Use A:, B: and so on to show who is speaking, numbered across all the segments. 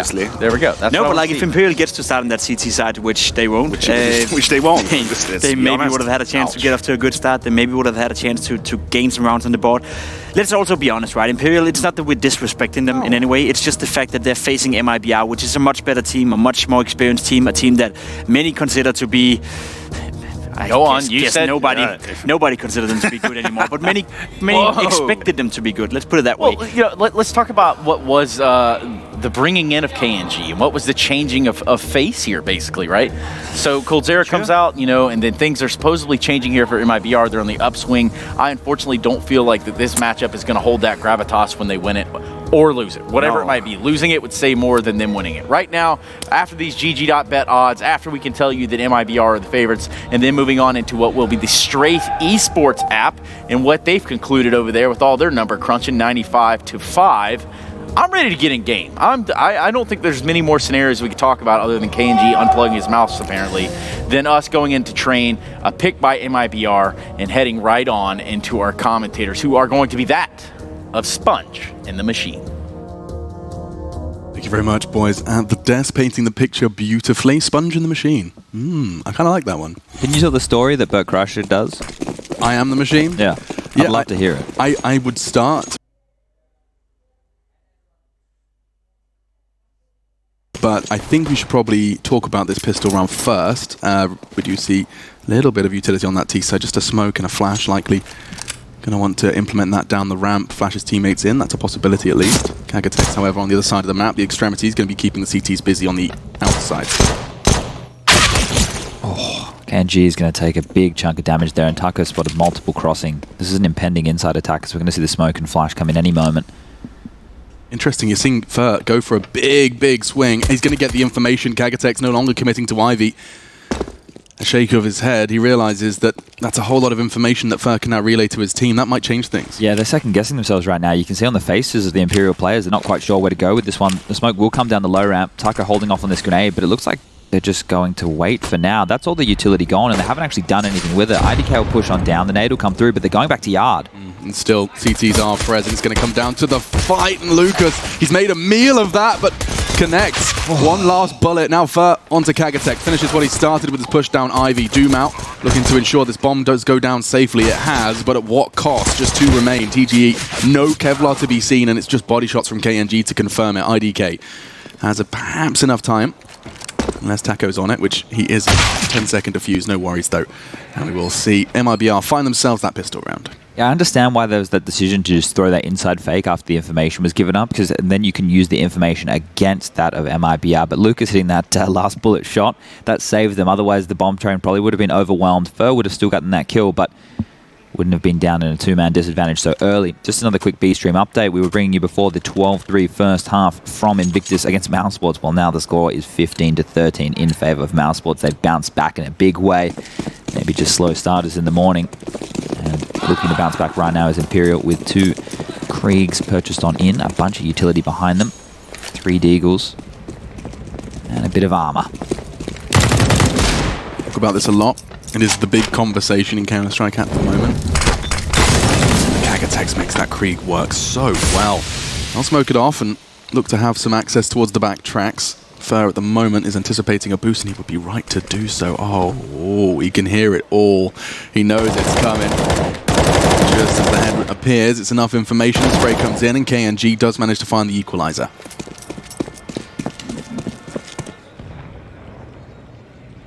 A: There we go. That's
B: no, but like if Imperial gets to start on that CT side, which they won't,
C: which they won't.
B: They maybe would have had a chance to get off to a good start. They maybe would have had a chance to gain some rounds on the board. Let's also be honest, right? Imperial, it's not that we're disrespecting them in any way. It's just the fact that they're facing MIBR, which is a much better team, a much more experienced team, a team that many consider to be. You said nobody considered them to be good anymore, but many expected them to be good. Let's put it that way.
A: Well, let's talk about what was the bringing in of KNG and what was the changing of face here, basically, right? So Coldzera comes out, and then things are supposedly changing here for MIBR. They're on the upswing. I unfortunately don't feel like that this matchup is going to hold that gravitas when they win it. Or lose it, whatever it might be. Losing it would say more than them winning it. Right now, after these GG.bet odds, after we can tell you that MIBR are the favorites, and then moving on into what will be the Strafe Esports app, and what they've concluded over there with all their number crunching 95-5, I'm ready to get in game. I don't think there's many more scenarios we could talk about other than KNG unplugging his mouse, apparently, than us going into train, a pick by MIBR, and heading right on into our commentators, who are going to be that of Sponge in the machine.
C: Thank you very much, boys. At the desk, painting the picture beautifully. Sponge in the machine. I kind of like that one.
D: Can you tell the story that Bert Kreischer does?
C: I am the machine?
D: Yeah. I'd love to hear it.
C: I would start. But I think we should probably talk about this pistol round first. We do see a little bit of utility on that T side, just a smoke and a flash likely. Going to want to implement that down the ramp, flash his teammates in. That's a possibility at least. Kagatex, however, on the other side of the map, the extremity is going to be keeping the CTs busy on the outside.
D: KNG is going to take a big chunk of damage there, and Taco spotted multiple crossing. This is an impending inside attack, so we're going to see the smoke and flash come in any moment.
C: Interesting, you're seeing Fer go for a big swing. He's going to get the information. Kagatex no longer committing to Ivy. A shake of his head, he realizes that that's a whole lot of information that Fer can now relay to his team. That might change things.
D: Yeah, they're second-guessing themselves right now. You can see on the faces of the Imperial players, they're not quite sure where to go with this one. The smoke will come down the low ramp. Taco holding off on this grenade, but it looks like they're just going to wait for now. That's all the utility gone, and they haven't actually done anything with it. IDK will push on down. The nade will come through, but they're going back to yard.
C: And still, CTs are present. It's going to come down to the fight, and Lucas, he's made a meal of that, but connects. One last bullet. Now Fer onto Kagatex. Finishes what he started with his push down Ivy. Doom out, looking to ensure this bomb does go down safely. It has, but at what cost? Just 2 remain. TGE, no Kevlar to be seen, and it's just body shots from KNG to confirm it. IDK has perhaps enough time. Unless Taco's on it, which he is. 10-second defuse, no worries though. And we will see MIBR find themselves that pistol round.
D: Yeah, I understand why there was that decision to just throw that inside fake after the information was given up, because then you can use the information against that of MIBR. But Lucas hitting that last bullet shot, that saved them. Otherwise, the bomb train probably would have been overwhelmed. Fer would have still gotten that kill, but wouldn't have been down in a 2-man disadvantage so early. Just another quick B-Stream update. We were bringing you before the 12-3 first half from Invictus against Mousesports. Well, now the score is 15-13 in favor of Mousesports. They've bounced back in a big way. Maybe just slow starters in the morning. And looking to bounce back right now is Imperial with 2 Kriegs purchased on in, a bunch of utility behind them, 3 Deagles, and a bit of armor.
C: Talk about this a lot. It is the big conversation in Counter-Strike at the moment. Kagatex makes that Krieg work so well. I'll smoke it off and look to have some access towards the back tracks. Fer at the moment is anticipating a boost, and he would be right to do so. Oh, he can hear it all. He knows it's coming. Just as the head appears, it's enough information. The spray comes in, and KNG does manage to find the equalizer.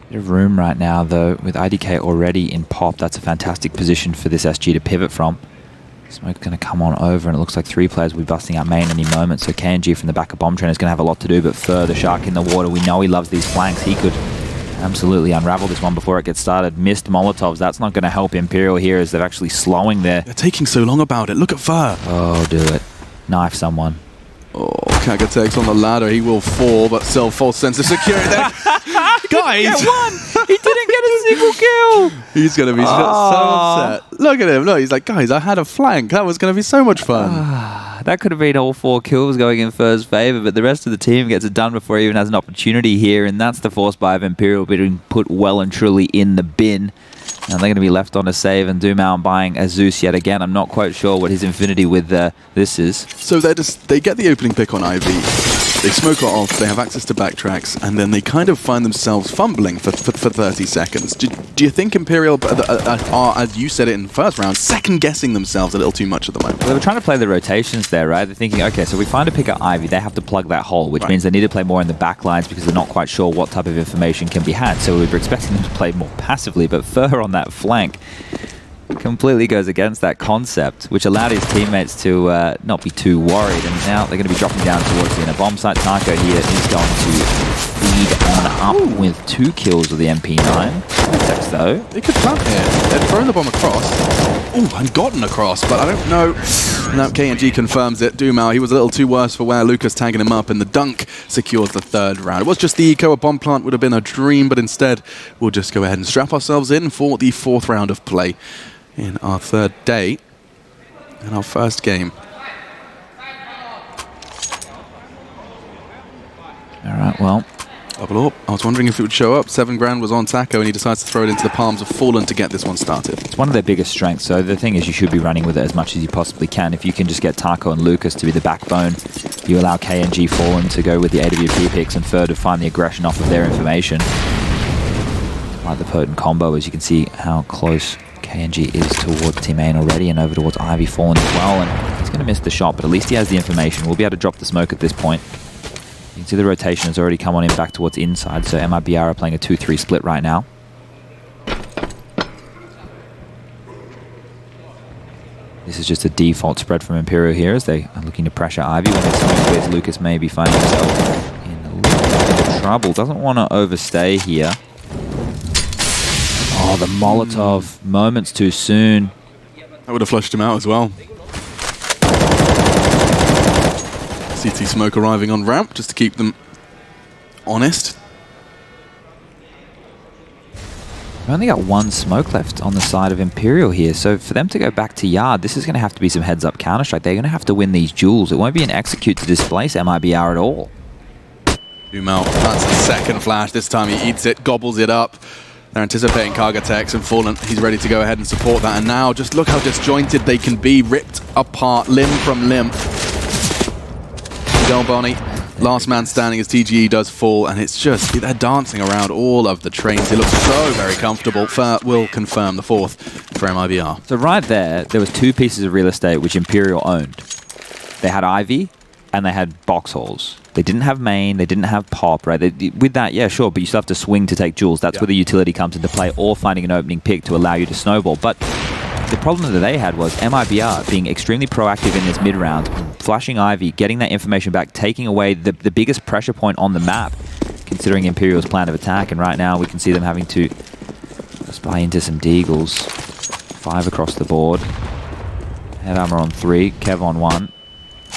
D: Bit of room right now, though, with IDK already in pop. That's a fantastic position for this SG to pivot from. Smoke's going to come on over, and it looks like 3 players will be busting out main any moment. So KNG from the back of Bomb Train is going to have a lot to do, but Fer, the shark in the water, we know he loves these flanks. He could absolutely unravel this one before it gets started. Missed Molotovs. That's not going to help Imperial here, as they're actually slowing there.
C: They're taking so long about it. Look at Fer.
D: Oh, do it. Knife someone.
C: Oh, Kagatex on the ladder. He will fall, but still false sense of security there. Guys!
D: Get one! He didn't get a single kill!
C: He's going to be so upset. Look at him. Look, he's like, guys, I had a flank. That was going to be so much fun.
D: That could have been all 4 kills going in Fer's favor, but the rest of the team gets it done before he even has an opportunity here, and that's the force buy of Imperial being put well and truly in the bin. And they're going to be left on a save, and Doomau buying a Zeus yet again. I'm not quite sure what his infinity with this is.
C: So they get the opening pick on Ivy. They smoke off, they have access to backtracks, and then they kind of find themselves fumbling for 30 seconds. Do you think Imperial are, as you said it in the first round, second-guessing themselves a little too much at the moment?
D: Well, they were trying to play the rotations there, right? They're thinking, okay, so we find a pick at Ivy, they have to plug that hole, which means they need to play more in the back lines because they're not quite sure what type of information can be had. So we were expecting them to play more passively, but Fur on that flank completely goes against that concept, which allowed his teammates to not be too worried. And now they're going to be dropping down towards the inner bomb site. Taco here is going to feed on up with 2 kills with the MP9. Text though.
C: They could plant here. They've thrown the bomb across. Ooh, and gotten across, but I don't know. Now KNG confirms it. Dumao, he was a little too worse for wear. Lucas tagging him up, and the dunk secures the 3rd round. It was just the eco. A bomb plant would have been a dream, but instead we'll just go ahead and strap ourselves in for the 4th round of play in our 3rd day and our 1st game.
D: All right, well.
C: Double up. I was wondering if it would show up. 7 grand was on Taco, and he decides to throw it into the palms of Fallen to get this one started.
D: It's one of their biggest strengths, so the thing is you should be running with it as much as you possibly can. If you can just get Taco and Lucas to be the backbone, you allow KNG Fallen to go with the AWP picks and Fur to find the aggression off of their information. Like the potent combo, as you can see how close KNG is towards Temen already and over towards Ivy Fallen as well, and he's going to miss the shot, but at least he has the information. We'll be able to drop the smoke at this point. You can see the rotation has already come on in back towards inside, so MIBR are playing a 2-3 split right now. This is just a default spread from Imperial here as they are looking to pressure Ivy. When it's with Lucas maybe finding himself in a little bit of trouble. Doesn't want to overstay here. Oh, the Molotov moments too soon.
C: That would have flushed him out as well. CT smoke arriving on ramp just to keep them honest.
D: We've only got 1 smoke left on the side of Imperial here, so for them to go back to Yard, this is going to have to be some heads-up Counter-Strike. They're going to have to win these duels. It won't be an execute to displace MIBR at all.
C: Dumao, that's the 2nd flash. This time he eats it, gobbles it up. They're anticipating Kagatex and Fallen. He's ready to go ahead and support that. And now, just look how disjointed they can be, ripped apart, limb from limb. Del Bonnie, last man standing as TGE does fall, and it's just, they're dancing around all of the trains. It looks so very comfortable. Fur will confirm the 4th for MIBR.
D: So right there was 2 pieces of real estate which Imperial owned. They had Ivy, and they had box halls. They didn't have main, they didn't have pop, right? With that, yeah, sure, but you still have to swing to take duels. That's where the utility comes into play, or finding an opening pick to allow you to snowball. But the problem that they had was MIBR being extremely proactive in this mid-round, flashing Ivy, getting that information back, taking away the biggest pressure point on the map, considering Imperial's plan of attack. And right now, we can see them having to spy into some deagles. 5 across the board. Head armor on 3, Kev on 1.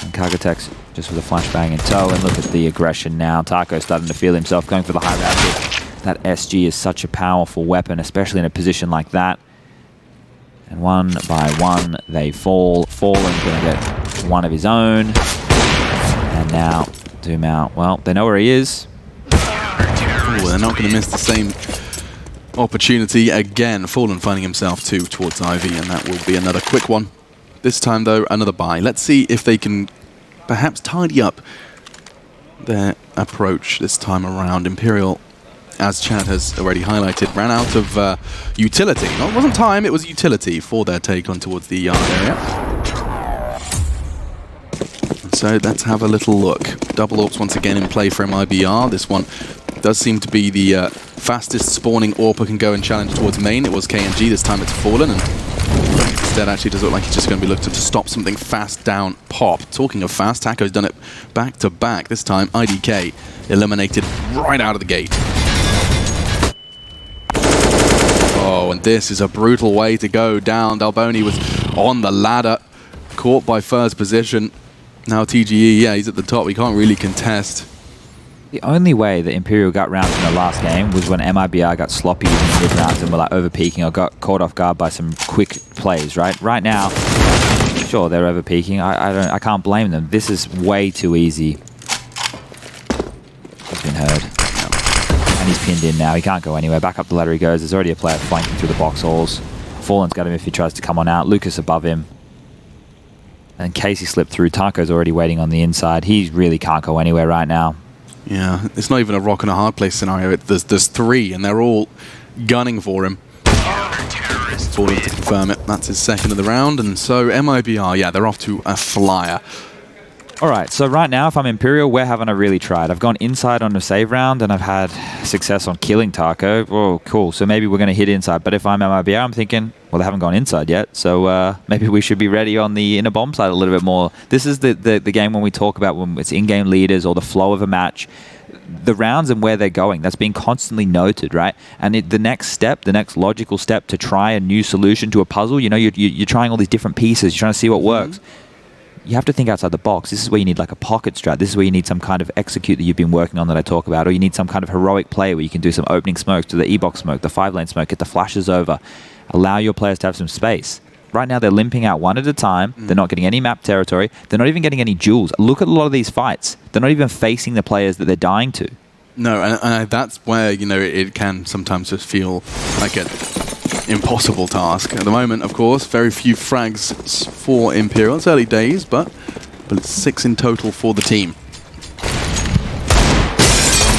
D: And Kagatex just with a flashbang in tow, and look at the aggression now. Taco starting to feel himself, going for the high rapid. That SG is such a powerful weapon, especially in a position like that. And 1 by 1, they fall. Fallen's going to get 1 of his own. And now, Dumao, well, they know where he is.
C: Oh, they're not going to miss the same opportunity again. Fallen finding himself 2 towards Ivy, and that will be another quick one. This time, though, another buy. Let's see if they can perhaps tidy up their approach this time around. Imperial, as Chad has already highlighted, ran out of utility. No, it wasn't time, it was utility for their take on towards the yard area. And so let's have a little look. Double AWPs once again in play for MIBR. This one does seem to be the fastest spawning AWP who can go and challenge towards main. It was KNG, this time it's Fallen, and instead actually does look like he's just going to be looking to stop something fast down pop. Talking of fast, Taco's done it back to back. This time IDK eliminated right out of the gate. Oh, and this is a brutal way to go down. Dalboni was on the ladder, caught by Fur's position. Now TGE, yeah, he's at the top. He can't really contest.
D: The only way that Imperial got rounds in the last game was when MIBR got sloppy in the mid-rounds and were like over-peaking or got caught off guard by some quick plays, right? Right now, sure, they're over-peaking. I can't blame them. This is way too easy. He's been heard. And he's pinned in now. He can't go anywhere. Back up the ladder he goes. There's already a player flanking through the box halls. Fallen's got him if he tries to come on out. Lucas above him. And Casey slipped through. Taco's already waiting on the inside. He really can't go anywhere right now.
C: Yeah, it's not even a rock and a hard place scenario. There's 3, and they're all gunning for him. For him to confirm it. That's his second of the round, and so MIBR, yeah, they're off to a flyer.
D: All right, so right now, if I'm Imperial, where haven't I really tried? I've gone inside on a save round, and I've had success on killing Taco. Oh, cool. So maybe we're going to hit inside. But if I'm MIBR, I'm thinking, well, they haven't gone inside yet, so maybe we should be ready on the inner bomb side a little bit more. This is the game when we talk about when it's in-game leaders or the flow of a match. The rounds and where they're going, that's being constantly noted, right? And the next step, the next logical step to try a new solution to a puzzle, you know, you're trying all these different pieces, you're trying to see what works. You have to think outside the box. This is where you need like a pocket strat. This is where you need some kind of execute that you've been working on that I talk about, or you need some kind of heroic play where you can do some opening smokes to the E-box smoke, the 5-lane smoke, get the flashes over, allow your players to have some space. Right now, they're limping out one at a time. They're not getting any map territory. They're not even getting any duels. Look at a lot of these fights. They're not even facing the players that they're dying to.
C: No, and that's where, you know, it can sometimes just feel like an impossible task. At the moment, of course, very few frags for Imperial. It's early days, but it's 6 in total for the team.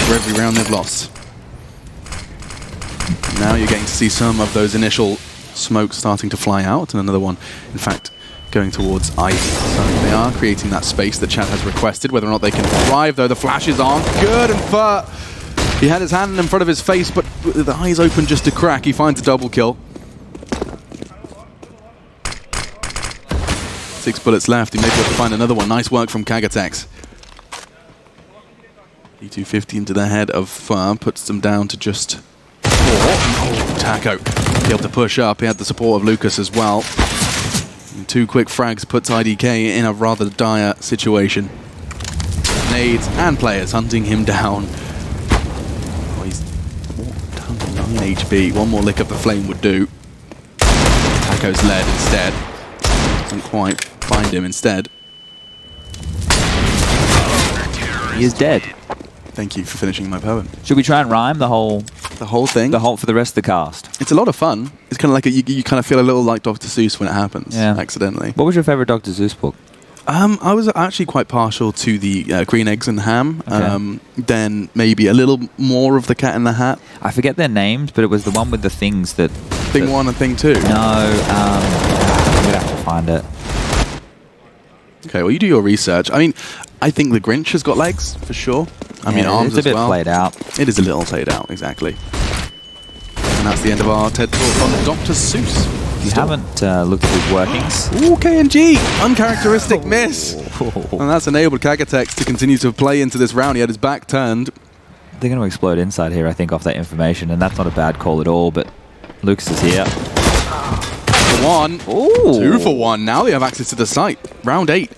C: For every round they've lost. Now you're getting to see some of those initial smokes starting to fly out, and another one, in fact, going towards Ivy. So they are creating that space that chat has requested. Whether or not they can thrive, though, the flashes aren't good, and Fur, he had his hand in front of his face, but with the eyes open just a crack, he finds a double kill. 6 bullets left. He may be able to find another one. Nice work from Kagatex. E250 into the head of Fur, puts them down to just 4. Oh, Taco be able to push up. He had the support of Lucas as well. And 2 quick frags puts IDK in a rather dire situation. Nades and players hunting him down. Oh, he's down to 9 HP. One more lick of the flame would do. Taco's led instead. Doesn't quite find him instead.
D: He is dead.
C: Thank you for finishing my poem.
D: Should we try and rhyme the whole
C: thing?
D: The whole for the rest of the cast.
C: It's a lot of fun. It's kind of like you kind of feel a little like Dr. Seuss when it happens, accidentally.
D: What was your favorite Dr. Seuss book?
C: I was actually quite partial to the Green Eggs and Ham.
D: Okay.
C: Then maybe a little more of the Cat in the Hat.
D: I forget their names, but it was the one with the things that...
C: Thing 1 and Thing 2?
D: No, I'm going to have to find it.
C: Okay, well, you do your research. I mean, I think The Grinch has got legs, for sure. I mean, arms as well.
D: It's a bit played out.
C: It is a little played out, exactly. And that's the end of our TED Talk on Dr. Seuss.
D: You haven't looked at his workings.
C: Ooh, KNG! Uncharacteristic miss! And that's enabled Kagatex to continue to play into this round. He had his back turned.
D: They're going to explode inside here, I think, off that information, and that's not a bad call at all, but Lucas is here.
C: For 1.
D: Ooh.
C: 2 for 1. Now they have access to the site. Round 8.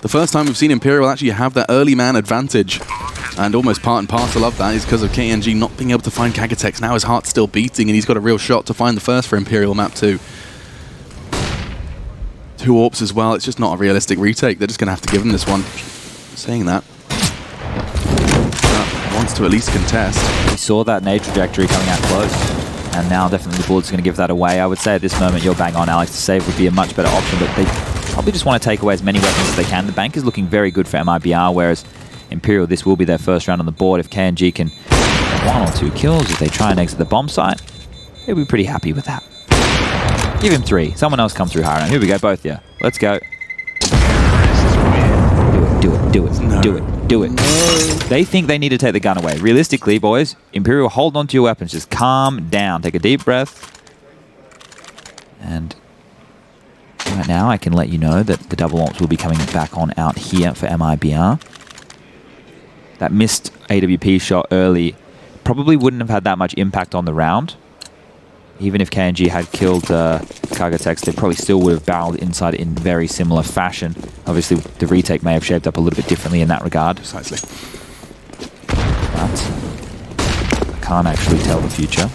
C: The first time we've seen Imperial actually have that early man advantage. And almost part and parcel of that is because of KNG not being able to find Kagatex. Now his heart's still beating, and he's got a real shot to find the first for Imperial map 2. 2 AWPs as well. It's just not a realistic retake. They're just going to have to give him this one. Saying that. Wants to at least contest.
D: We saw that nade trajectory coming out close. And now definitely the bullet's going to give that away. I would say at this moment you're bang on, Alex. The save would be a much better option, but they probably just want to take away as many weapons as they can. The bank is looking very good for MIBR, whereas Imperial, this will be their first round on the board. If KNG can get 1 or 2 kills, if they try and exit the bomb site, they'll be pretty happy with that. Give him 3. Someone else come through higher round. Here we go, both, yeah. Let's go. Do it.
C: No.
D: Do it. No. They think they need to take the gun away. Realistically, boys, Imperial, hold on to your weapons. Just calm down. Take a deep breath. And right now, I can let you know that the double AWPs will be coming back on out here for MIBR. That missed AWP shot early probably wouldn't have had that much impact on the round. Even if KNG had killed Kagatex, they probably still would have barreled inside in very similar fashion. Obviously, the retake may have shaped up a little bit differently in that regard.
C: Precisely.
D: But I can't actually tell the future.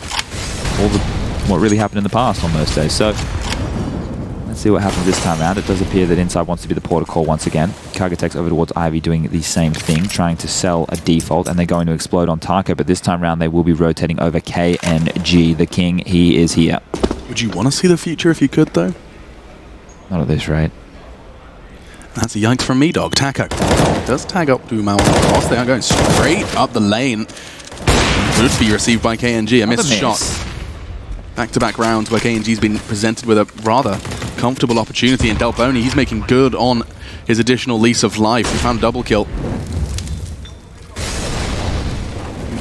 D: What really happened in the past on most days. So let's see what happens this time around. It does appear that Inside wants to be the port of call once again. Kagatex over towards Ivy doing the same thing, trying to sell a default, and they're going to explode on Taco, but this time around they will be rotating over KNG, the king. He is here.
C: Would you want to see the future if you could, though?
D: Not at this rate.
C: That's a yikes from me, dog. Taco does tag up Dumao on the cross. They are going straight up the lane. Could be received by KNG. A missed shot. Back-to-back rounds where KNG's been presented with a rather comfortable opportunity. And Delboni, he's making good on his additional lease of life. He found a double kill.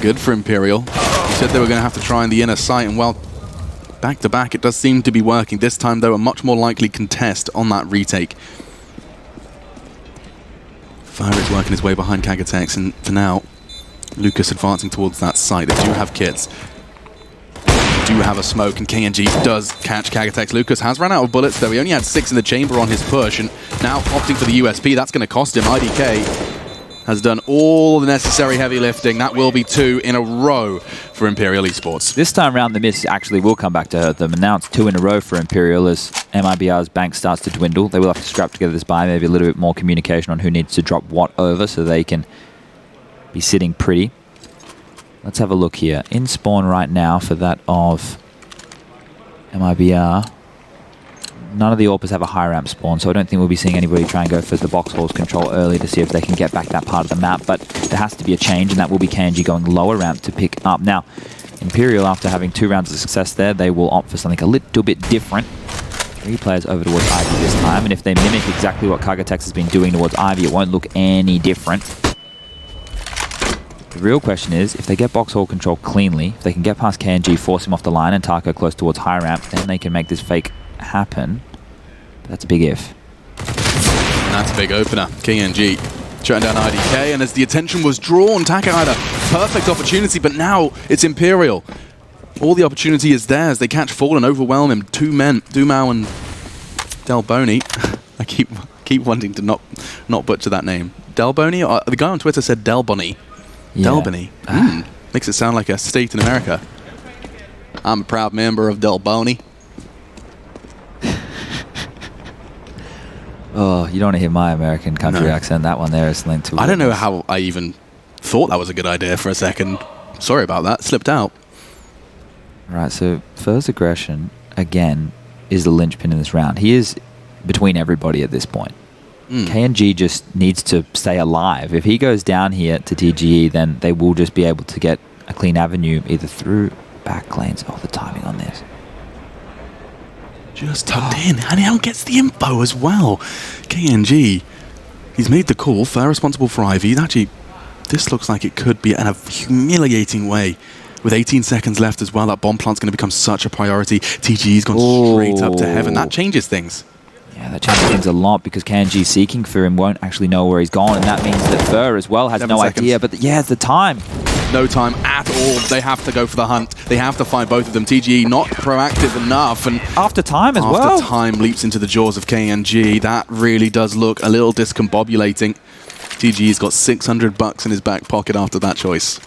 C: Good for Imperial. He said they were going to have to try in the inner sight, and well, back-to-back, it does seem to be working. This time, though, a much more likely contest on that retake. Fire is working his way behind Kagatex, and for now, Lucas advancing towards that site. They do have kits. They do have a smoke, and KNG does catch Kagatex. Lucas has run out of bullets, though. He only had 6 in the chamber on his push, and now opting for the USP. That's going to cost him. IDK has done all the necessary heavy lifting. That will be 2 in a row for Imperial Esports.
D: This time around, the miss actually will come back to hurt them. And now it's 2 in a row for Imperial as MIBR's bank starts to dwindle. They will have to scrap together this buy, maybe a little bit more communication on who needs to drop what over so they can be sitting pretty. Let's have a look here. In spawn right now for that of MIBR. None of the AWPers have a high ramp spawn, so I don't think we'll be seeing anybody try and go for the box walls control early to see if they can get back that part of the map, but there has to be a change, and that will be KNG going lower ramp to pick up. Now, Imperial, after having 2 rounds of success there, they will opt for something a little bit different. 3 players over towards Ivy this time, and if they mimic exactly what Kagatex has been doing towards Ivy, it won't look any different. The real question is, if they get box hall control cleanly, if they can get past KNG, force him off the line, and Taco close towards high ramp, then they can make this fake happen. But that's a big if.
C: And that's a big opener. KNG shutting down IDK, and as the attention was drawn, Taka had a perfect opportunity, but now it's Imperial. All the opportunity is theirs. They catch Fall and overwhelm him. 2 men, Dumao and Delboni. I keep wanting to not butcher that name. Delboni? The guy on Twitter said Delboni. Yeah. Delboni. Makes it sound like a state in America. I'm a proud member of Delboni.
D: Oh, you don't want to hear my American country accent. That one there is linked to...
C: I don't know how I even thought that was a good idea for a second. Sorry about that. Slipped out.
D: Right, so first aggression, again, is the linchpin in this round. He is between everybody at this point. KNG just needs to stay alive. If he goes down here to TGE, then they will just be able to get a clean avenue either through back lanes. Oh, the timing on this.
C: Just tucked in, and he gets the info as well. KNG, he's made the call. Fair responsible for Ivy. Actually, this looks like it could be in a humiliating way. With 18 seconds left as well, that bomb plant's going to become such a priority. TGE's gone straight up to heaven. That changes things.
D: Yeah, that changes things a lot because KNG seeking for him won't actually know where he's gone, and that means that Fur as well has no idea. But yeah, it's the time.
C: No time at all. They have to go for the hunt. They have to find both of them. TGE not proactive enough, and
D: after time as well.
C: After time leaps into the jaws of KNG. That really does look a little discombobulating. TGE's got $600 in his back pocket after that choice.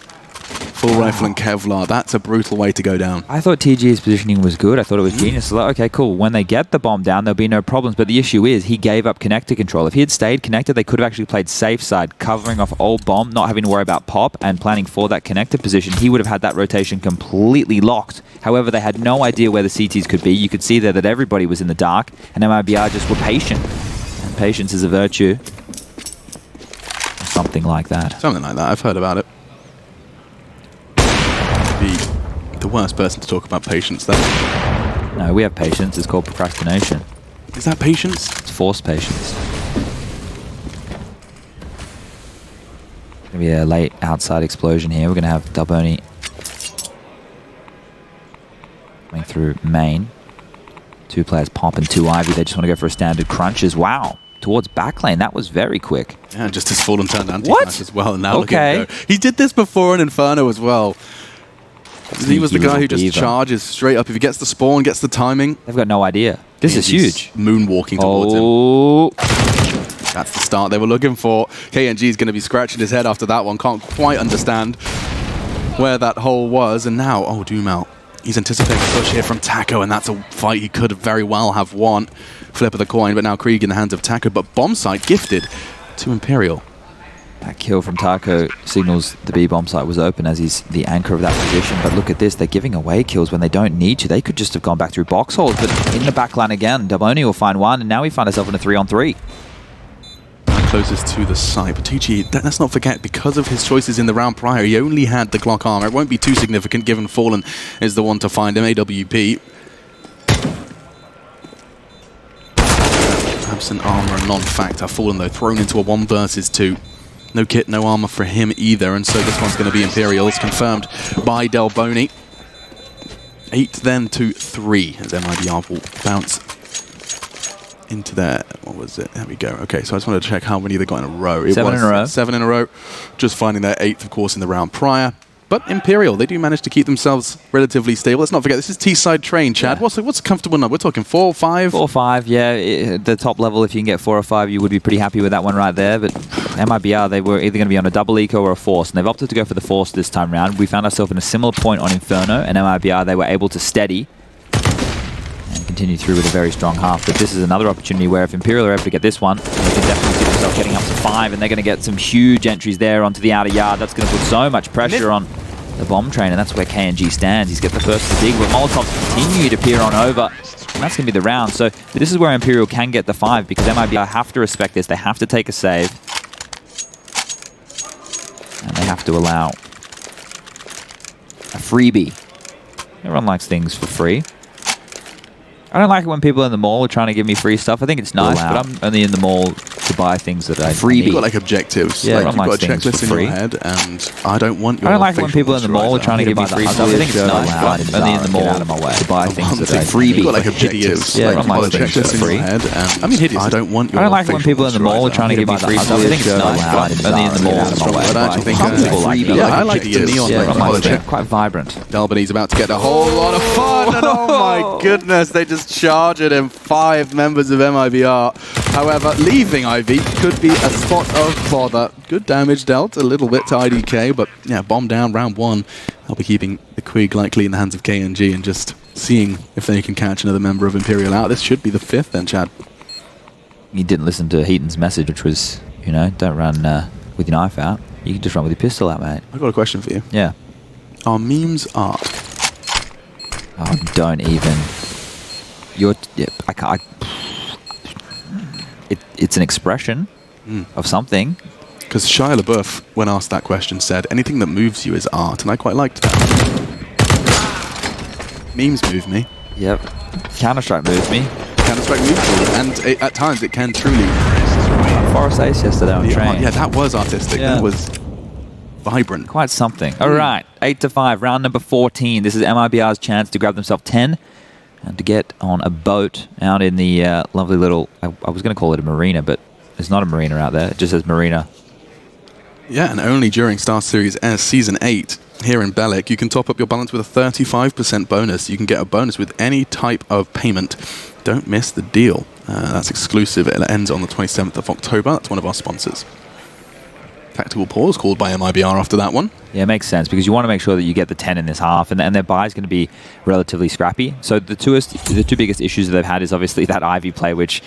C: Full rifle and Kevlar. That's a brutal way to go down.
D: I thought TG's positioning was good. I thought it was genius. So, okay, cool. When they get the bomb down, there'll be no problems. But the issue is he gave up connector control. If he had stayed connected, they could have actually played safe side, covering off old bomb, not having to worry about pop and planning for that connector position. He would have had that rotation completely locked. However, they had no idea where the CTs could be. You could see there that everybody was in the dark, and MIBR just were patient. And patience is a virtue. Something like that.
C: Something like that. I've heard about it. The worst person to talk about patience, though.
D: No, we have patience. It's called procrastination.
C: Is that patience?
D: It's forced patience. Going to be a late outside explosion here. We're going to have Delboni coming through main. 2 players pop and 2 Ivy. They just want to go for a standard crunches. Wow. Towards backlane. That was very quick.
C: Yeah, just as Fallen turned anti-flash as well. And now look at him go. He did this before in Inferno as well. He was the guy who just charges straight up. If he gets the spawn, gets the timing.
D: They've got no idea. This is huge.
C: Moonwalking towards him. That's the start they were looking for. KNG is going to be scratching his head after that one. Can't quite understand where that hole was. And now, oh, Dumao. He's anticipating a push here from Taco, and that's a fight he could very well have won. Flip of the coin, but now Krieg in the hands of Taco. But bomb site gifted to Imperial.
D: That kill from Taco signals the B bomb site was open as he's the anchor of that position. But look at this, they're giving away kills when they don't need to. They could just have gone back through box holes, but in the back line again, Delboni will find one, and now we find ourselves in a 3-on-3.
C: closest to the site. But TG, let's not forget, because of his choices in the round prior, he only had the Glock armor. It won't be too significant given Fallen is the one to find him. AWP. Absent armor, a non-factor. Fallen, though, thrown into a 1 versus 2. No kit, no armor for him either, and so this one's going to be Imperials, confirmed by Delboni. 8 then to 3, as MIBR will bounce into their, what was it? There we go. Okay, so I just wanted to check how many they got in a row.
D: 7 in a row.
C: 7 in a row, just finding their 8th, of course, in the round prior. But Imperial, they do manage to keep themselves relatively stable. Let's not forget, this is T-side train, Chad. Yeah. What's a comfortable number? We're talking 4 or 5?
D: 4 or 5, yeah. The top level, if you can get 4 or 5, you would be pretty happy with that one right there. But MIBR, they were either going to be on a double eco or a force, and they've opted to go for the force this time round. We found ourselves in a similar point on Inferno, and MIBR, they were able to steady and continue through with a very strong half. But this is another opportunity where if Imperial are able to get this one, they can definitely see themselves getting up to 5, and they're going to get some huge entries there onto the outer yard. That's going to put so much pressure on the bomb train, and that's where KNG stands. He's got the first dig, but Molotovs continue to peer on over, and that's going to be the round. So this is where Imperial can get the 5, because MIBR have to respect this. They have to take a save, and they have to allow a freebie. Everyone likes things for free. I don't like it when people in the mall are trying to give me free stuff. I think it's nice, but I'm only in the mall to buy things that I need.
C: You've got like objectives.
D: Yeah,
C: like, you've got a checklist in your head, and I don't want your
D: I don't like it when people in the mall are trying to give me free stuff. I think it's nice, but I'm only in the mall to buy things that I need.
C: You've got like objectives.
D: Yeah,
C: like,
D: I don't like things for free.
C: I mean, hideous. I don't want your
D: I don't like it when people in the mall are trying to give me free stuff. I think it's nice, but I'm only in the mall to buy things. Some people like it.
C: Yeah, I like the neon.
D: Yeah, quite vibrant.
C: Delbony's about to get a whole lot of fun, and oh my goodness, they just charge it in. 5 members of MIBR. However, leaving Ivy could be a spot of bother. Good damage dealt a little bit to IDK, but yeah, bomb down round 1. They'll be keeping the Quig likely in the hands of KNG and just seeing if they can catch another member of Imperial out. This should be the 5th then, Chad.
D: You didn't listen to Heaton's message, which was, you know, don't run with your knife out. You can just run with your pistol out, mate.
C: I've got a question for you.
D: Yeah.
C: Are memes art?
D: Oh, don't even. It's an expression of something.
C: Because Shia LaBeouf, when asked that question, said, anything that moves you is art, and I quite liked that. Memes move me.
D: Yep. Counter-Strike moves me.
C: Counter-Strike moves me, and at times it can truly...
D: Forest Ace yesterday on train.
C: Yeah, that was artistic.
D: Yeah.
C: That was vibrant.
D: Quite something. All right, 8 to 5, round number 14. This is MIBR's chance to grab themselves 10. And to get on a boat out in the lovely little, I was going to call it a marina, but it's not a marina out there. It just says marina.
C: Yeah, and only during StarSeries Season 8 here in Belek, you can top up your balance with a 35% bonus. You can get a bonus with any type of payment. Don't miss the deal. That's exclusive. It ends on the 27th of October. That's one of our sponsors. Tactical pause called by MIBR after that one.
D: Yeah, it makes sense because you want to make sure that you get the 10 in this half, and their buy is going to be relatively scrappy. So the two biggest issues that they've had is obviously that Ivy play, which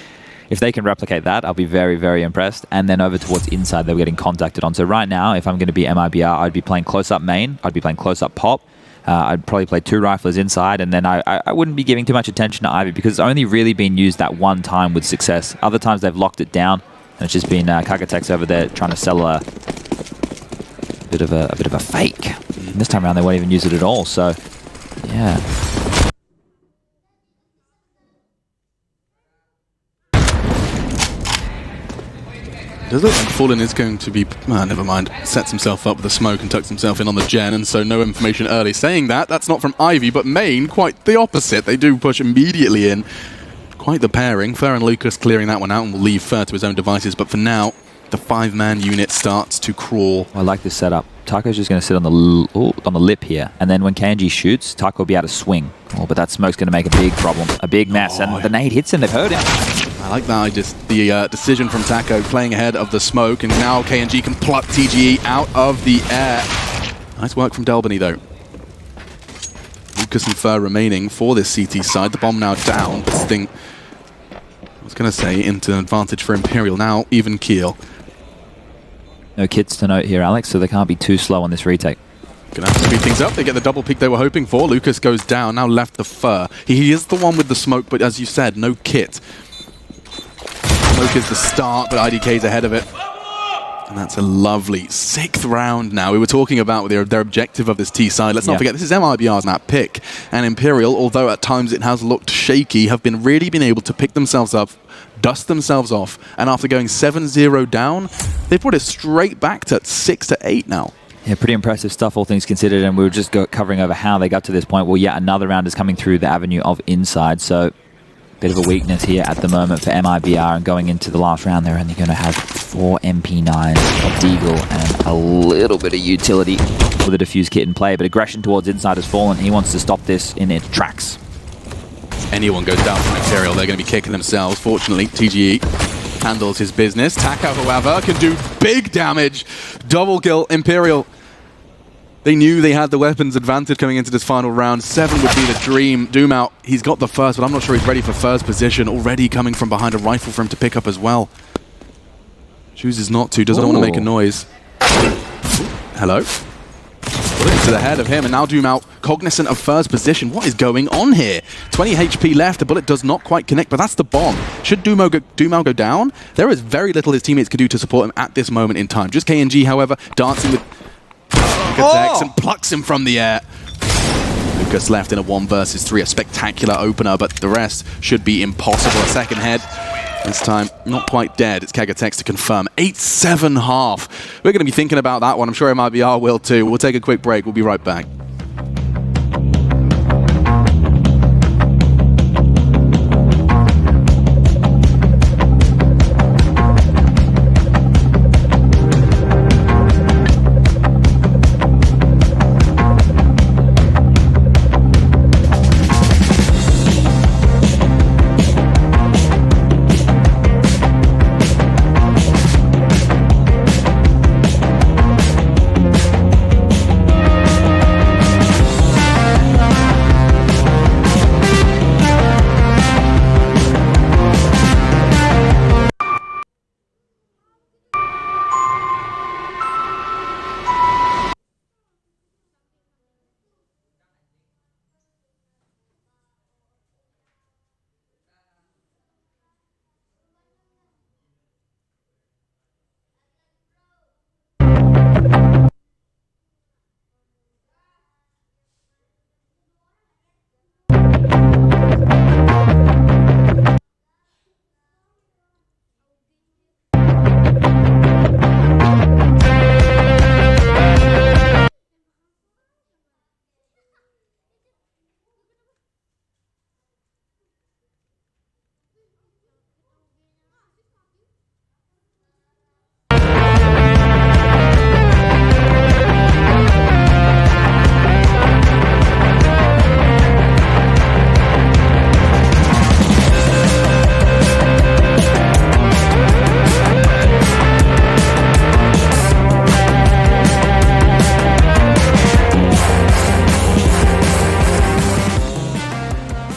D: if they can replicate that, I'll be very, very impressed. And then over towards inside, they were getting contacted on. So right now, if I'm going to be MIBR, I'd be playing close-up main, I'd be playing close-up pop, I'd probably play 2 riflers inside, and then I wouldn't be giving too much attention to Ivy because it's only really been used that one time with success. Other times they've locked it down. And it's just been Kagatex over there trying to sell a bit of a fake. And this time around they won't even use it at all. So, yeah.
C: Does it? Fallen is going to be... never mind. Sets himself up with the smoke and tucks himself in on the gen, and so no information early. Saying that, that's not from Ivy, but Main, quite the opposite. They do push immediately in. Quite the pairing. Fer and Lucas clearing that one out and will leave Fer to his own devices. But for now, the 5-man unit starts to crawl.
D: I like this setup. Taco's just going to sit on the lip here. And then when KNG shoots, Taco will be able to swing. Oh, but that smoke's going to make a big problem. A big mess. And the nade hits him. They've heard him.
C: I like that. The decision from Taco playing ahead of the smoke. And now KNG can pluck TGE out of the air. Nice work from Delbony, though. Lucas and Fer remaining for this CT side. The bomb now down. This thing... I was going to say into an advantage for Imperial now, even keel.
D: No kits to note here, Alex, so they can't be too slow on this retake.
C: Gonna have to speed things up. They get the double pick they were hoping for. Lucas goes down, now left the Fer. He is the one with the smoke, but as you said, no kit. Smoke is the start, but IDK's ahead of it. And that's a lovely 6th round now. We were talking about their objective of this T side. Let's not forget, this is MIBR's map pick. And Imperial, although at times it has looked shaky, have really been able to pick themselves up, dust themselves off, and after going 7-0 down, they put it straight back to 6-8 now.
D: Yeah, pretty impressive stuff, all things considered, and we were just covering over how they got to this point. Well, yet another round is coming through the avenue of inside, so bit of a weakness here at the moment for MIBR, and going into the last round, they're only going to have 4 MP9s, a Deagle, and a little bit of utility with a defuse kit in play, but aggression towards inside has fallen. He wants to stop this in its tracks.
C: Anyone goes down from Imperial, they're going to be kicking themselves. Fortunately, TGE handles his business. Taka, however, can do big damage. Double kill, Imperial. They knew they had the weapons advantage coming into this final round. 7 would be the dream. Doom out, he's got the first, but I'm not sure he's ready for first position. Already coming from behind, a rifle for him to pick up as well. Chooses not to, doesn't want to make a noise. Hello? To the head of him, and now Doom out, cognizant of first position. What is going on here? 20 HP left, the bullet does not quite connect, but that's the bomb. Should Doom out go down? There is very little his teammates can do to support him at this moment in time. Just KNG, however, dancing with Tex and plucks him from the air. Lucas left in a 1 versus 3, a spectacular opener, but the rest should be impossible. A second head. This time, not quite dead. It's Kagatex to confirm. 8-7 half. We're going to be thinking about that one. I'm sure MIBR will too. We'll take a quick break. We'll be right back.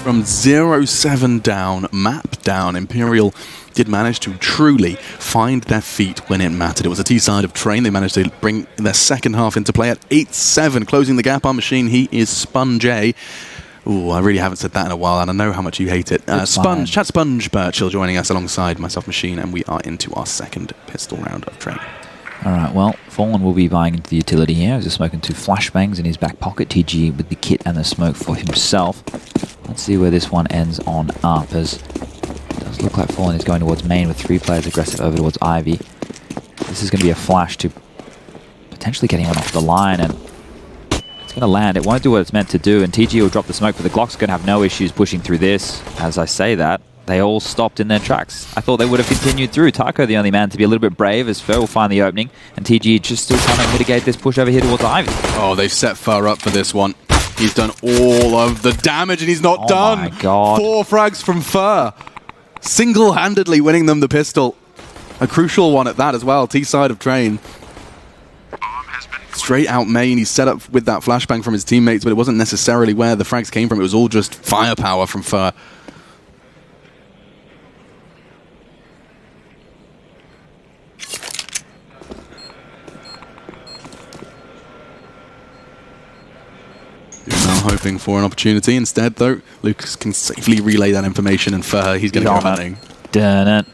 C: From 0-7 down, map down, Imperial did manage to truly find their feet when it mattered. It was a T-side of Train. They managed to bring their second half into play at 8-7, closing the gap on Machine. He is Sponge A. Ooh, I really haven't said that in a while, and I know how much you hate it. Chat Sponge Birchill joining us alongside myself, Machine, and we are into our second pistol round of Train.
D: All right, well, Fallen will be buying into the utility here. He's just smoking 2 flashbangs in his back pocket. TG with the kit and the smoke for himself. Let's see where this one ends on up, as it does look like Fallen is going towards main with 3 players aggressive over towards Ivy. This is going to be a flash to potentially getting one off the line, and it's going to land. It won't do what it's meant to do, and TG will drop the smoke, but the Glock's going to have no issues pushing through this. As I say that, they all stopped in their tracks. I thought they would have continued through. Taco, the only man to be a little bit brave, as Fer will find the opening, and TG just still trying to mitigate this push over here towards Ivy.
C: Oh, they've set Fer up for this one. He's done all of the damage, and he's not done.
D: Oh my God.
C: 4 frags from Fer. Single-handedly winning them the pistol. A crucial one at that as well. T-side of Train. Straight out main. He's set up with that flashbang from his teammates, but it wasn't necessarily where the frags came from. It was all just firepower from Fer. Now hoping for an opportunity. Instead, though, Lucas can safely relay that information, and Fer, he's going to go hunting.
D: Dun it.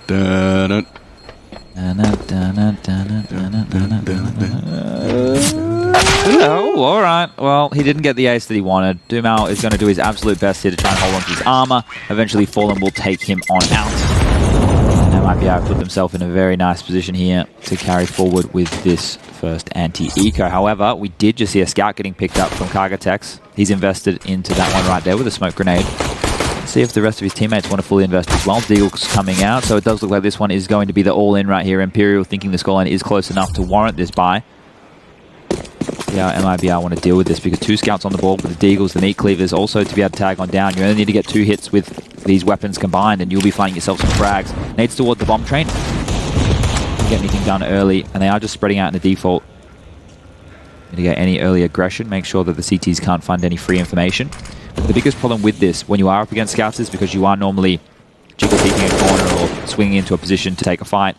C: Dun-dun.
D: Oh, all right. Well, he didn't get the ace that he wanted. Dumao is going to do his absolute best here to try and hold on to his armor. Eventually, Fallen will take him on out. And MIBR put themselves in a very nice position here to carry forward with this first anti-eco. However, we did just see a scout getting picked up from Kagatex. He's invested into that one right there with a smoke grenade. See if the rest of his teammates want to fully invest as well. Deagle's coming out, so it does look like this one is going to be the all-in right here. Imperial thinking the scoreline is close enough to warrant this buy. Yeah, MIBR want to deal with this because 2 scouts on the board with the Deagles, the meat cleavers, also to be able to tag on down. You only need to get 2 hits with these weapons combined and you'll be finding yourself some frags. Nades toward the bomb train. Can't get anything done early, and they are just spreading out in the default. Need to get any early aggression, make sure that the CTs can't find any free information. But the biggest problem with this, when you are up against scouts, is because you are normally jiggle peeking a corner or swinging into a position to take a fight.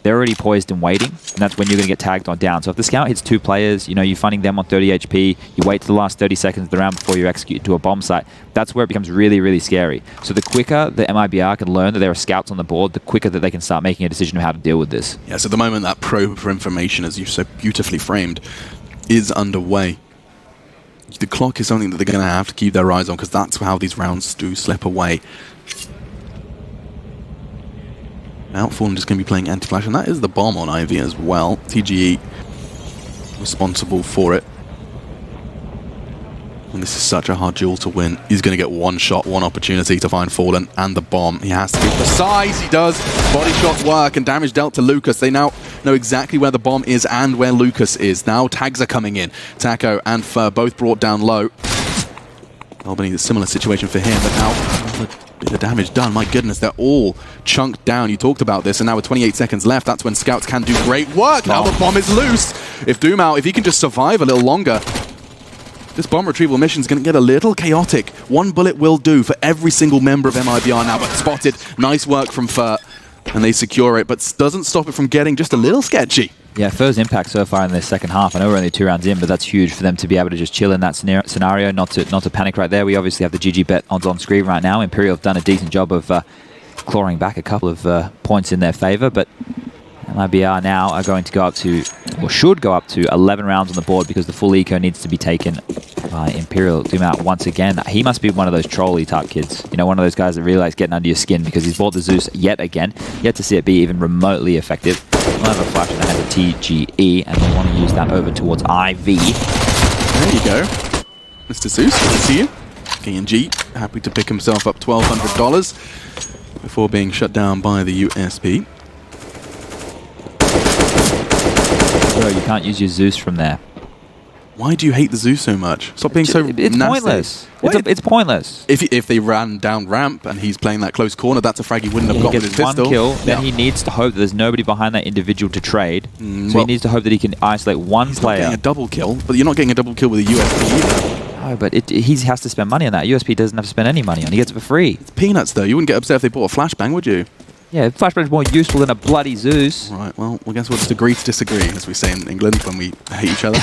D: They're already poised and waiting, and that's when you're going to get tagged on down. So if the scout hits 2 players, you know, you're finding them on 30 HP, you wait to the last 30 seconds of the round before you execute to a bomb site, that's where it becomes really, really scary. So the quicker the MIBR can learn that there are scouts on the board, the quicker that they can start making a decision of how to deal with this.
C: Yeah, so at the moment that probe for information, as you've so beautifully framed, is underway. The clock is something that they're going to have to keep their eyes on because that's how these rounds do slip away. Now Fallen just going to be playing anti-flash, and that is the bomb on Ivy as well. TGE responsible for it. And this is such a hard duel to win. He's going to get 1 shot, 1 opportunity to find Fallen and the bomb. He has to be precise. He does. Body shots work and damage dealt to Lucas. They now know exactly where the bomb is and where Lucas is. Now tags are coming in. Taco and Fur both brought down low. Albany, a similar situation for him, but now the damage done. My goodness, they're all chunked down. You talked about this, and now with 28 seconds left, that's when scouts can do great work. Now the bomb is loose. If Dumao, if he can just survive a little longer, this bomb retrieval mission is going to get a little chaotic. 1 bullet will do for every single member of MIBR now, but spotted. Nice work from Fur, and they secure it, but doesn't stop it from getting just a little sketchy.
D: Yeah, Fur's impact so far in the second half. I know we're only 2 rounds in, but that's huge for them to be able to just chill in that scenario, not to panic right there. We obviously have the GG bet odds on screen right now. Imperial have done a decent job of clawing back a couple of points in their favor, but MIBR now are going to go up to, or should go up to 11 rounds on the board because the full eco needs to be taken by Imperial. Zoom out once again. He must be one of those trolley type kids. You know, one of those guys that really likes getting under your skin because he's bought the Zeus yet again. Yet to see it be even remotely effective. We'll have a flash and has a TGE, and they want to use that over towards IV.
C: There you go. Mr. Zeus, good to see you. KNG, happy to pick himself up $1,200 before being shut down by the USP.
D: Bro, you can't use your Zeus from there.
C: Why do you hate the Zeus so much? Stop being so
D: It's
C: nasty.
D: pointless. It's pointless.
C: If they ran down ramp and he's playing that close corner, that's a frag he wouldn't have got with his
D: one
C: pistol.
D: kill, then he needs to hope that there's nobody behind that individual to trade. So he needs to hope that he can isolate one
C: He's
D: player.
C: not getting a double kill, but you're not getting a double kill with a USP either.
D: No, but he has to spend money on that. USP doesn't have to spend any money on it. He gets it for free.
C: It's peanuts, though. You wouldn't get upset if they bought a flashbang, would you?
D: Yeah, flashbang's more useful than a bloody Zeus.
C: Right, well, I guess we'll just agree to disagree, as we say in England when we hate each other.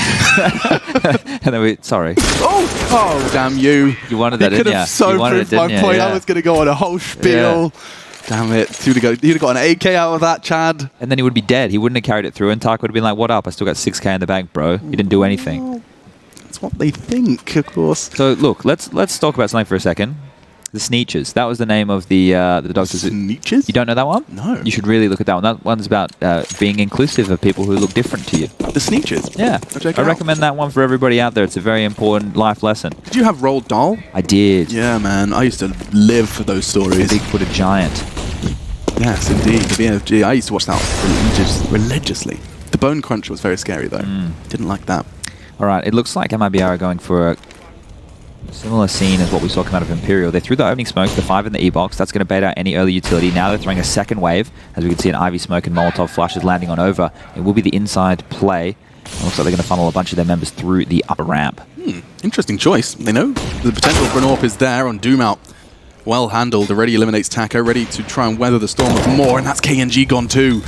D: And then sorry.
C: Oh, damn you.
D: You wanted that,
C: You could
D: didn't you?
C: have so
D: You wanted
C: proved
D: it,
C: my
D: didn't you?
C: point.
D: Yeah.
C: I was going to go on a whole spiel. Damn it. You'd have got an AK out of that, Chad.
D: And then he would be dead. He wouldn't have carried it through, and Tark would have been like, what up? I still got 6k in the bank, bro. You didn't do anything.
C: That's what they think, of course.
D: So, look, let's talk about something for a second. The Sneeches. That was the name of the doctors.
C: Sneeches?
D: You don't know that one?
C: No.
D: You should really look at that one. That one's about being inclusive of people who look different to you.
C: The Sneeches?
D: Yeah. I recommend that one for everybody out there. It's a very important life lesson.
C: Did you have Roald Dahl?
D: I did.
C: Yeah, man. I used to live for those stories.
D: Bigfooted giant.
C: Yes, indeed. The BFG. I used to watch that religiously. The Bone Crunch was very scary, though. Didn't like that.
D: All right. It looks like MIBR are going for a similar scene as what we saw come out of Imperial. They threw the opening smoke, the 5 in the E-box. That's going to bait out any early utility. Now they're throwing a second wave. As we can see, an Ivy smoke and Molotov flashes landing on over. It will be the inside play. It looks like they're going to funnel a bunch of their members through the upper ramp.
C: Interesting choice. They know the potential for an AWP is there on Dumao. Well handled. Already eliminates Taco. Ready to try and weather the storm of more. And that's KNG gone too.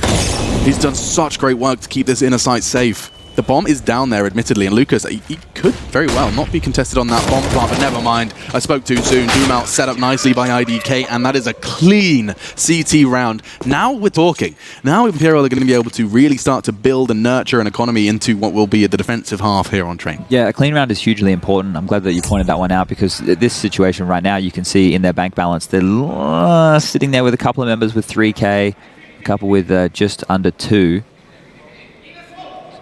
C: He's done such great work to keep this inner site safe. The bomb is down there, admittedly, and Lucas, he could very well not be contested on that bomb plant, but never mind. I spoke too soon. Doom set up nicely by IDK, and that is a clean CT round. Now we're talking. Now Imperial are going to be able to really start to build and nurture an economy into what will be the defensive half here on Train.
D: Yeah, a clean round is hugely important. I'm glad that you pointed that one out, because this situation right now, you can see in their bank balance, they're sitting there with a couple of members with 3K, a couple with just under 2.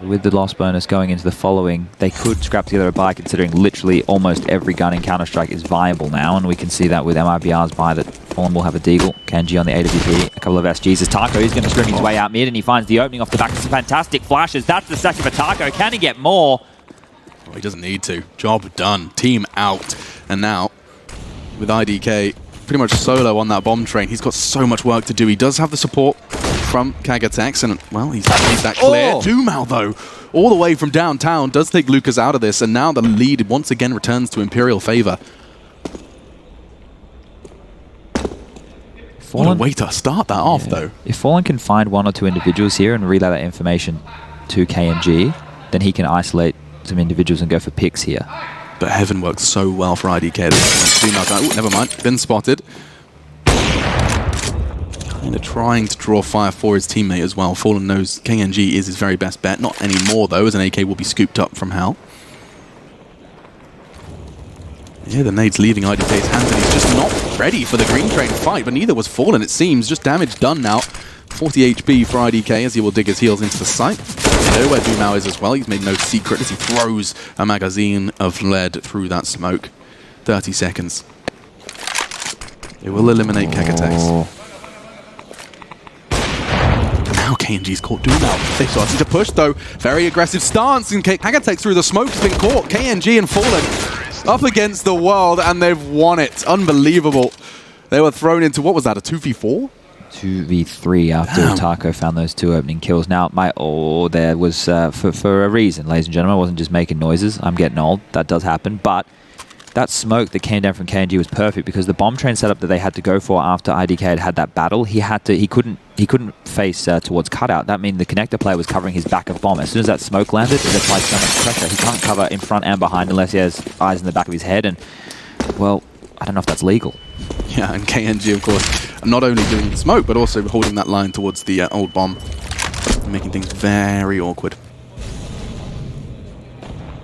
D: With the loss bonus going into the following, they could scrap together a buy, considering literally almost every gun in Counter-Strike is viable now, and we can see that with MIBR's buy that Fallen will have a Deagle, Kenji on the AWP, a couple of SGs. As Taco, he's going to scream his way out mid, and he finds the opening off the back of some fantastic flashes. That's the second for Taco. Can he get more?
C: Oh, he doesn't need to. Job done. Team out. And now, with IDK pretty much solo on that bomb train, he's got so much work to do. He does have the support from Kagatex, and, well, he's that clear. Dumal, though, all the way from downtown, does take Lucas out of this, and now the lead once again returns to Imperial favor. What a way to start that off, though.
D: If Fallen can find 1 or 2 individuals here and relay that information to KNG, then he can isolate some individuals and go for picks here.
C: But Heaven works so well for IDK. Oh, never mind. Been spotted. Kind of trying to draw fire for his teammate as well. Fallen knows KNG is his very best bet. Not anymore, though, as an AK will be scooped up from Hell. Yeah, the nade's leaving IDK's hands, and he's just not ready for the green train fight, but neither was Fallen, it seems. Just damage done now. 40 HP for IDK as he will dig his heels into the site. You know where Dumao is as well. He's made no secret as he throws a magazine of lead through that smoke. 30 seconds. It will eliminate Kagatex. Now KNG's caught Dumao. They started to push, though. Very aggressive stance, and Kagatex through the smoke has been caught. KNG and Fallen up against the world, and they've won it. Unbelievable. They were thrown into, what was that, a 2v4?
D: 2v3 after Taco found those 2 opening kills. Now, there was, for a reason, ladies and gentlemen, I wasn't just making noises. I'm getting old. That does happen. But that smoke that came down from KNG was perfect, because the bomb train setup that they had to go for after IDK had that battle, he couldn't face towards cutout. That means the connector player was covering his back of bomb. As soon as that smoke landed, it applied so much pressure. He can't cover in front and behind unless he has eyes in the back of his head. And, well, I don't know if that's legal.
C: Yeah, and KNG, of course, not only doing the smoke, but also holding that line towards the old bomb, making things very awkward.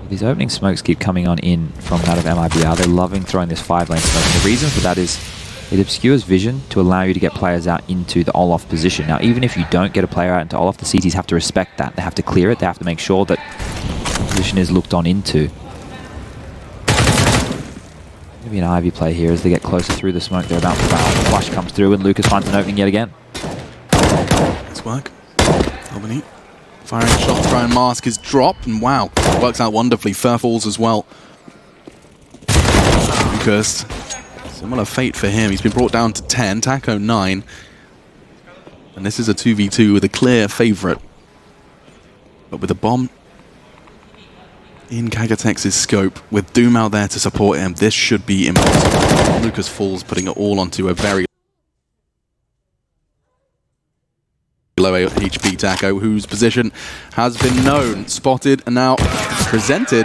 D: These opening smokes keep coming on in from that of MIBR. They're loving throwing this 5-lane smoke. And the reason for that is it obscures vision to allow you to get players out into the Olaf position. Now, even if you don't get a player out into Olaf, the CTs have to respect that. They have to clear it. They have to make sure that the position is looked on into. Maybe an Ivy play here as they get closer through the smoke. They're about to foul. Flash comes through, and Lucas finds an opening yet again.
C: Nice work. Albany firing a shot to try and mask his drop, and wow, works out wonderfully. Fur falls as well. Lucas, similar fate for him. He's been brought down to 10, Taco 9. And this is a 2v2 with a clear favourite. But with a bomb in Kagatex's scope, with Dumao there to support him, this should be impossible. Lucas falls, putting it all onto a very low HP Taco, whose position has been known, spotted, and now presented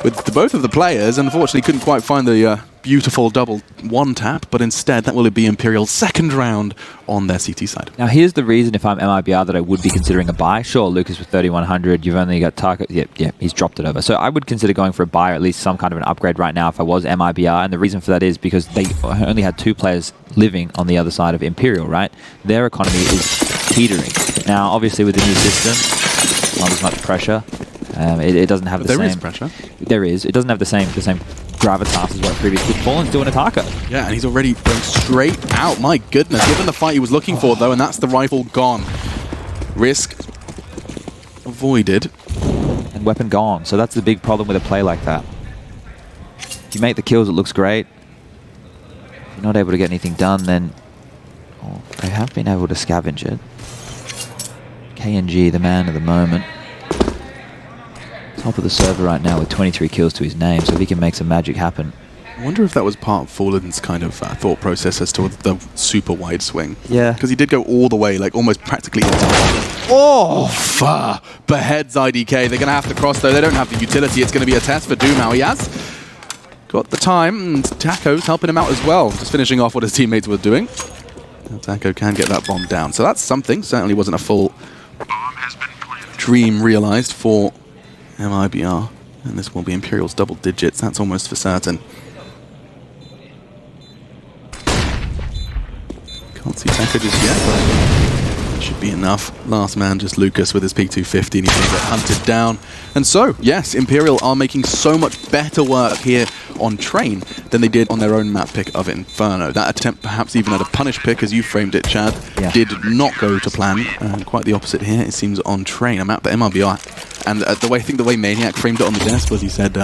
C: with both of the players. Unfortunately, couldn't quite find the beautiful double one tap, but instead that will be Imperial's second round on their CT side.
D: Now, here's the reason if I'm MIBR that I would be considering a buy. Sure, Lucas with 3100, you've only got Taco. Yeah, he's dropped it over. So I would consider going for a buy, or at least some kind of an upgrade right now if I was MIBR. And the reason for that is because they only had 2 players living on the other side of Imperial, right? Their economy is teetering. Now, obviously, with the new system, not as much pressure. It doesn't have the same...
C: There is pressure.
D: There is. It doesn't have the same gravitas as what previously Fallen's doing a Taco.
C: Yeah, and he's already going straight out. My goodness. Given the fight he was looking for, though, and that's the rifle gone. Risk avoided.
D: And weapon gone. So that's the big problem with a play like that. If you make the kills, it looks great. If you're not able to get anything done, then... Oh, they have been able to scavenge it. KNG, the man of the moment. Top of the server right now with 23 kills to his name, so if he can make some magic happen,
C: I wonder if that was part of Fallen's kind of thought process as to the super wide swing.
D: Yeah.
C: Because he did go all the way, like almost practically into beheads IDK. They're going to have to cross, though. They don't have the utility. It's going to be a test for Dumao. He has got the time, and Taco's helping him out as well. Just finishing off what his teammates were doing. Taco can get that bomb down. So that's something. Certainly wasn't a full dream realized for MIBR. And this will be Imperial's double digits. That's almost for certain. Can't see Taco just yet, but should be enough. Last man, just Lucas with his P250, and he's going to get hunted down. And so, yes, Imperial are making so much better work here on Train than they did on their own map pick of Inferno. That attempt, perhaps even at a punish pick, as you framed it, Chad, did not go to plan. Quite the opposite here, it seems, on Train, a map that MRBR. And I think the way Maniac framed it on the desk was he said,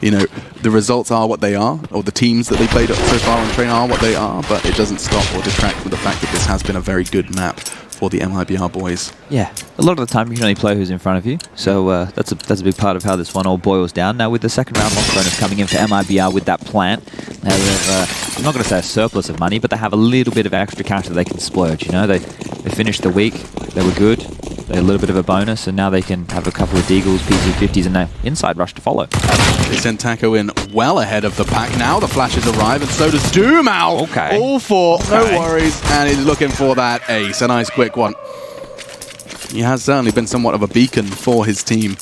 C: you know, the results are what they are, or the teams that they played so far on Train are what they are, but it doesn't stop or detract from the fact that this has been a very good map for the MIBR boys.
D: Yeah, a lot of the time you can only play who's in front of you, so that's a big part of how this one all boils down. Now with the second round monster bonus coming in for MIBR with that plant, they have, I'm not going to say a surplus of money, but they have a little bit of extra cash that they can splurge. You know, they finished the week, they were good, they had a little bit of a bonus, and now they can have a couple of Deagles, P250s, and an inside rush to follow.
C: They send Taco in well ahead of the pack. Now the flashes arrive, and so does Dumao.
D: Okay.
C: All four, no worries, and he's looking for that ace. A nice quick one. He has certainly been somewhat of a beacon for his team.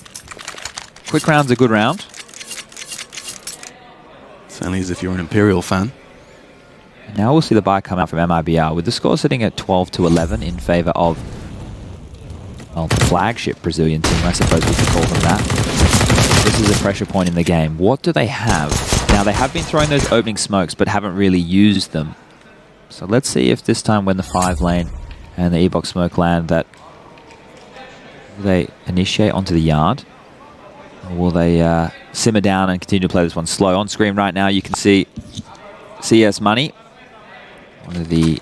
D: Quick round's a good round.
C: Certainly is if you're an Imperial fan.
D: Now we'll see the buy come out from MIBR with the score sitting at 12-11 in favor of, well, the flagship Brazilian team, I suppose we could call them that. This is a pressure point in the game. What do they have? Now, they have been throwing those opening smokes, but haven't really used them. So let's see if this time when the 5 lane and the E-box smoke land, that they initiate onto the yard. Or will they simmer down and continue to play this one slow? On screen right now, you can see CS Money, one of the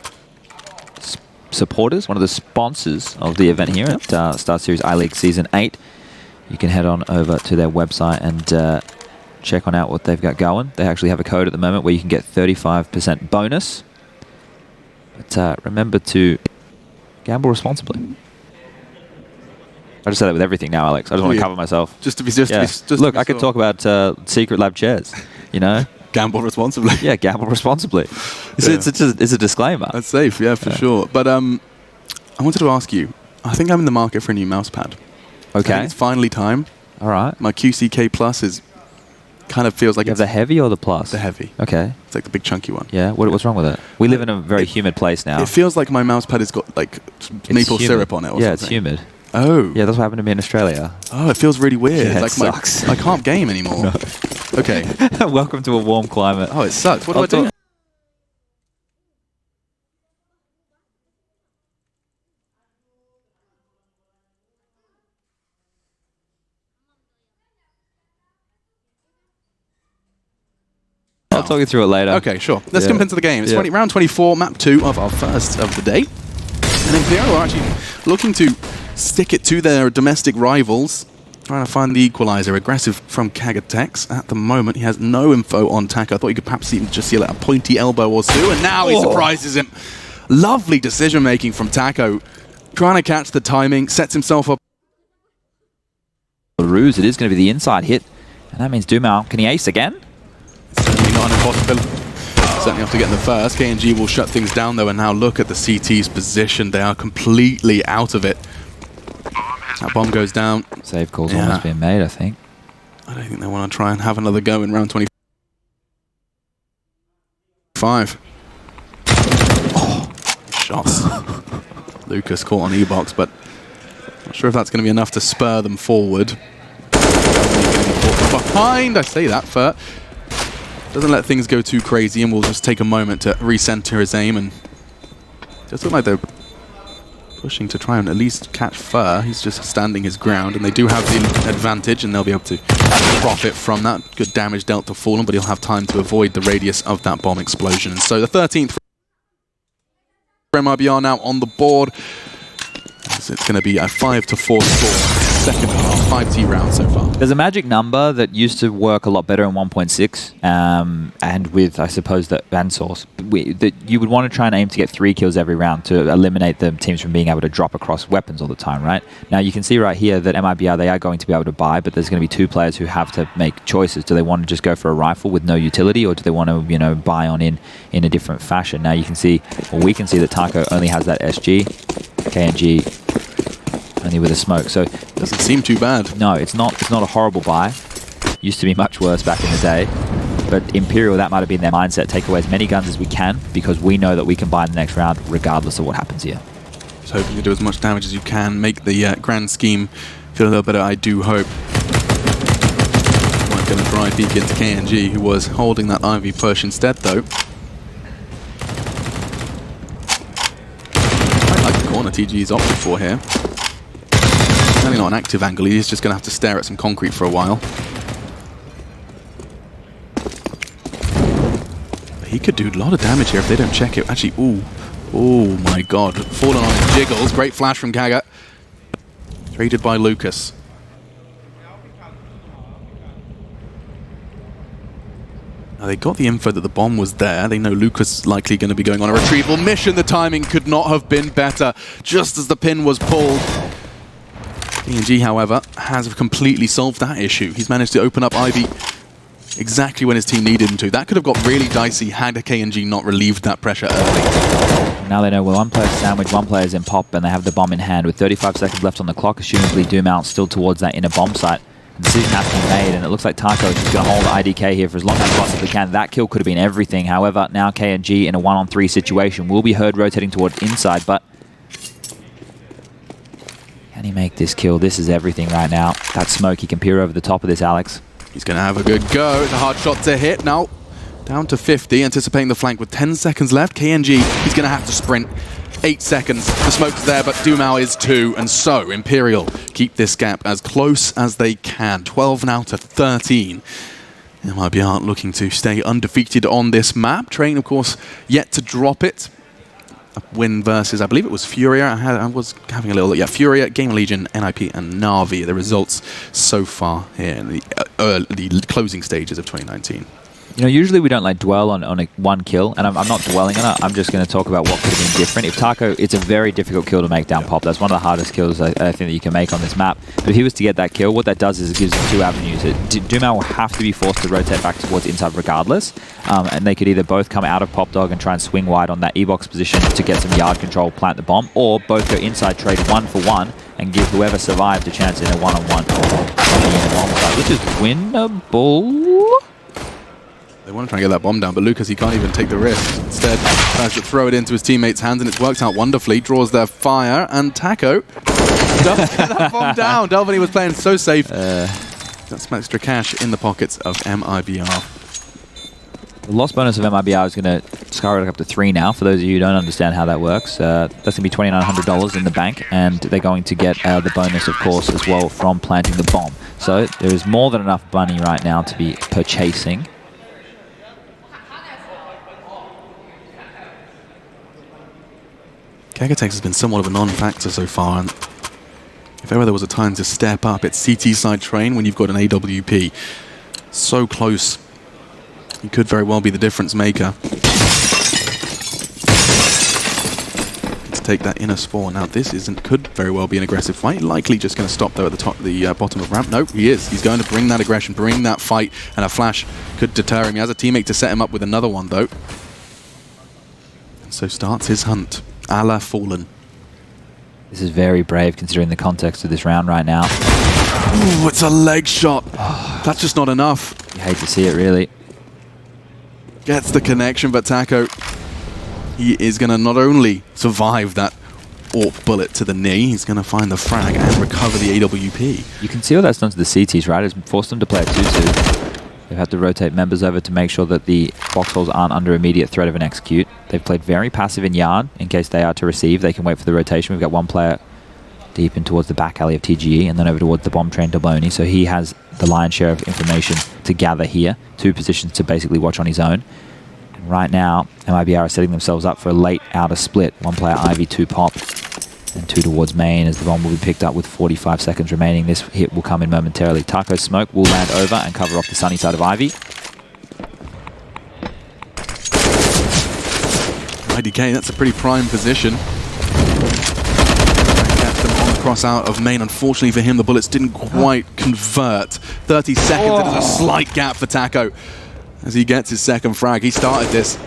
D: supporters, one of the sponsors of the event here at StarSeries I-League Season 8. You can head on over to their website and check on out what they've got going. They actually have a code at the moment where you can get 35% bonus. But remember to gamble responsibly. I just say that with everything now, Alex. I just want to cover myself. Look, I could talk about Secret Lab chairs, you know?
C: Gamble responsibly.
D: Yeah, gamble responsibly. It's a disclaimer.
C: That's safe, yeah, for sure. But I wanted to ask you, I think I'm in the market for a new mouse pad.
D: Okay.
C: I think it's finally time.
D: All right.
C: My QCK Plus kind of feels like
D: you have
C: it's
D: the heavy or the plus?
C: the heavy.
D: Okay.
C: It's like the big chunky one.
D: Yeah, what's wrong with it? We live in a very humid place now.
C: It feels like my mouse pad has got like maple syrup on it or something.
D: Yeah, it's humid.
C: Oh.
D: Yeah, that's what happened to me in Australia.
C: Oh, it feels really weird.
D: Yeah,
C: like
D: it sucks.
C: I can't game anymore.
D: No.
C: Okay.
D: Welcome to a warm climate.
C: Oh, it sucks. What do I do?
D: I'll talk you through it later.
C: Okay, sure. Let's jump into the game. It's round 24, map 2 of our first of the day. And Imperial are actually looking to stick it to their domestic rivals, trying to find the equalizer. Aggressive from Kagatex. At the moment, he has no info on Taco. I thought you could perhaps even just see like a pointy elbow or two, and now he surprises him. Lovely decision-making from Taco. Trying to catch the timing, sets himself up.
D: The ruse, it is going to be the inside hit, and that means Dumao, can he ace again?
C: Certainly not an impossibility. Certainly have to get in the first. KNG will shut things down though, and now look at the CT's position. They are completely out of it. That bomb goes down.
D: Save call's almost being made, I think.
C: I don't think they want to try and have another go in round 25. Oh, shots. Lucas caught on E-box, but not sure if that's going to be enough to spur them forward. Behind, I say that, Furt. Doesn't let things go too crazy, and will just take a moment to recenter his aim, and just look like they're pushing to try and at least catch Fur. He's just standing his ground, and they do have the advantage, and they'll be able to profit from that. Good damage dealt to Fallen, but he'll have time to avoid the radius of that bomb explosion. And so the 13th for MIBR now on the board. It's going to be a 5-4 score. second half. 5T rounds so far.
D: There's a magic number that used to work a lot better in 1.6, and with, I suppose, the band source, that you would want to try and aim to get 3 kills every round to eliminate the teams from being able to drop across weapons all the time, right? Now, you can see right here that MIBR, they are going to be able to buy, but there's going to be 2 players who have to make choices. Do they want to just go for a rifle with no utility, or do they want to, you know, buy on in a different fashion? Now, you can see, or we can see that Taco only has that SG, KNG only with a smoke, so
C: doesn't seem too bad.
D: No, it's not a horrible buy. Used to be much worse back in the day, but Imperial, that might have been their mindset. Take away as many guns as we can because we know that we can buy in the next round regardless of what happens here.
C: Just hoping to do as much damage as you can, make the grand scheme feel a little better, I do hope. Might going to dry peek into KNG, who was holding that Ivy push instead, though. I like the corner TG's opted for here. Certainly not an active angle, he's just going to have to stare at some concrete for a while. But he could do a lot of damage here if they don't check it. Actually, ooh. Oh my god. Fallen on his jiggles. Great flash from Kaga. Traded by Lucas. Now they got the info that the bomb was there. They know Lucas is likely going to be going on a retrieval mission. The timing could not have been better. Just as the pin was pulled. KNG, however, has completely solved that issue. He's managed to open up Ivy exactly when his team needed him to. That could have got really dicey had KNG not relieved that pressure early.
D: Now they know, well, one player's sandwich, one player's in pop, and they have the bomb in hand. With 35 seconds left on the clock, assumably Doom out still towards that inner bomb site. The decision has to be made, and it looks like Taco is just going to hold IDK here for as long as possibly can. That kill could have been everything. However, now KNG in a 1-on-3 situation will be heard rotating towards inside, but can he make this kill? This is everything right now. That smoke, he can peer over the top of this, Alex.
C: He's going to have a good go. It's a hard shot to hit. Now, down to 50, anticipating the flank with 10 seconds left. KNG, he's going to have to sprint. 8 seconds. The smoke's there, but Dumao is 2, and so Imperial keep this gap as close as they can. 12 now to 13. MIBR looking to stay undefeated on this map. Train, of course, yet to drop it. A win versus, I believe it was Furia. I was having a little look. Yeah, Furia, Game Legion, NIP, and Na'Vi. The results so far here in the closing stages of 2019.
D: You know, usually we don't like dwell on a one kill, and I'm not dwelling on it. I'm just going to talk about what could have been different. If Taco, it's a very difficult kill to make down pop. That's one of the hardest kills I think that you can make on this map. But if he was to get that kill, what that does is it gives him 2 avenues. Dumao will have to be forced to rotate back towards inside regardless, and they could either both come out of pop dog and try and swing wide on that E-box position to get some yard control, plant the bomb, or both go inside, trade 1-for-1, and give whoever survived a chance in a 1-on-1 which is winnable.
C: They want to try and get that bomb down, but Lucas, he can't even take the risk. Instead, tries to throw it into his teammates' hands, and it's worked out wonderfully. Draws their fire, and Taco does get that bomb down. Delvini was playing so safe. Got some extra cash in the pockets of MIBR.
D: The loss bonus of MIBR is going to skyrocket up to 3 now. For those of you who don't understand how that works, that's going to be $2,900 in the bank, and they're going to get the bonus, of course, as well from planting the bomb. So there is more than enough money right now to be purchasing.
C: Kagatex has been somewhat of a non-factor so far, and if ever there was a time to step up, it's CT side Train when you've got an AWP so close. He could very well be the difference maker. To take that inner spawn. Now this could very well be an aggressive fight. Likely just going to stop though at the bottom of ramp. Nope, he is. He's going to bring that aggression, bring that fight, and a flash could deter him. He has a teammate to set him up with another one though. And so starts his hunt. A la Fallen.
D: This is very brave considering the context of this round right now.
C: Ooh, it's a leg shot. That's just not enough.
D: You hate to see it, really.
C: Gets the connection, but Taco, he is going to not only survive that AWP bullet to the knee, he's going to find the frag and recover the AWP.
D: You can see what that's done to the CTs, right? It's forced them to play a 2-2. They've had to rotate members over to make sure that the foxholes aren't under immediate threat of an execute. They've played very passive in yard in case they are to receive. They can wait for the rotation. We've got one player deep in towards the back alley of TGE and then over towards the bomb train Delboni. So he has the lion's share of information to gather here. 2 positions to basically watch on his own. And right now, MIBR are setting themselves up for a late outer split. 1 player Ivy, 2 pop. And 2 towards main as the bomb will be picked up with 45 seconds remaining. This hit will come in momentarily. Taco's smoke will land over and cover off the sunny side of Ivy.
C: IDK, that's a pretty prime position. Get them on the cross out of main. Unfortunately for him, the bullets didn't quite convert. 30 seconds, and there's a slight gap for Taco as he gets his second frag. He started this.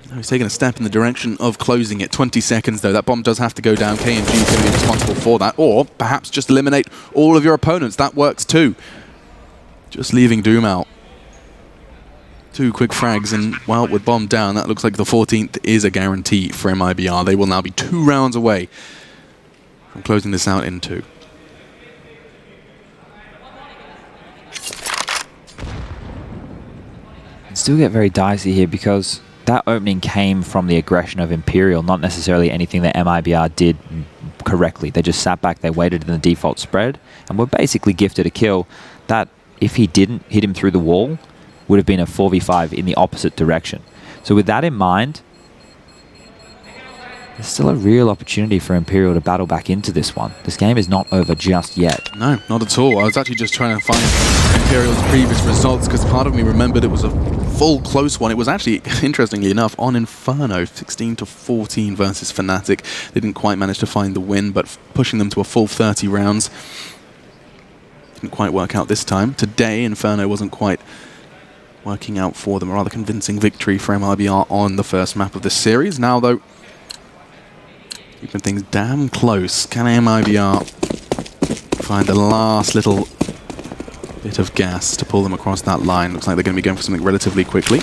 C: Now he's taking a step in the direction of closing it. 20 seconds though. That bomb does have to go down. KNG is going to be responsible for that. Or perhaps just eliminate all of your opponents. That works too. Just leaving Doom out. 2 quick frags, and well, with bomb down, that looks like the 14th is a guarantee for MIBR. They will now be 2 rounds away from closing this out in 2.
D: Can still get very dicey here because that opening came from the aggression of Imperial, not necessarily anything that MIBR did correctly. They just sat back, they waited in the default spread, and were basically gifted a kill that, if he didn't hit him through the wall, would have been a 4v5 in the opposite direction. So with that in mind, there's still a real opportunity for Imperial to battle back into this one. This game is not over just yet.
C: No, not at all. I was actually just trying to find Imperial's previous results because part of me remembered it was a full close one. It was actually, interestingly enough, on Inferno, 16-14 versus Fnatic. They didn't quite manage to find the win, but pushing them to a full 30 rounds didn't quite work out this time. Today, Inferno wasn't quite working out for them. A rather convincing victory for MIBR on the first map of this series. Now, though, keeping things damn close. Can MIBR find the last little bit of gas to pull them across that line? Looks like they're going to be going for something relatively quickly.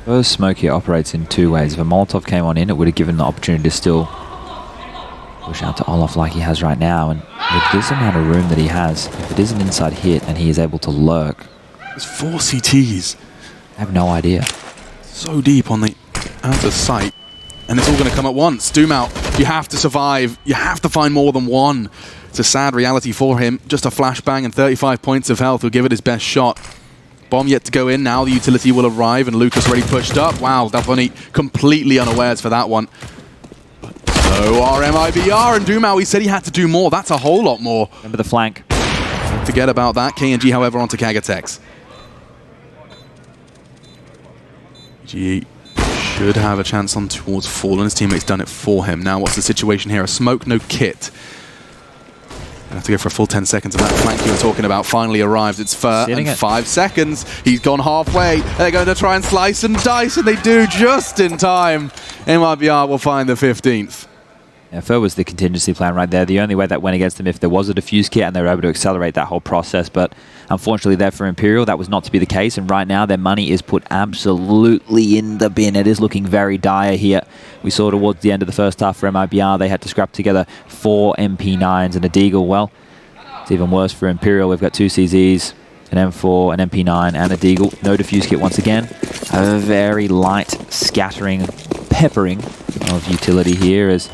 D: First smoke here operates in 2 ways. If a Molotov came on in, it would have given the opportunity to still push out to Olaf like he has right now, and with this amount of room that he has, if it is an inside hit and he is able to lurk...
C: There's 4 CTs.
D: I have no idea.
C: So deep on the outer sight, and it's all going to come at once. Doom out. You have to survive. You have to find more than one. It's a sad reality for him. Just a flashbang and 35 points of health will give it his best shot. Bomb yet to go in. Now the utility will arrive, and Lucas already pushed up. Wow, Davoni completely unawares for that one. So are MIBR, and Doomau, he said he had to do more. That's a whole lot more.
D: Remember the flank.
C: Forget about that. KNG, however, onto Kagatex. G should have a chance on towards Fallen. His teammate's done it for him. Now, what's the situation here? A smoke, no kit. Gonna have to go for a full 10 seconds of that flank you were talking about. Finally arrives. It's Fur, and 5 seconds. He's gone halfway. They're going to try and slice and dice, and they do just in time. MIBR will find the 15th.
D: Yeah, Fur was the contingency plan right there. The only way that went against them if there was a defuse kit and they were able to accelerate that whole process. But unfortunately there for Imperial, that was not to be the case. And right now their money is put absolutely in the bin. It is looking very dire here. We saw towards the end of the first half for MIBR, they had to scrap together 4 MP9s and a Deagle. Well, it's even worse for Imperial. We've got 2 CZs, an M4, an MP9 and a Deagle. No defuse kit once again. A very light scattering, peppering of utility here as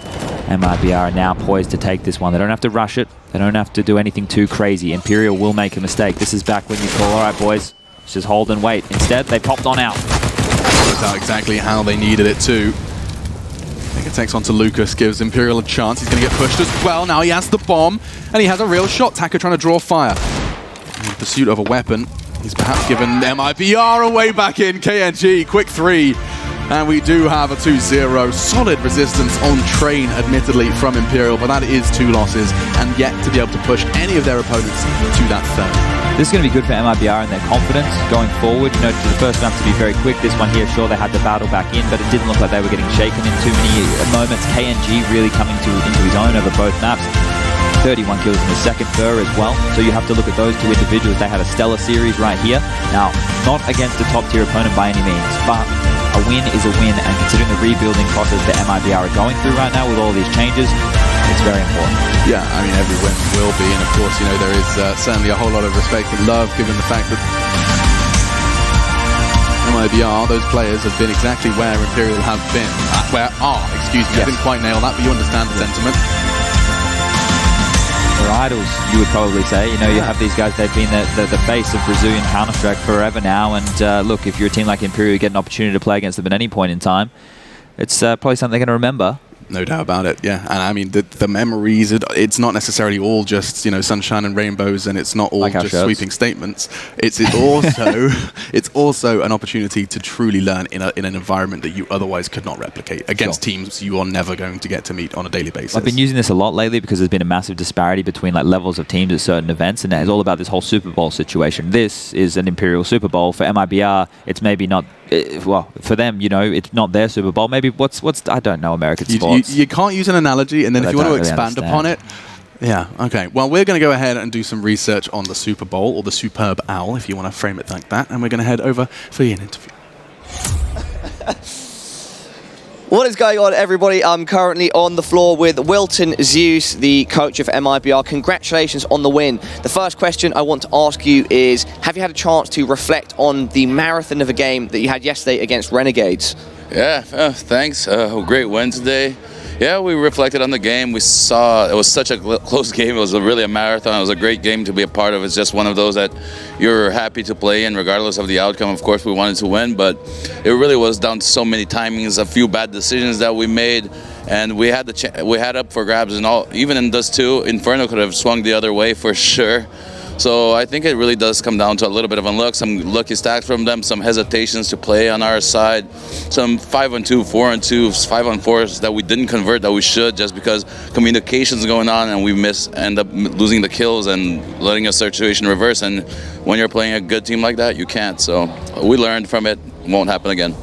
D: MIBR are now poised to take this one. They don't have to rush it. They don't have to do anything too crazy. Imperial will make a mistake. This is back when you call, all right, boys, let's just hold and wait. Instead, they popped on out.
C: Worked out exactly how they needed it too. Takes onto Lucas, gives Imperial a chance. He's going to get pushed as well. Now he has the bomb, and he has a real shot. Taco trying to draw fire. In pursuit of a weapon, he's perhaps given MIBR a way back in. KNG, quick 3. And we do have a 2-0. Solid resistance on train, admittedly, from Imperial, but that is 2 losses, and yet to be able to push any of their opponents to that third.
D: This is going to be good for MIBR and their confidence going forward. You know, for the first round to be very quick. This one here, sure, they had the battle back in, but it didn't look like they were getting shaken in too many moments. KNG really coming into his own over both maps. 31 kills in the second Fur as well. So you have to look at those 2 individuals. They had a stellar series right here. Now, not against a top-tier opponent by any means, but a win is a win, and considering the rebuilding process that MIBR are going through right now with all these changes, it's very important.
C: Yeah, I mean, every win will be, and of course, you know, there is certainly a whole lot of respect and love given the fact that MIBR, those players have been exactly where Imperial have been. Excuse me, yes. I didn't quite nail that, but you understand the sentiment.
D: They're idols, you would probably say. You know, you have these guys, they've been the face of Brazilian Counter-Strike forever now. And look, if you're a team like Imperial, you get an opportunity to play against them at any point in time. It's probably something they're going to remember.
C: No doubt about it, yeah. And I mean, the memories, it's not necessarily all just, you know, sunshine and rainbows, and it's not all like just sweeping statements. It's also it's also an opportunity to truly learn in an environment that you otherwise could not replicate against teams you are never going to get to meet on a daily basis.
D: I've been using this a lot lately because there's been a massive disparity between like levels of teams at certain events, and it's all about this whole Super Bowl situation. This is an Imperial Super Bowl. For MIBR, it's maybe not. Well, for them, you know, it's not their Super Bowl. Maybe what's I don't know American sports.
C: You can't use an analogy, and then if you want to expand upon it, yeah, okay. Well, we're going to go ahead and do some research on the Super Bowl, or the Superb Owl, if you want to frame it like that, and we're going to head over for an interview.
E: What is going on, everybody? I'm currently on the floor with Wilton Zeus, the coach of MIBR. Congratulations on the win. The first question I want to ask you is, have you had a chance to reflect on the marathon of a game that you had yesterday against Renegades?
F: Yeah, thanks. Great win today. Yeah, we reflected on the game. We saw it was such a close game. It was really a marathon. It was a great game to be a part of. It's just one of those that you're happy to play in regardless of the outcome. Of course, we wanted to win, but it really was down to so many timings, a few bad decisions that we made, and we had up for grabs and all. Even in this too, Inferno could have swung the other way for sure. So I think it really does come down to a little bit of unluck, some lucky stacks from them, some hesitations to play on our side, some 5-on-2, 4-on-2s, 5-on-4s that we didn't convert that we should, just because communication's going on and we end up losing the kills and letting a situation reverse. And when you're playing a good team like that, you can't. So we learned from it. Won't happen again.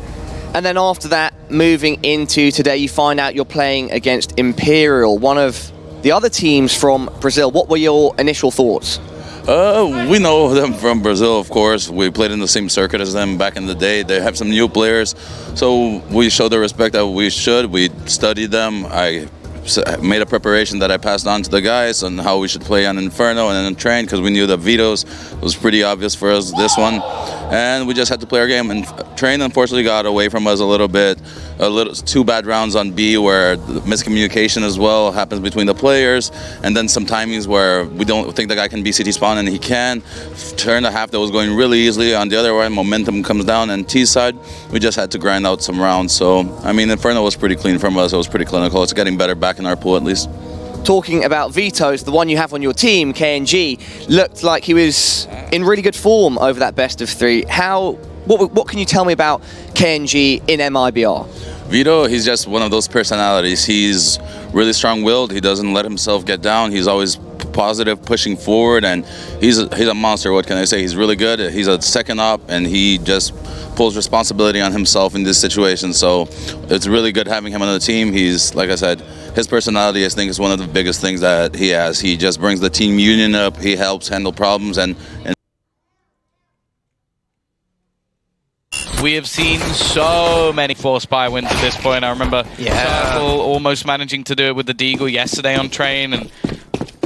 E: And then after that, moving into today, you find out you're playing against Imperial, one of the other teams from Brazil. What were your initial thoughts?
F: We know them from Brazil, of course. We played in the same circuit as them back in the day. They have some new players, so we show the respect that we should. We studied them. I made a preparation that I passed on to the guys on how we should play on Inferno and then train, because we knew the vetoes was pretty obvious for us this one, and we just had to play our game. And train unfortunately got away from us a little bit. Two bad rounds on B where miscommunication as well happens between the players, and then some timings where we don't think the guy can be CT spawn and he can. Turn a half that was going really easily. On the other one, momentum comes down, and T side we just had to grind out some rounds. So I mean, Inferno was pretty clean from us. It was pretty clinical. It's getting better back in our pool at least.
E: Talking about vetoes, the one you have on your team, KNG, looked like he was in really good form over that best of three. What can you tell me about KNG in MIBR?
F: Vito, he's just one of those personalities. He's really strong-willed. He doesn't let himself get down. He's always positive, pushing forward, and he's a monster. What can I say? He's really good. He's a second op, and he just pulls responsibility on himself in this situation. So it's really good having him on the team. He's, like I said, his personality, I think, is one of the biggest things that he has. He just brings the team union up. He helps handle problems, and
G: we have seen so many 4-spy wins at this point. I remember Circle almost managing to do it with the Deagle yesterday on train, and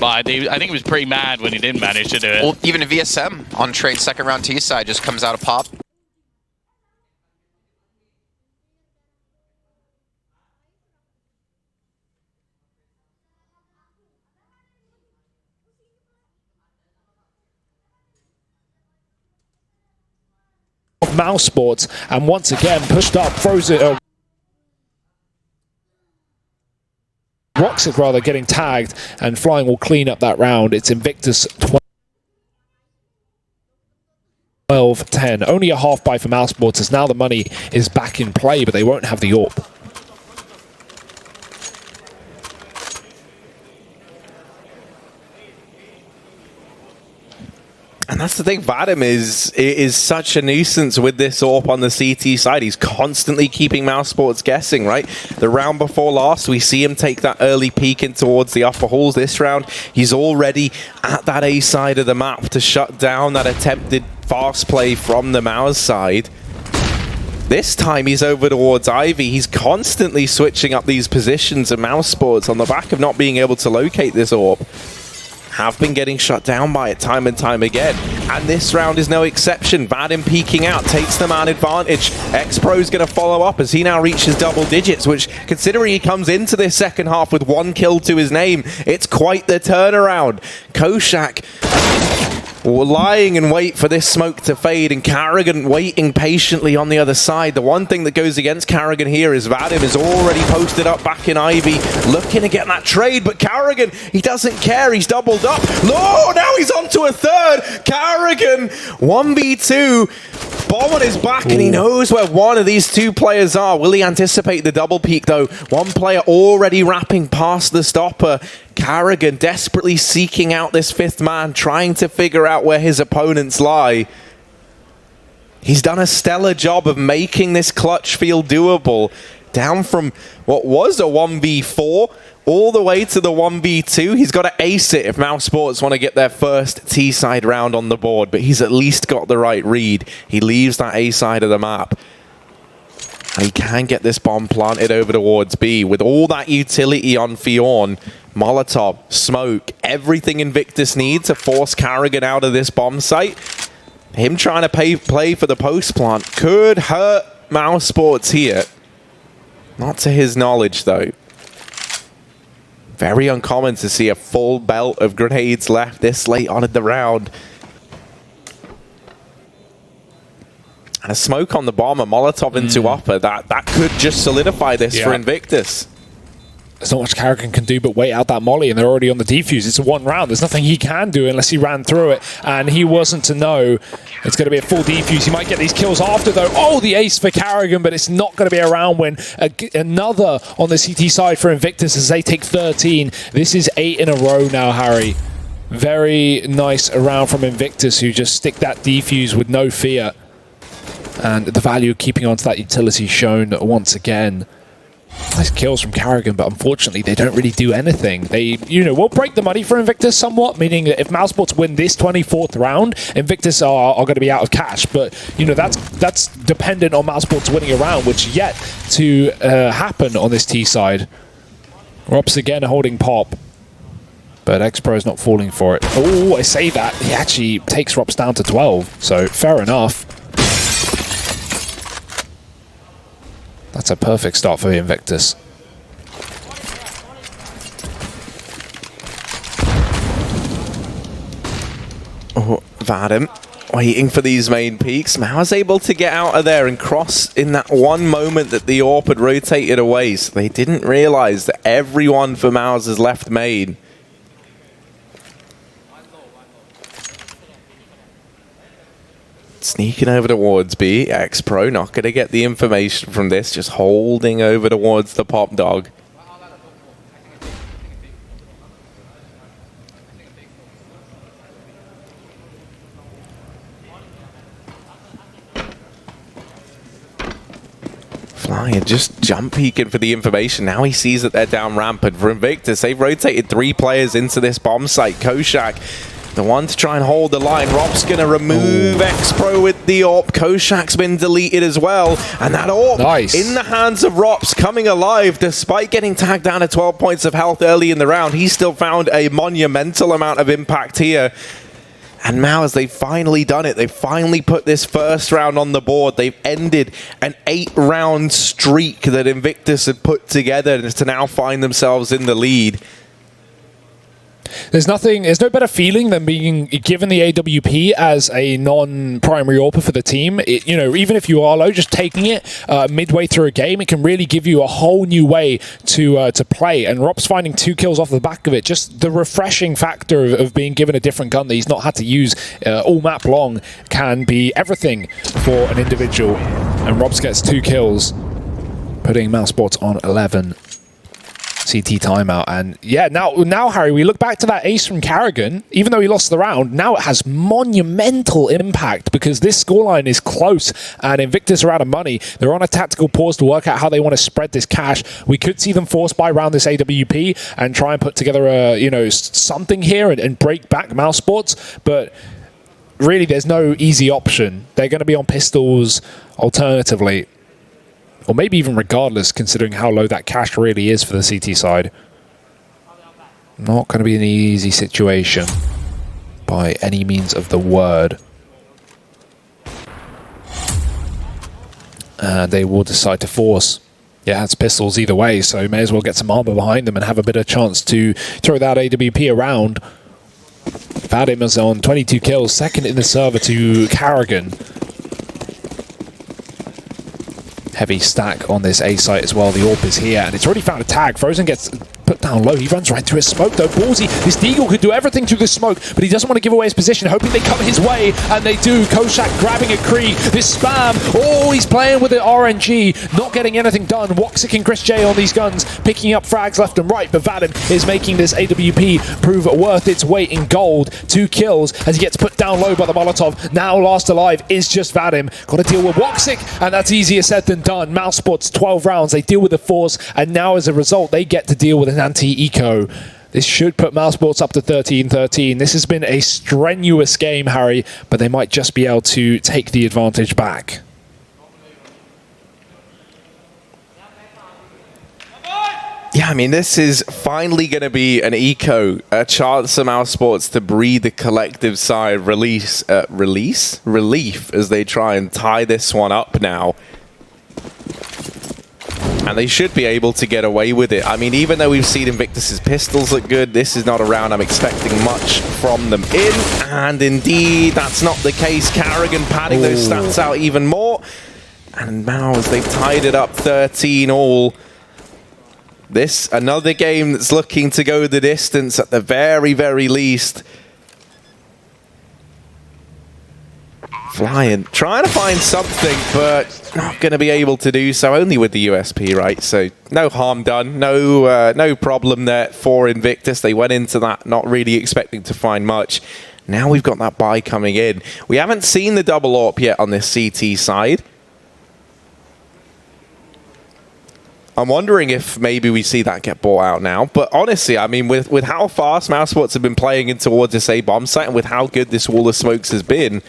G: I think he was pretty mad when he didn't manage to do it.
H: Well, even a VSM on train second round T side just comes out of pop.
I: Mouse Sports, and once again pushed up, throws it. Roxic rather getting tagged, and Flying will clean up that round. It's Invictus 12-10. Only a half buy for Mouse Sports, as now the money is back in play, but they won't have the AWP.
J: And that's the thing, Vadim is such a nuisance with this AWP on the CT side. He's constantly keeping Mouse Sports guessing, right? The round before last, we see him take that early peek in towards the upper halls. This round, he's already at that A side of the map to shut down that attempted fast play from the Mouse side. This time he's over towards Ivy. He's constantly switching up these positions, and Mouse Sports, on the back of not being able to locate this AWP, have been getting shut down by it time and time again. and this round is no exception. Vadim peeking out, takes the man advantage. X-Pro's going to follow up as he now reaches double digits, which, considering he comes into this second half with 1 kill to his name, it's quite the turnaround. Koshak lying in wait for this smoke to fade, and Karrigan waiting patiently on the other side. The one thing that goes against Karrigan here is Vadim is already posted up back in Ivy, looking to get that trade, but Karrigan, he doesn't care. He's doubled up. No, now he's on to a third. Karrigan, 1v2. Bomb on his back, and he knows where one of these two players are. Will he anticipate the double peek, though? One player already wrapping past the stopper. Karrigan desperately seeking out this 5th man, trying to figure out where his opponents lie. He's done a stellar job of making this clutch feel doable. Down from what was a 1v4 all the way to the 1v2. He's got to ace it if Mouse Sports want to get their first T-side round on the board, but he's at least got the right read. He leaves that A side of the map, and he can get this bomb planted over towards B. With all that utility on Fionn, Molotov, smoke, everything Invictus needs to force Karrigan out of this bomb site. Him trying to play for the post plant could hurt Mouse Sports here. Not to his knowledge, though. Very uncommon to see a full belt of grenades left this late on in the round. And a smoke on the bomb, a Molotov into upper, that could just solidify this for Invictus.
I: There's not much Karrigan can do but wait out that molly, and they're already on the defuse. It's a 1 round. There's nothing he can do unless he ran through it, and he wasn't to know. It's going to be a full defuse. He might get these kills after, though. Oh, the ace for Karrigan, but it's not going to be a round win. Another on the CT side for Invictus as they take 13. This is 8 in a row now, Harry. Very nice round from Invictus, who just stick that defuse with no fear. And the value of keeping on to that utility shown once again. Nice kills from Karrigan, but unfortunately they don't really do anything. They, will break the money for Invictus somewhat, meaning that if Mousesports win this 24th round, Invictus are going to be out of cash. But, that's dependent on Mousesports winning a round, which yet to happen on this T side. Rops again holding pop, but X-Pro is not falling for it. Oh, I say that. He actually takes Rops down to 12, so fair enough. That's a perfect start for Invictus.
J: Oh, Vadim waiting for these main peaks. Mau's able to get out of there and cross in that one moment that the AWP had rotated away. So they didn't realize that everyone for Maus has left main. Sneaking over towards B. X-Pro not going to get the information from this, just holding over towards the pop dog. Flyer just jump peeking for the information. Now he sees that they're down rampant. For Invictus, they've rotated 3 players into this bomb site. Koshak, the one to try and hold the line. Rob's going to remove X-Pro with the AWP. Koshak's been deleted as well. And that AWP in the hands of Rops, coming alive. Despite getting tagged down to 12 points of health early in the round, he still found a monumental amount of impact here. And now as they've finally done it, they've finally put this first round on the board. They've ended an 8-round streak that Invictus had put together to now find themselves in the lead.
I: There's no better feeling than being given the AWP as a non-primary AWPer for the team. Even if you are low, just taking it midway through a game, it can really give you a whole new way to play. And Rob's finding 2 kills off the back of it. Just the refreshing factor of being given a different gun that he's not had to use all map long can be everything for an individual. And Robs gets 2 kills, putting Mousesports on 11. CT timeout, and yeah, now Harry, we look back to that ace from Karrigan. Even though he lost the round, now it has monumental impact because this scoreline is close and Invictus are out of money. They're on a tactical pause to work out how they want to spread this cash. We could see them force buy around this AWP and try and put together a something here and break back Mousesports, but really there's no easy option. They're going to be on pistols alternatively. Or maybe even regardless, considering how low that cash really is for the CT side. Not going to be an easy situation. by any means of the word. And they will decide to force. Yeah, it's pistols either way, so may as well get some armor behind them and have a bit of chance to throw that AWP around. Vadim is on 22 kills, second in the server to Karrigan. Heavy stack on this A site as well. The AWP is here, and it's already found a tag. Frozen gets put down low. He runs right through his smoke, though. Ballsy, this Deagle could do everything through the smoke, but he doesn't want to give away his position, hoping they come his way, and they do. Koshak grabbing a Kree. This spam. Oh, he's playing with the RNG, not getting anything done. Woxic and Chris J on these guns, picking up frags left and right, but Vadim is making this AWP prove worth its weight in gold. 2 kills as he gets put down low by the Molotov. Now last alive is just Vadim. Got to deal with Woxic, and that's easier said than done. Mousesports, 12 rounds. They deal with the force, and now as a result, they get to deal with an anti-eco. This should put Mousesports up to 13-13. This has been a strenuous game, Harry, but they might just be able to take the advantage back.
J: Yeah, I mean, this is finally going to be an eco, a chance for Mousesports to breathe the collective sigh of relief as they try and tie this one up now. And they should be able to get away with it. I mean, even though we've seen Invictus's pistols look good, this is not a round I'm expecting much from them in. And indeed, that's not the case. Karrigan padding those stats out even more. And Mouse, they've tied it up 13 all. This, another game that's looking to go the distance at the very, very least. Flying, trying to find something, but not going to be able to do so, only with the USP, right? So no harm done, no problem there for Invictus. They went into that not really expecting to find much. Now we've got that buy coming in. We haven't seen the double AWP yet on this CT side. I'm wondering if maybe we see that get bought out now. But honestly, I mean, with how fast Mousesports have been playing in towards this A bomb site and with how good this wall of smokes has been,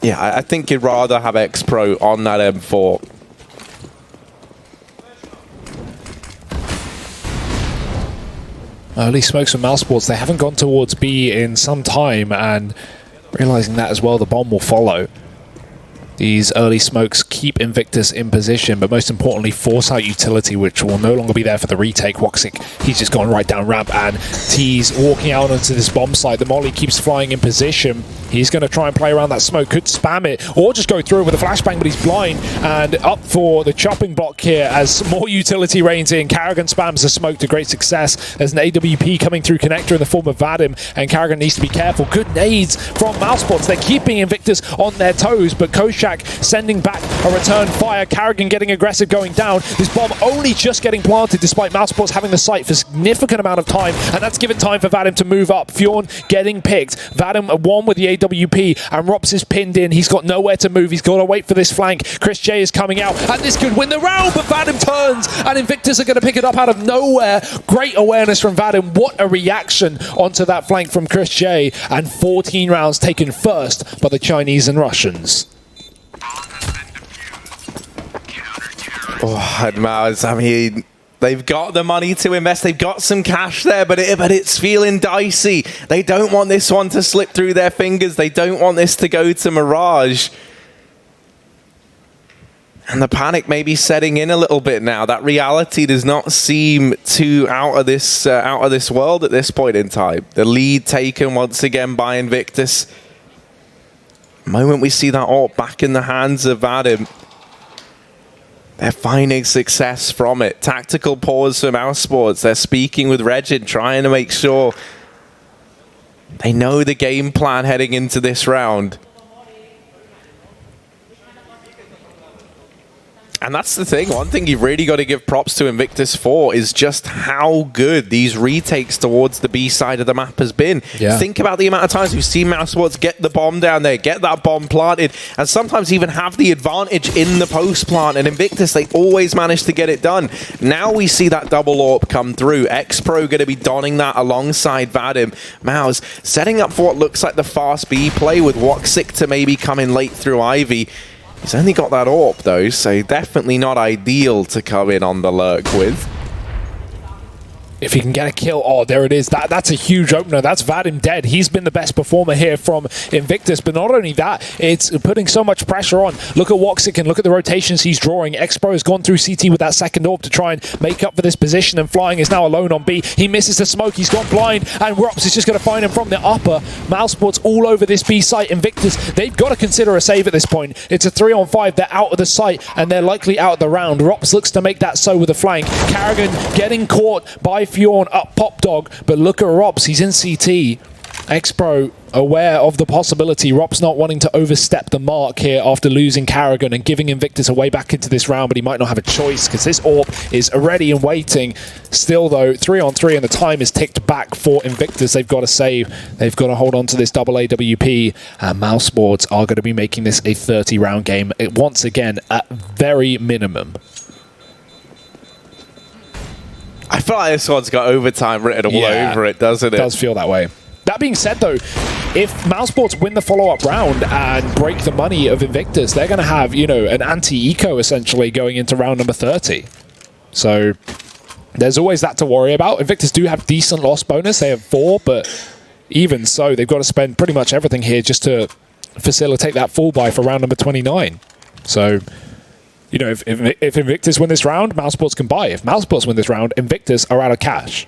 J: yeah, I think you'd rather have X-Pro on that M4.
I: Early smokes from Mousesports. They haven't gone towards B in some time, and realizing that as well, the bomb will follow. These early smokes keep Invictus in position, but most importantly, force out utility, which will no longer be there for the retake. Woxic, he's just gone right down ramp, and T's walking out onto this bomb site. The molly keeps flying in position. He's going to try and play around that smoke, could spam it, or just go through it with a flashbang, but he's blind, and up for the chopping block here as more utility reigns in. Karrigan spams the smoke to great success. There's an AWP coming through connector in the form of Vadim, and Karrigan needs to be careful. Good nades from Mousesports. They're keeping Invictus on their toes, but Koshak sending back a return fire. Karrigan getting aggressive, going down. This bomb only just getting planted despite Mousesports having the site for a significant amount of time, and that's given time for Vadim to move up. Fjorn getting picked. Vadim won with the AWP, and Rops is pinned in. He's got nowhere to move. He's got to wait for this flank. Chris J is coming out, and this could win the round, but Vadim turns, and Invictus are going to pick it up out of nowhere. Great awareness from Vadim. What a reaction onto that flank from Chris J, and 14 rounds taken first by the Chinese and Russians.
J: Oh, and Mars, I mean, they've got the money to invest. They've got some cash there, but it's feeling dicey. They don't want this one to slip through their fingers. They don't want this to go to Mirage. And the panic may be setting in a little bit now. That reality does not seem too out of this world at this point in time. The lead taken once again by Invictus. The moment we see that AWP back in the hands of Vadim, they're finding success from it. Tactical pause from Mousesports. They're speaking with Regin, trying to make sure they know the game plan heading into this round. And that's the thing. One thing you've really got to give props to Invictus for is just how good these retakes towards the B side of the map has been. Yeah. Think about the amount of times we've seen Mousesports get the bomb down there, get that bomb planted, and sometimes even have the advantage in the post plant. And Invictus, they always manage to get it done. Now we see that double AWP come through. X-Pro going to be donning that alongside Vadim. Mouse setting up for what looks like the fast B play with Woxic to maybe come in late through Ivy. He's only got that AWP though, so definitely not ideal to come in on the lurk with.
I: If he can get a kill, oh, there it is. That's a huge opener. That's Vadim dead. He's been the best performer here from Invictus, but not only that, it's putting so much pressure on. Look at Woxic and look at the rotations he's drawing. X-Pro has gone through CT with that second AWP to try and make up for this position, and Flying is now alone on B. He misses the smoke. He's gone blind, and Rops is just going to find him from the upper. Mousesports all over this B site. Invictus, they've got to consider a save at this point. It's a 3-on-5. They're out of the site, and they're likely out of the round. Rops looks to make that so with a flank. Carrigan getting caught by Fjorn up Pop Dog, but look at Rops, he's in CT. X-Pro aware of the possibility. Rops not wanting to overstep the mark here after losing Carrigan and giving Invictus a way back into this round, but he might not have a choice because this AWP is ready and waiting. Still though, 3-on-3 and the time is ticked back for Invictus. They've got to save. They've got to hold on to this double AWP, and Mousesports are going to be making this a 30-round game once again at very minimum.
J: I feel like this one's got overtime written all over it, doesn't it?
I: It does feel that way. That being said, though, if Mousesports win the follow-up round and break the money of Invictus, they're going to have, you know, an anti-eco essentially going into round number 30. So there's always that to worry about. Invictus do have decent loss bonus. They have 4, but even so, they've got to spend pretty much everything here just to facilitate that full buy for round number 29. So, you know, if Invictus win this round, Mousesports can buy. If Mousesports win this round, Invictus are out of cash.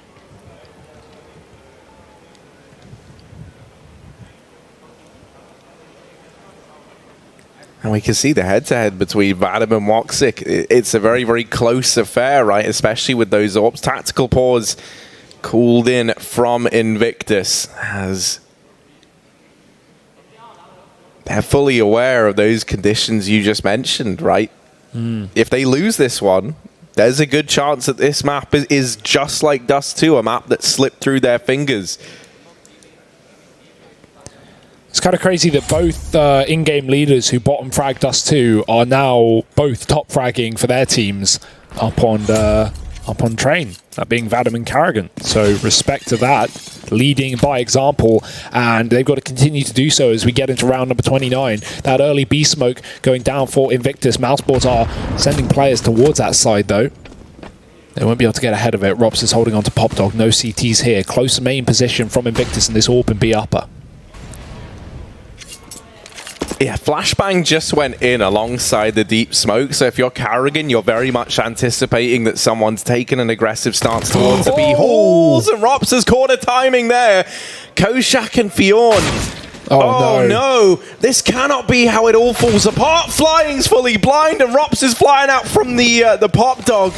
J: And we can see the head-to-head between Vadim and Woxic. It's a very, very close affair, right? Especially with those AWPs. Tactical pause called in from Invictus as they're fully aware of those conditions you just mentioned, right? If they lose this one, there's a good chance that this map is just like Dust 2, a map that slipped through their fingers.
I: It's kind of crazy that both in-game leaders who bottom frag Dust 2 are now both top fragging for their teams up on Train, that being Vadim and Carrigan. So respect to that, leading by example, and they've got to continue to do so as we get into round number 29. That early B smoke going down for Invictus. Mousesports are sending players towards that side though. They won't be able to get ahead of it. Rops is holding on to Pop Dog. No CTs here. Close main position from Invictus in this AWP and B upper.
J: Yeah, Flashbang just went in alongside the deep smoke, so if you're Carrigan, you're very much anticipating that someone's taken an aggressive stance towards the B holes, and Rops has caught a timing there. Koshak and Fjorn. Oh no, this cannot be how it all falls apart. Flying's fully blind, and Rops is flying out from the Pop Dog.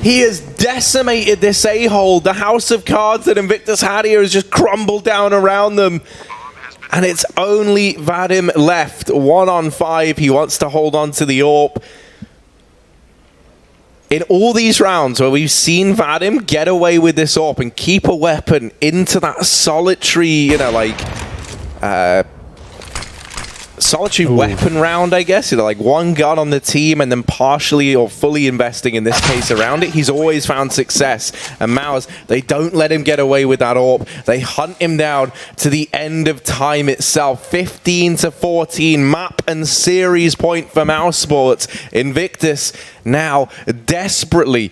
J: He has decimated this A-hole. The house of cards that Invictus had here has just crumbled down around them. And it's only Vadim left, 1-on-5. He wants to hold on to the AWP. In all these rounds where we've seen Vadim get away with this AWP and keep a weapon into that solitary, you know, like, solitary weapon round, I guess. You know, like one gun on the team and then partially or fully investing, in this case, around it. He's always found success. And Maus, they don't let him get away with that AWP. They hunt him down to the end of time itself. 15-14, map and series point for Mousesports. Invictus now desperately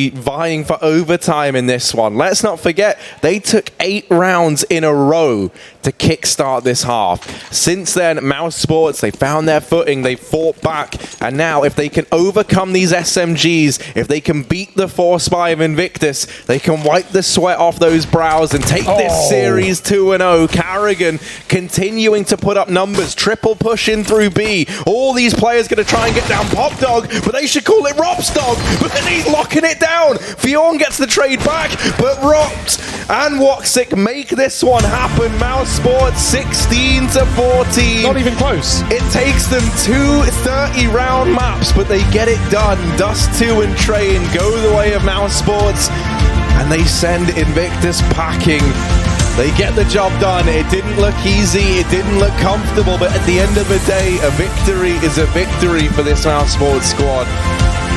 J: vying for overtime in this one. Let's not forget, they took 8 rounds in a row to kickstart this half. Since then, Mousesports, they found their footing, they fought back, and now if they can overcome these SMGs, if they can beat the force buy of Invictus, they can wipe the sweat off those brows and take this series 2-0. Carrigan continuing to put up numbers, triple push in through B. All these players going to try and get down Pop Dog, but they should call it Rops Dog, but then he's locking it down. Fjorn gets the trade back, but Rops and Woxic make this one happen. Mousesports 16-14.
I: Not even close.
J: It takes them 2 30-round maps, but they get it done. Dust 2 and Train go the way of Mousesports, and they send Invictus packing. They get the job done. It didn't look easy, it didn't look comfortable, but at the end of the day, a victory is a victory for this Mousesports squad.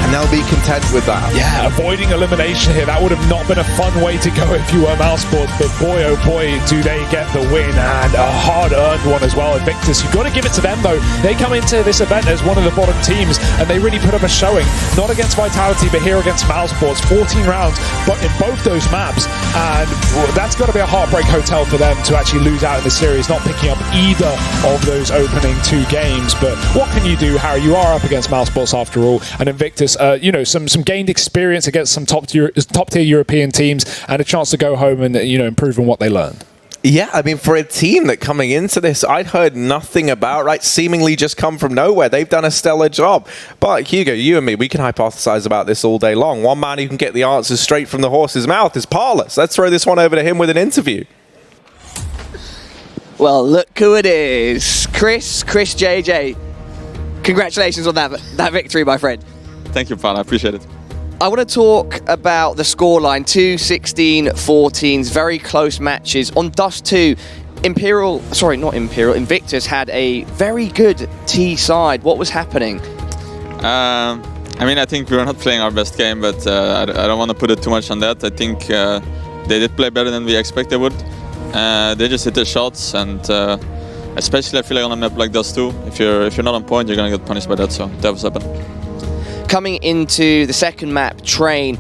J: And and they'll be content with that.
I: Yeah, avoiding elimination here, that would have not been a fun way to go if you were Mousesports, but boy oh boy do they get the win, and a hard-earned one as well. Invictus, you've got to give it to them though. They come into this event as one of the bottom teams, and they really put up a showing, not against Vitality, but here against Mousesports. 14 rounds, but in both those maps, and that's got to be a heartbreak hotel for them to actually lose out in the series, not picking up either of those opening 2 games. But what can you do, Harry? You are up against Mousesports after all, and Invictus, you know, some gained experience against some top-tier European teams, and a chance to go home and, you know, improve on what they learned.
J: Yeah, I mean, for a team that coming into this, I'd heard nothing about, right? Seemingly just come from nowhere. They've done a stellar job. But Hugo, you and me, we can hypothesize about this all day long. One man who can get the answers straight from the horse's mouth is Parlous. Let's throw this one over to him with an interview.
E: Well, look who it is. Chris JJ. Congratulations on that victory, my friend.
K: Thank you, pal. I appreciate it.
E: I want to talk about the scoreline. 2 16-14s, very close matches. On Dust 2, Invictus had a very good T side. What was happening?
K: I mean, I think we were not playing our best game, but I don't want to put it too much on that. I think they did play better than we expected they would. They just hit their shots, and especially I feel like on a map like Dust 2, if you're not on point, you're going to get punished by that, so that was happening.
E: Coming into the second map, Train,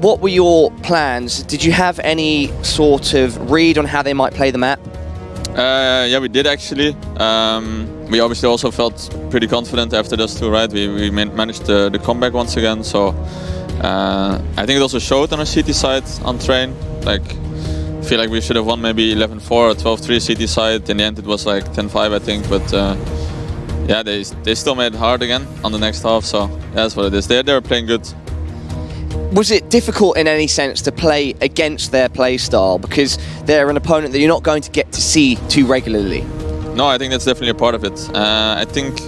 E: what were your plans? Did you have any sort of read on how they might play the map?
K: Yeah, we did actually. We obviously also felt pretty confident after those 2, right? We managed the comeback once again, so I think it also showed on our CT side on Train. Like, I feel like we should have won maybe 11-4 or 12-3 CT side. In the end, it was like 10-5, I think, but yeah, they still made it hard again on the next half, so that's what it is. They were playing good.
E: Was it difficult in any sense to play against their play style, because they're an opponent that you're not going to get to see too regularly?
K: No, I think that's definitely a part of it. I think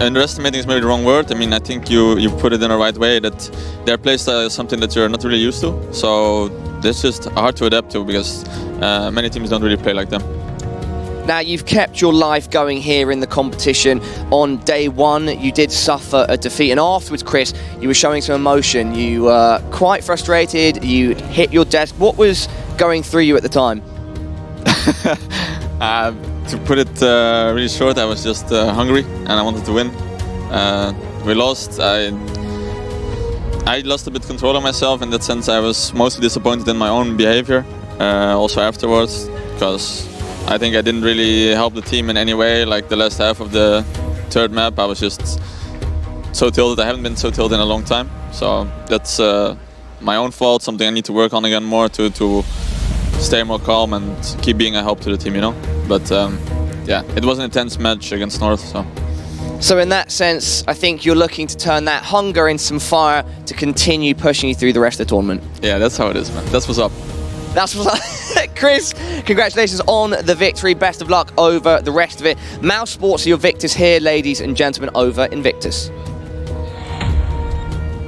K: underestimating is maybe the wrong word. I mean, I think you put it in the right way, that their play style is something that you're not really used to. So that's just hard to adapt to, because many teams don't really play like them.
E: Now, you've kept your life going here in the competition. On day 1, you did suffer a defeat, and afterwards, Chris, you were showing some emotion. You were quite frustrated, you hit your desk. What was going through you at the time?
K: To put it really short, I was just hungry, and I wanted to win. We lost. I lost a bit control of myself. In that sense, I was mostly disappointed in my own behavior, also afterwards, because I think I didn't really help the team in any way. Like the last half of the third map, I was just so tilted. I haven't been so tilted in a long time. So that's my own fault, something I need to work on again more to stay more calm and keep being a help to the team, you know. But yeah, it was an intense match against North. So
E: in that sense, I think you're looking to turn that hunger into some fire to continue pushing you through the rest of the tournament.
K: Yeah, that's how it is, man. That's what's up.
E: That's what's up. Chris, congratulations on the victory. Best of luck over the rest of it. Mousesports are your victors here, ladies and gentlemen, over Invictus.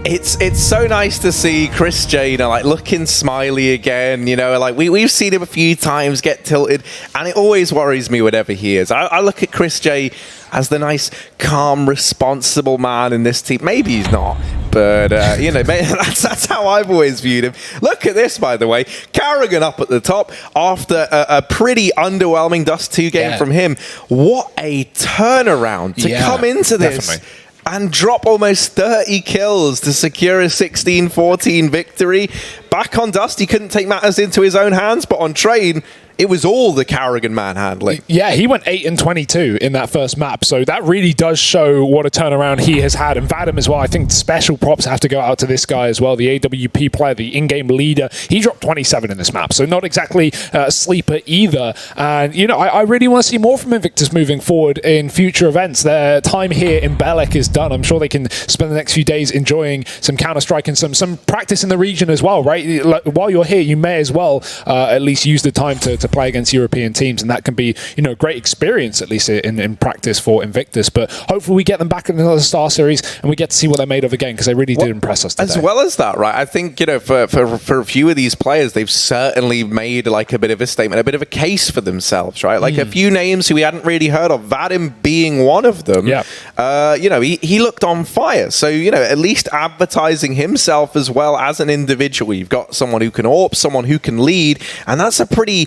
J: It's so nice to see Chris J, you know, like looking smiley again, you know, like we've seen him a few times get tilted, and it always worries me whatever he is. I look at Chris J as the nice, calm, responsible man in this team. Maybe he's not, but, you know, that's how I've always viewed him. Look at this, by the way. Carrigan up at the top after a pretty underwhelming Dust 2 game from him. What a turnaround to come into this. Definitely. And drop almost 30 kills to secure a 16-14 victory. Back on Dust, he couldn't take matters into his own hands, but on Train, it was all the Carrigan manhandling.
I: Yeah, he went 8-22 in that first map, so that really does show what a turnaround he has had. And Vadim as well, I think special props have to go out to this guy as well, the AWP player, the in-game leader. He dropped 27 in this map, so not exactly a sleeper either. And, you know, I really want to see more from Invictus moving forward in future events. Their time here in Belek is done. I'm sure they can spend the next few days enjoying some Counter-Strike and some practice in the region as well, right? Like, while you're here, you may as well at least use the time to to play against European teams, and that can be, you know, a great experience, at least in practice for Invictus. But hopefully we get them back in another Star Series and we get to see what they're made of again, because they really did impress us today.
J: As well as that, right? I think, you know, for a few of these players, they've certainly made like a bit of a statement, a bit of a case for themselves, right? Like a few names who we hadn't really heard of, Vadim being one of them. Yeah. You know, he looked on fire. So, you know, at least advertising himself as well as an individual. You've got someone who can AWP, someone who can lead, and that's a pretty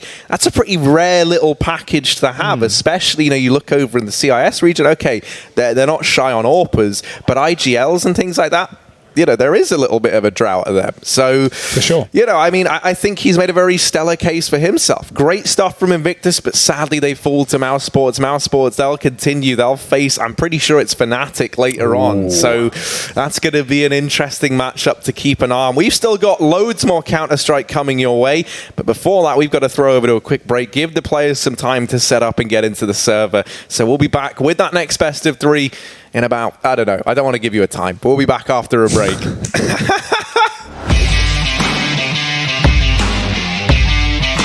J: rare little package to have, especially, you know, you look over in the CIS region, okay, they're not shy on AWPers, but IGLs and things like that, you know, there is a little bit of a drought of them. So, for sure, you know, I mean, I think he's made a very stellar case for himself. Great stuff from Invictus, but sadly they fall to Mouse Sports. Mouse Sports, they'll continue. They'll face, I'm pretty sure it's Fnatic later on. So that's going to be an interesting matchup to keep an eye on. We've still got loads more Counter-Strike coming your way, but before that, we've got to throw over to a quick break, give the players some time to set up and get into the server. So we'll be back with that next best of 3 in about, I don't know, I don't want to give you a time, but we'll be back after a break.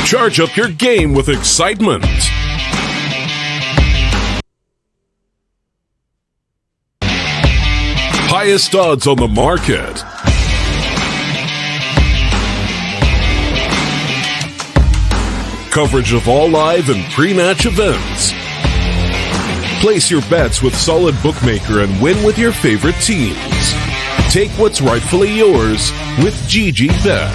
L: Charge up your game with excitement. Highest odds on the market. Coverage of all live and pre-match events. Place your bets with Solid Bookmaker and win with your favorite teams. Take what's rightfully yours with GG Bet.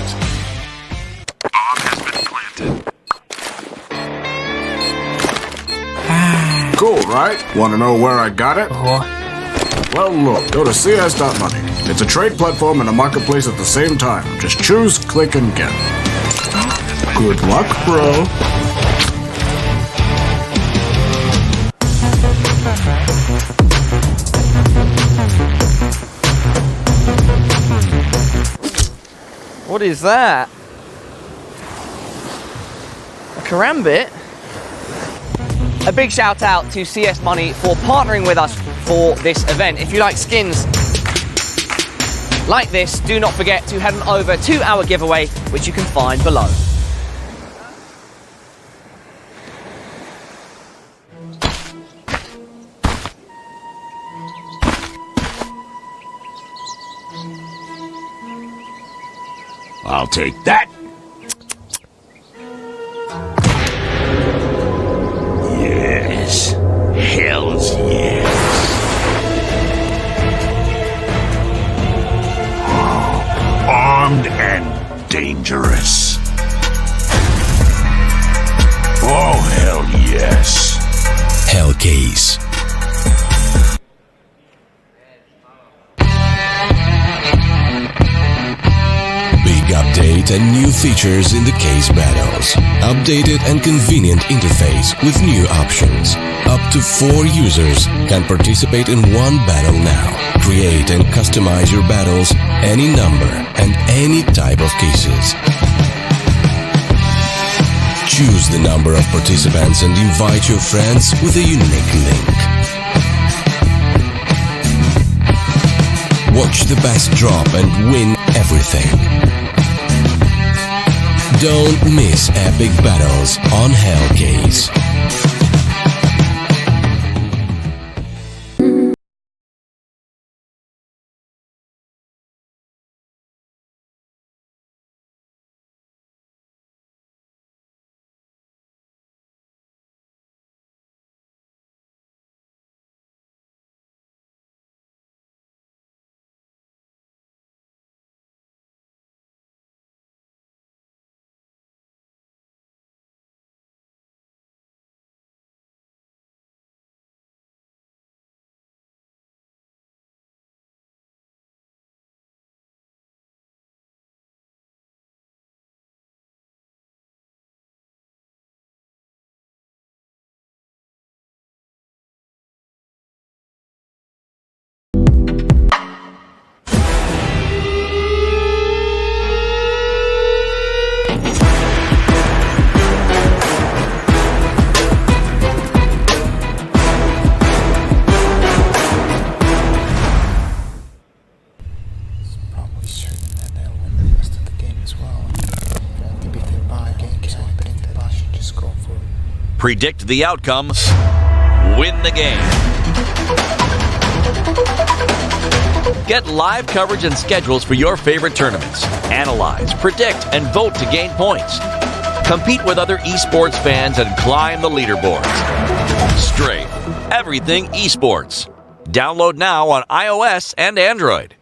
M: Cool, right? Want to know where I got it? Well, look, go to cs.money. It's a trade platform and a marketplace at the same time. Just choose, click, and get. Good luck, bro.
E: What is that? A karambit? A big shout out to CS Money for partnering with us for this event. If you like skins like this, do not forget to head on over to our giveaway, which you can find below.
M: I'll take that. Yes. Hells yes. Armed and dangerous. Oh, hell yes.
N: Hellcase. Update and new features in the case battles. Updated and convenient interface with new options. Up to 4 users can participate in one battle now. Create and customize your battles, any number and any type of cases. Choose the number of participants and invite your friends with a unique link. Watch the best drop and win everything. Don't miss epic battles on Hellcase.
O: predict the outcome, win the game. Get live coverage and schedules for your favorite tournaments. Analyze, predict, and vote to gain points. Compete with other esports fans and climb the leaderboards. Strafe, everything esports. Download now on iOS and Android.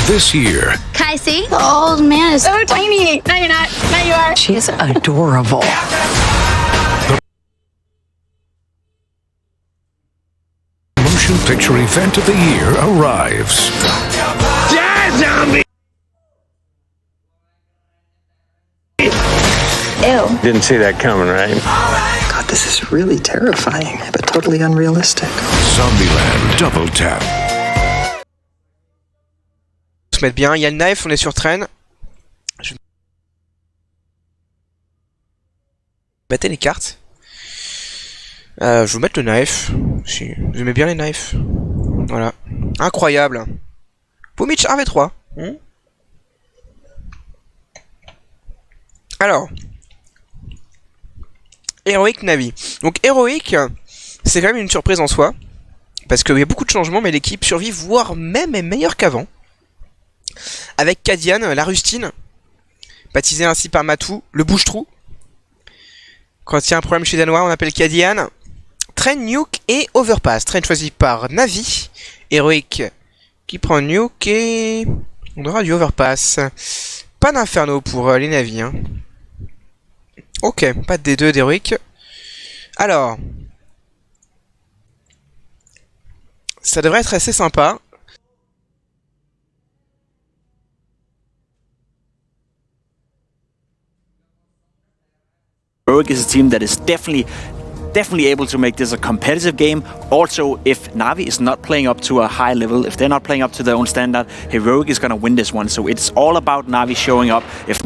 L: This year,
P: Kasih, the old man is so tiny. No, you're not. No, you are. She's adorable.
L: the motion picture event of the year arrives.
P: Zombie! Ew.
Q: Didn't see that coming, right?
R: God, this is really terrifying, but totally unrealistic.
L: Zombieland Double Tap.
S: Se mettre bien, il y a le knife, on est sur train. Je vais mettre les cartes. Je vais vous mettre le knife. Si vous aimez bien les knives. Voilà. Incroyable. Poumich 1v3. Alors. Heroic Navi. Donc Heroic, c'est quand même une surprise en soi. Parce qu'il y a beaucoup de changements, mais l'équipe survit, voire même est meilleure qu'avant. Avec Kadian, la rustine, baptisé ainsi par Matou, le bouche-trou. Quand il y a un problème chez Danois, on appelle Kadian. Train, Nuke et Overpass. Train choisi par Navi. Heroic qui prend Nuke et on aura du Overpass. Pas d'inferno pour les Navi. Hein. Ok, pas de D2 d'Heroic. Alors... Ça devrait être assez sympa.
B: Heroic is a team that is definitely able to make this a competitive game. Also, if Na'Vi is not playing up to a high level, if they're not playing up to their own standard, Heroic is going to win this one. So it's all about Na'Vi showing up. If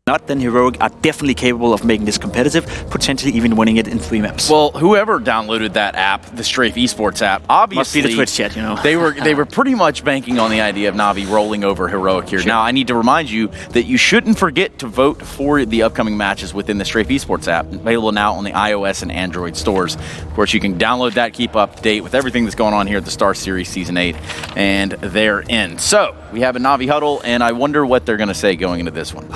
B: not, then Heroic are definitely capable of making this competitive, potentially even winning it in 3 maps.
A: Well, whoever downloaded that app, the Strafe Esports app, obviously
B: must be the Twitch chat, you know.
A: they were pretty much banking on the idea of Na'Vi rolling over Heroic here. Sure. Now, I need to remind you that you shouldn't forget to vote for the upcoming matches within the Strafe Esports app, available now on the iOS and Android stores. Of course, you can download that, keep up to date with everything that's going on here at the StarSeries Season 8 and therein. So, we have a Na'Vi huddle, and I wonder what they're going to say going into this one.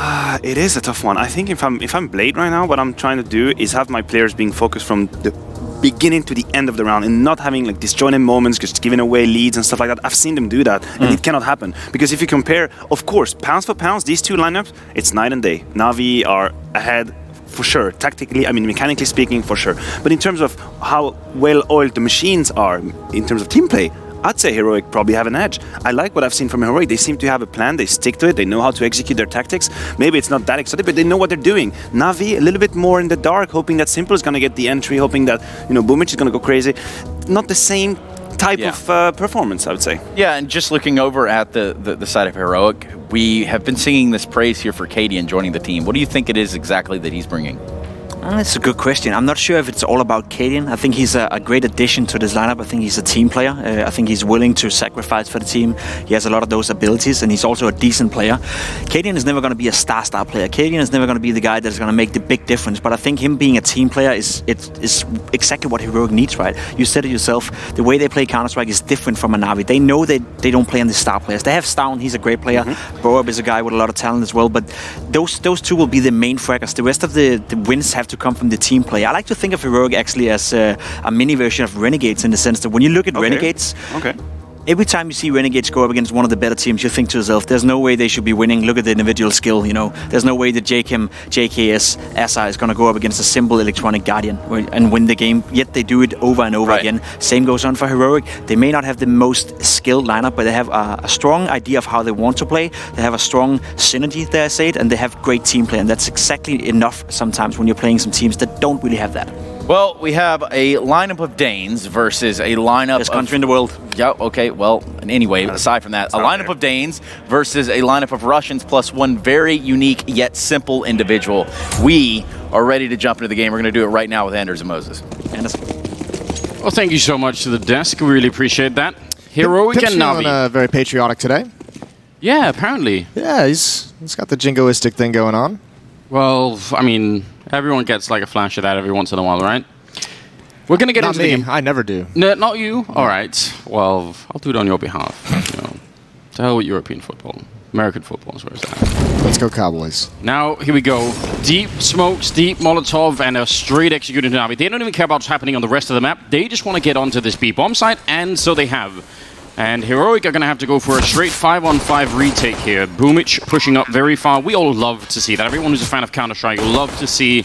Q: It is a tough one. I think if I'm Blade right now, what I'm trying to do is have my players being focused from the beginning to the end of the round and not having like disjointed moments, just giving away leads and stuff like that. I've seen them do that, and it cannot happen. Because if you compare, of course, pounds for pounds, these two lineups, it's night and day. Na'Vi are ahead for sure, tactically, I mean, mechanically speaking, for sure. But in terms of how well-oiled the machines are, in terms of team play, I'd say Heroic probably have an edge. I like what I've seen from Heroic. They seem to have a plan, they stick to it, they know how to execute their tactics. Maybe it's not that exciting, but they know what they're doing. Na'Vi, a little bit more in the dark, hoping that Simple is going to get the entry, hoping that, you know, Boomich is going to go crazy. Not the same type of performance, I would say.
A: Yeah, and just looking over at the side of Heroic, we have been singing this praise here for Cadian joining the team. What do you think it is exactly that he's bringing?
B: That's a good question. I'm not sure if it's all about Cadian. I think he's a great addition to this lineup. I think he's a team player. I think he's willing to sacrifice for the team. He has a lot of those abilities, and he's also a decent player. Cadian is never going to be a star player. Cadian is never going to be the guy that's going to make the big difference. But I think him being a team player is exactly what Heroic needs, right? You said it yourself. The way they play Counter-Strike is different from a Na'Vi. They know they don't play on the star players. They have Stown. He's a great player. Boab is a guy with a lot of talent as well. But those two will be the main fraggers. The rest of the wins have to come from the team play. I like to think of Heroic actually as a mini version of Renegades, in the sense that when you look at Renegades, every time you see Renegades go up against one of the better teams, you think to yourself, there's no way they should be winning. Look at the individual skill, you know. There's no way that JKS, SI is going to go up against a simple Electronic Guardian and win the game, yet they do it over and over again. Same goes on for Heroic. They may not have the most skilled lineup, but they have a strong idea of how they want to play. They have a strong synergy, dare I say it, and they have great team play, and that's exactly enough sometimes when you're playing some teams that don't really have that.
A: Well, we have a lineup of Danes versus a lineup
B: best country in the world.
A: Yeah, okay, well, anyway, aside from that, a lineup of Danes versus a lineup of Russians plus one very unique yet simple individual. We are ready to jump into the game. We're going to do it right now with Anders and Moses.
B: Anders.
T: Well, thank you so much to the desk. We really appreciate that. Heroic and Na'Vi.
U: Very patriotic today.
T: Yeah, apparently.
U: Yeah, he's got the jingoistic thing going on.
T: Well, I mean, everyone gets like a flash of that every once in a while, right? We're going to get into the game.
U: I never do.
T: No, not you? All right. Well, I'll do it on your behalf. You know, to hell with European football. American football is where it's at.
U: Let's go Cowboys.
T: Now, here we go. Deep smokes, deep Molotov, and a straight executed Na'Vi. They don't even care about what's happening on the rest of the map. They just want to get onto this B bomb site, and so they have. And Heroic are going to have to go for a straight 5-on-5 retake here. Boomich pushing up very far. We all love to see that. Everyone who's a fan of Counter-Strike will love to see,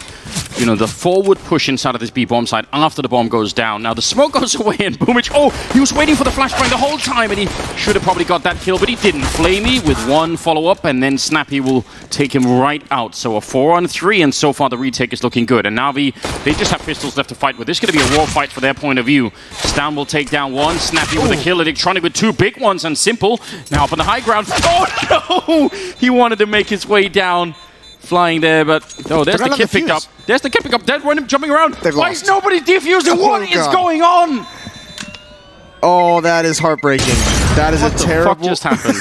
T: you know, the forward push inside of this B bomb site after the bomb goes down. Now the smoke goes away and Boomich, he was waiting for the flashbang the whole time, and he should have probably got that kill, but he didn't. Flamey with one follow-up, and then Snappy will take him right out. So a 4-on-3, and so far the retake is looking good. And Na'Vi, they just have pistols left to fight with. This is going to be a war fight for their point of view. Stan will take down one. Snappy with a kill. Electronic with two big ones, and Simple now up on the high ground. Oh no! He wanted to make his way down. Flying there, but there's the kid picked up. There's the kid picked up. Dead random jumping around. Why is nobody defusing? What is going on?
U: Oh, that is heartbreaking. That is a terrible.
T: What the fuck just happened?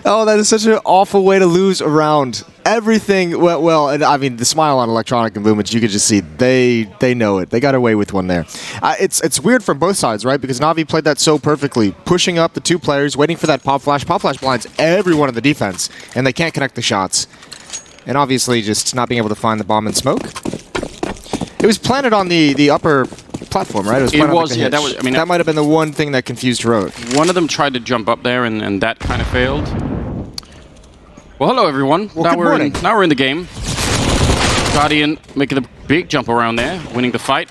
U: Oh, that is such an awful way to lose a round. Everything went well, and I mean, the smile on Electronic and Boomich, you could just see they know it. They got away with one there. It's weird from both sides, right? Because Na'Vi played that so perfectly, pushing up the two players, waiting for that pop flash. Pop flash blinds everyone in the defense, and they can't connect the shots. And obviously, just not being able to find the bomb and smoke. It was planted on the upper platform, right?
T: It
U: planted on
T: was,
U: the
T: yeah. That
U: hitch.
T: was. I mean,
U: that might have been the one thing that confused Heroic.
T: One of them tried to jump up there, and that kind of failed. Well, hello everyone.
U: Well,
T: now
U: good morning.
T: now we're in the game. Guardian making a big jump around there, winning the fight.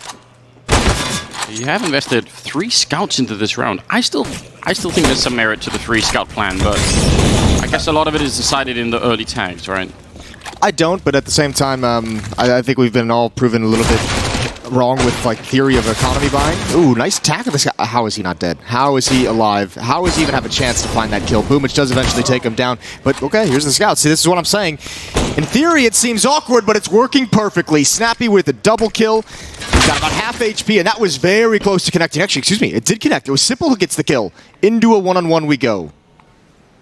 T: You have invested 3 scouts into this round. I still think there's some merit to the 3 scout plan, but I guess a lot of it is decided in the early tags, right?
U: I don't, but at the same time, I think we've been all proven a little bit wrong with like theory of economy buying. Ooh, nice attack of this guy. How is he not dead? How is he alive? How does he even have a chance to find that kill? Boomich does eventually take him down, but okay, here's the scout. See, this is what I'm saying. In theory, it seems awkward, but it's working perfectly. Snappy with a double kill. He's got about half HP, and that was very close to connecting. Actually, excuse me, it did connect. It was Simple who gets the kill. Into a one-on-one we go.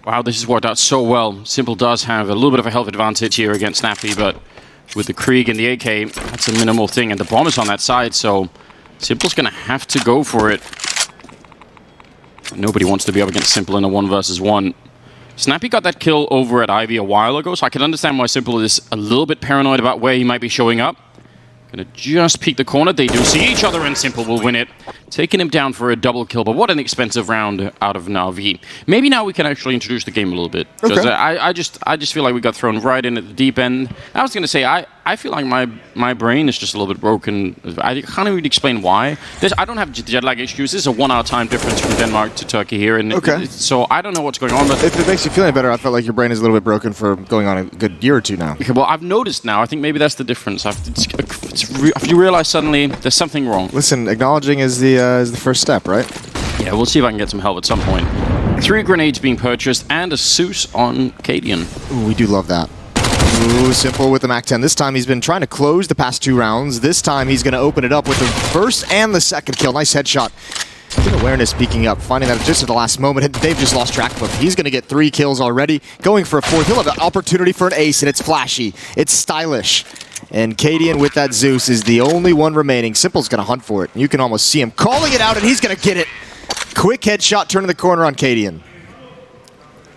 T: Wow, this has worked out so well. Simple does have a little bit of a health advantage here against Snappy, but with the Krieg and the AK, that's a minimal thing, and the bomb is on that side, so Simple's gonna have to go for it. Nobody wants to be up against Simple in a 1 versus 1. Snappy got that kill over at Ivy a while ago, so I can understand why Simple is a little bit paranoid about where he might be showing up. Gonna just peek the corner. They do see each other, and Simple will win it. Taking him down for a double kill, but what an expensive round out of Na'Vi. Maybe now we can actually introduce the game a little bit. Because
U: Okay.
T: I just feel like we got thrown right in at the deep end. I was gonna say, I feel like my brain is just a little bit broken. I can't really explain why. I don't have jet lag issues. This is a 1-hour time difference from Denmark to Turkey here, and so I don't know what's going on. But
U: If it makes you feel any better, I felt like your brain is a little bit broken for going on a good year or two now.
T: Okay, well, I've noticed now. I think maybe that's the difference. You realize suddenly there's something wrong.
U: Listen, acknowledging is the first step, right?
T: Yeah, we'll see if I can get some help at some point. 3 grenades being purchased and a Zeus on Cadian.
U: Ooh, we do love that. Ooh, Simple with the MAC-10. This time he's been trying to close the past 2 rounds. This time he's going to open it up with the first and the second kill. Nice headshot. Good awareness peeking up, finding that just at the last moment. They've just lost track of him. He's going to get 3 kills already. Going for a 4th. He'll have an opportunity for an ace, and it's flashy. It's stylish. And Cadian with that Zeus is the only one remaining. Simple's going to hunt for it. You can almost see him calling it out, and he's going to get it. Quick headshot, turning the corner on Cadian.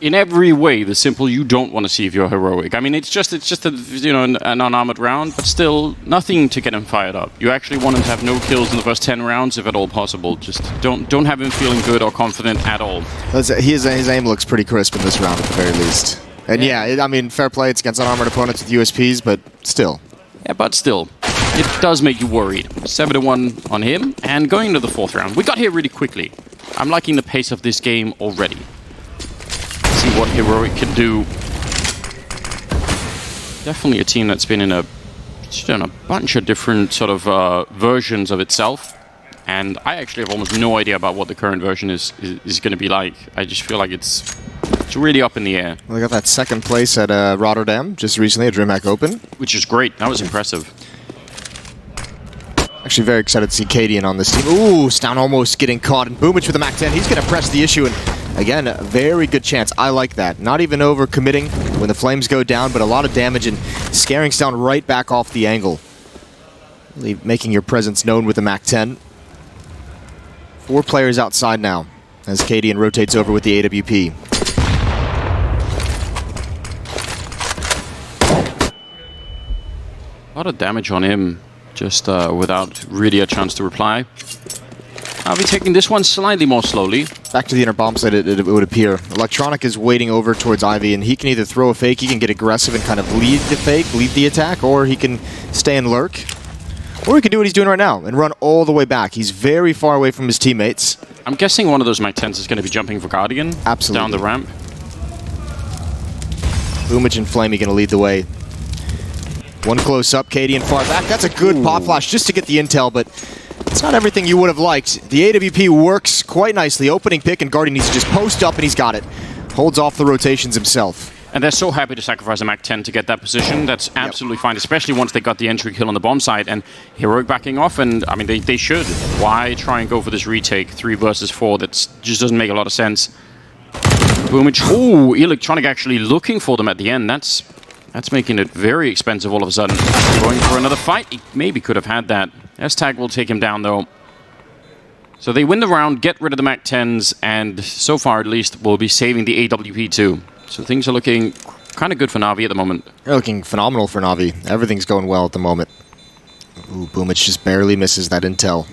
T: In every way, the Simple you don't want to see if you're heroic. I mean, it's just a, an unarmored round, but still nothing to get him fired up. You actually want him to have no kills in the first 10 rounds, if at all possible. Just don't have him feeling good or confident at all.
U: His aim looks pretty crisp in this round at the very least. And yeah, I mean, fair play. It's against unarmored opponents with USPs, but still.
T: Yeah, but still, it does make you worried. 7-1 on him, and going into the 4th round. We got here really quickly. I'm liking the pace of this game already. See what Heroic can do. Definitely a team that's been in a bunch of different sort of versions of itself. And I actually have almost no idea about what the current version is going to be like. I just feel like it's really up in the air.
U: Well, they got that 2nd place at Rotterdam just recently at DreamHack Open.
T: Which is great. That was impressive.
U: Actually very excited to see Cadian on this team. Ooh, Stown almost getting caught. And Boomich with the MAC-10. He's going to press the issue. And again, a very good chance. I like that. Not even over-committing when the flames go down, but a lot of damage and scaring Stown right back off the angle. Really making your presence known with the MAC-10. 4 players outside now as Cadian rotates over with the AWP.
T: A lot of damage on him, just without really a chance to reply. I'll be taking this one slightly more slowly.
U: Back to the inner bomb site, it would appear. Electronic is waiting over towards Ivy, and he can either throw a fake, he can get aggressive and kind of lead the fake, lead the attack, or he can stay and lurk. Or he can do what he's doing right now and run all the way back. He's very far away from his teammates.
T: I'm guessing one of those MAC-10s is going to be jumping for Guardian.
U: Absolutely.
T: Down the ramp.
U: Boomich and Flamey going to lead the way. One close up, Cadian far back. That's a good pop flash just to get the intel, but it's not everything you would have liked. The AWP works quite nicely. Opening pick, and Guardian needs to just post up, and he's got it. Holds off the rotations himself.
T: And they're so happy to sacrifice a MAC-10 to get that position. That's absolutely fine, especially once they got the entry kill on the bomb side. And Heroic backing off, and I mean, they should. Why try and go for this retake? 3 versus 4, that just doesn't make a lot of sense. Boomich, ooh, Electronic actually looking for them at the end. That's making it very expensive all of a sudden. Going for another fight. He maybe could have had that. S-Tag will take him down, though. So they win the round, get rid of the MAC-10s, and so far, at least, will be saving the AWP, too. So things are looking kind of good for Na'Vi at the moment.
U: They're looking phenomenal for Na'Vi. Everything's going well at the moment. Ooh, Boomich just barely misses that intel.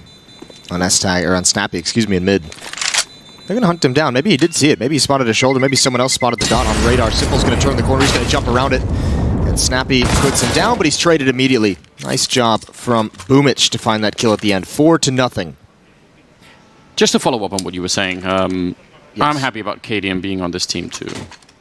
U: on S-Tag, or on Snappy, excuse me, in mid. They're going to hunt him down. Maybe he did see it. Maybe he spotted a shoulder. Maybe someone else spotted the dot on radar. Simple's going to turn the corner. He's going to jump around it. And Snappy puts him down, but he's traded immediately. Nice job from Boomich to find that kill at the end. 4-0.
T: Just to follow up on what you were saying, I'm happy about KDM being on this team too.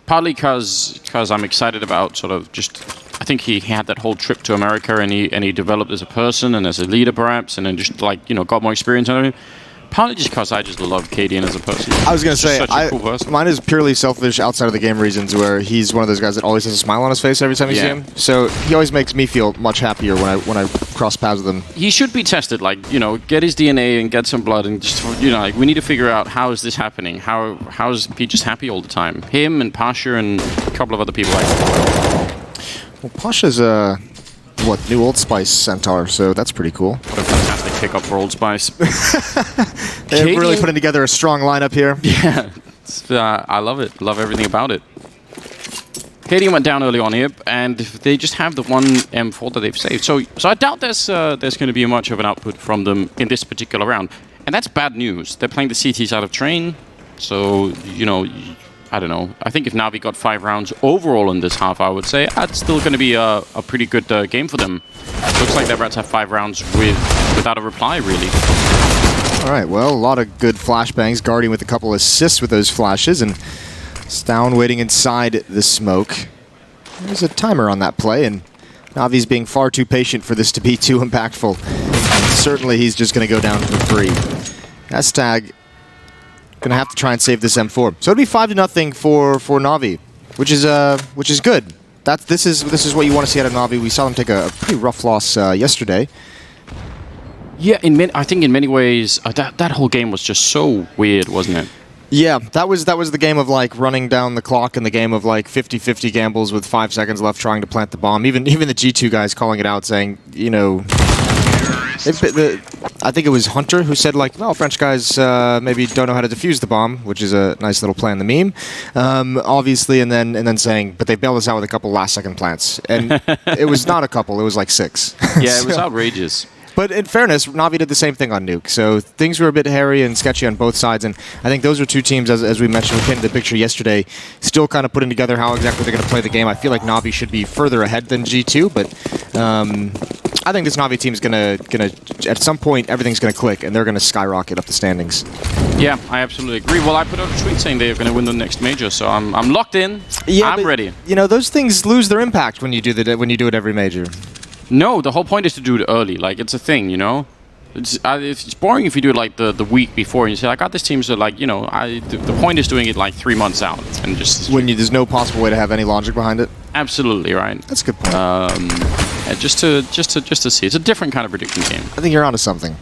T: Partly because I'm excited about sort of just, I think he had that whole trip to America and he developed as a person and as a leader perhaps, and then just like, you know, got more experience and everything. Partly just because I just love KDN as a person.
U: I was going to say,
T: such a cool person.
U: Mine is purely selfish outside of the game reasons, where he's one of those guys that always has a smile on his face every time you see him. So he always makes me feel much happier when I cross paths with him.
T: He should be tested, like, you know, get his DNA and get some blood and just, you know, like, we need to figure out how is this happening? How is he just happy all the time? Him and Pasha and a couple of other people like
U: Well, Pasha's new Old Spice Centaur, so that's pretty cool.
T: What a fantastic pickup for Old Spice.
U: They're really putting together a strong lineup here.
T: Yeah, I love it. Love everything about it. KD went down early on here, and they just have the one M4 that they've saved. So I doubt there's going to be much of an output from them in this particular round. And that's bad news. They're playing the CTs out of train, so, you know, I don't know. I think if Na'Vi got 5 rounds overall in this half, I would say that's still going to be a pretty good game for them. Looks like their Rats have 5 rounds without a reply, really.
U: All right, well, a lot of good flashbangs. Guardian with a couple assists with those flashes, and Stown waiting inside the smoke. There's a timer on that play, and Na'Vi's being far too patient for this to be too impactful. And certainly he's just going to go down for 3. S-Tag going to have to try and save this M4. So it'll be 5-0 for Na'Vi, which is good. This is what you want to see out of Na'Vi. We saw them take a pretty rough loss yesterday.
T: Yeah, I think in many ways that whole game was just so weird, wasn't it?
U: Yeah, that was the game of like running down the clock and the game of like 50-50 gambles with 5 seconds left trying to plant the bomb. Even the G2 guys calling it out, saying, you know, I think it was Hunter who said like, no, French guys maybe don't know how to defuse the bomb, which is a nice little play in the meme, obviously, and then saying, but they bailed us out with a couple last-second plants, and it was not a couple, it was like 6.
T: Yeah, it was outrageous.
U: But in fairness, Na'Vi did the same thing on Nuke, so things were a bit hairy and sketchy on both sides, and I think those are two teams, as we mentioned, we painted the picture yesterday, still kind of putting together how exactly they're going to play the game. I feel like Na'Vi should be further ahead than G2, but I think this Na'Vi team is gonna at some point everything's gonna click and they're gonna skyrocket up the standings.
T: Yeah, I absolutely agree. Well, I put out a tweet saying they're gonna win the next major, so I'm locked in.
U: Yeah,
T: I'm ready.
U: You know, those things lose their impact when you do it every major.
T: No, the whole point is to do it early. Like, it's a thing, you know. It's boring if you do it like the week before and you say, I got this team, so like, you know, the point is doing it like 3 months out and just
U: when there's no possible way to have any logic behind it.
T: Absolutely right.
U: That's a good point.
T: Yeah, just to see, it's a different kind of predicting game.
U: I think you're onto something.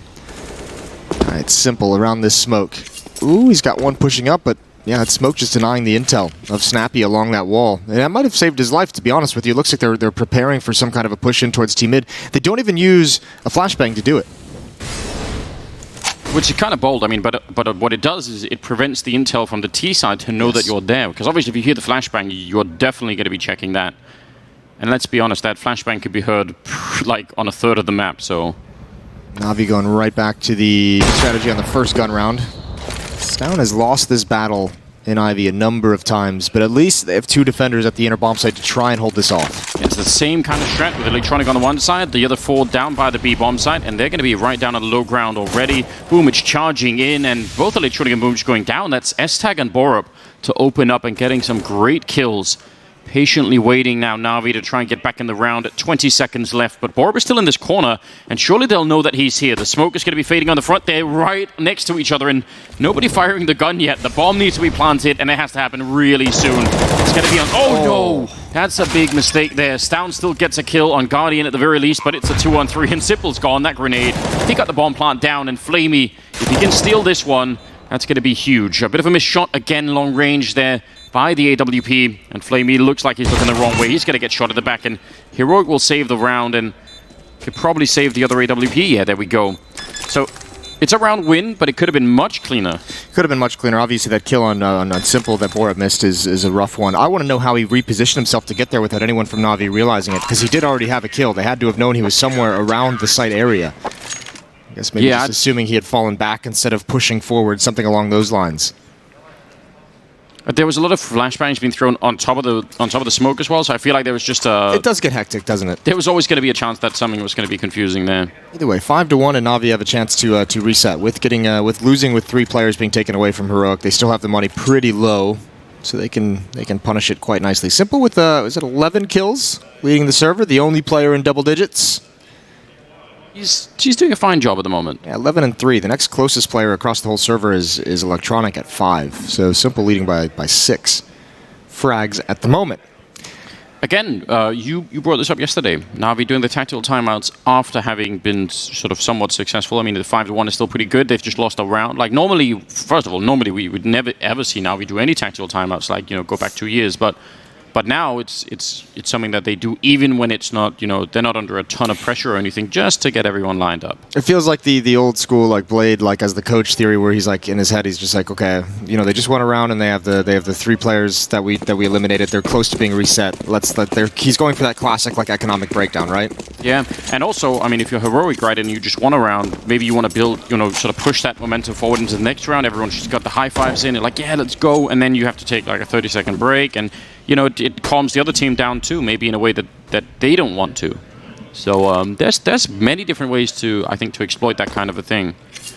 U: All right, Simple around this smoke. Ooh, he's got one pushing up, but yeah, that smoke just denying the intel of Snappy along that wall. And that might have saved his life, to be honest with you. It looks like they're preparing for some kind of a push in towards T-Mid. They don't even use a flashbang to do it.
T: Which is kind of bold, I mean, but what it does is it prevents the intel from the T side to know that you're there. Because obviously if you hear the flashbang, you're definitely going to be checking that. And let's be honest, that flashbang could be heard like on a third of the map, so...
U: Na'Vi going right back to the strategy on the first gun round. Stown has lost this battle in Ivy a number of times, but at least they have 2 defenders at the inner bomb site to try and hold this off.
T: It's the same kind of strat with Electronic on the one side, the other 4 down by the B bomb site, and they're going to be right down on the low ground already. Boomich charging in, and both Electronic and Boomich going down. That's S-Tag and Borup to open up and getting some great kills. Patiently waiting now, Na'Vi, to try and get back in the round at 20 seconds left. But Borup is still in this corner, and surely they'll know that he's here. The smoke is going to be fading on the front. They're right next to each other, and nobody firing the gun yet. The bomb needs to be planted, and it has to happen really soon. It's going to be on... Oh, no! That's a big mistake there. Stown still gets a kill on Guardian at the very least, but it's a 2-on-3, and Simple's gone. That grenade. He got the bomb plant down, and Flamey, if he can steal this one, that's going to be huge. A bit of a missed shot again, long range there by the AWP, and Flamey looks like he's looking the wrong way. He's going to get shot at the back, and Heroic will save the round, and could probably save the other AWP. Yeah, there we go. So it's a round win, but it could have been much cleaner.
U: Could have been much cleaner. Obviously, that kill on Simple that Borup missed is a rough one. I want to know how he repositioned himself to get there without anyone from Na'Vi realizing it, because he did already have a kill. They had to have known he was somewhere around the site area. I guess maybe just assuming he had fallen back instead of pushing forward, something along those lines.
T: There was a lot of flashbangs being thrown on top of the smoke as well, so I feel like there was just a...
U: It does get hectic, doesn't it?
T: There was always going to be a chance that something was going to be confusing there.
U: Either way, 5-1, and Na'Vi have a chance to reset. With losing with 3 players being taken away from Heroic, they still have the money pretty low, so they can punish it quite nicely. Simple with is it 11 kills leading the server, the only player in double digits.
T: She's doing a fine job at the moment.
U: Yeah, 11 and 3. The next closest player across the whole server is Electronic at 5. So Simple leading by 6 frags at the moment.
T: Again, you brought this up yesterday. Na'Vi doing the tactical timeouts after having been sort of somewhat successful. I mean, the 5-1 is still pretty good. They've just lost a round. Like normally, first of all, we would never ever see Na'Vi do any tactical timeouts. Like go back 2 years, But now it's something that they do even when it's not, they're not under a ton of pressure or anything, just to get everyone lined up.
U: It feels like the old school like Blade, like as the coach theory, where he's like in his head, he's just like, okay, they just went around and they have the 3 players that we eliminated. They're close to being reset. He's going for that classic like economic breakdown, right?
T: Yeah, and also, I mean, if you're Heroic, right, and you just won a round, maybe you want to build, sort of push that momentum forward into the next round. Everyone's just got the high fives in, and like, yeah, let's go, and then you have to take like a 30-second break, and it calms the other team down too, maybe in a way that they don't want to. So there's many different ways to, I think, to exploit that kind of a thing.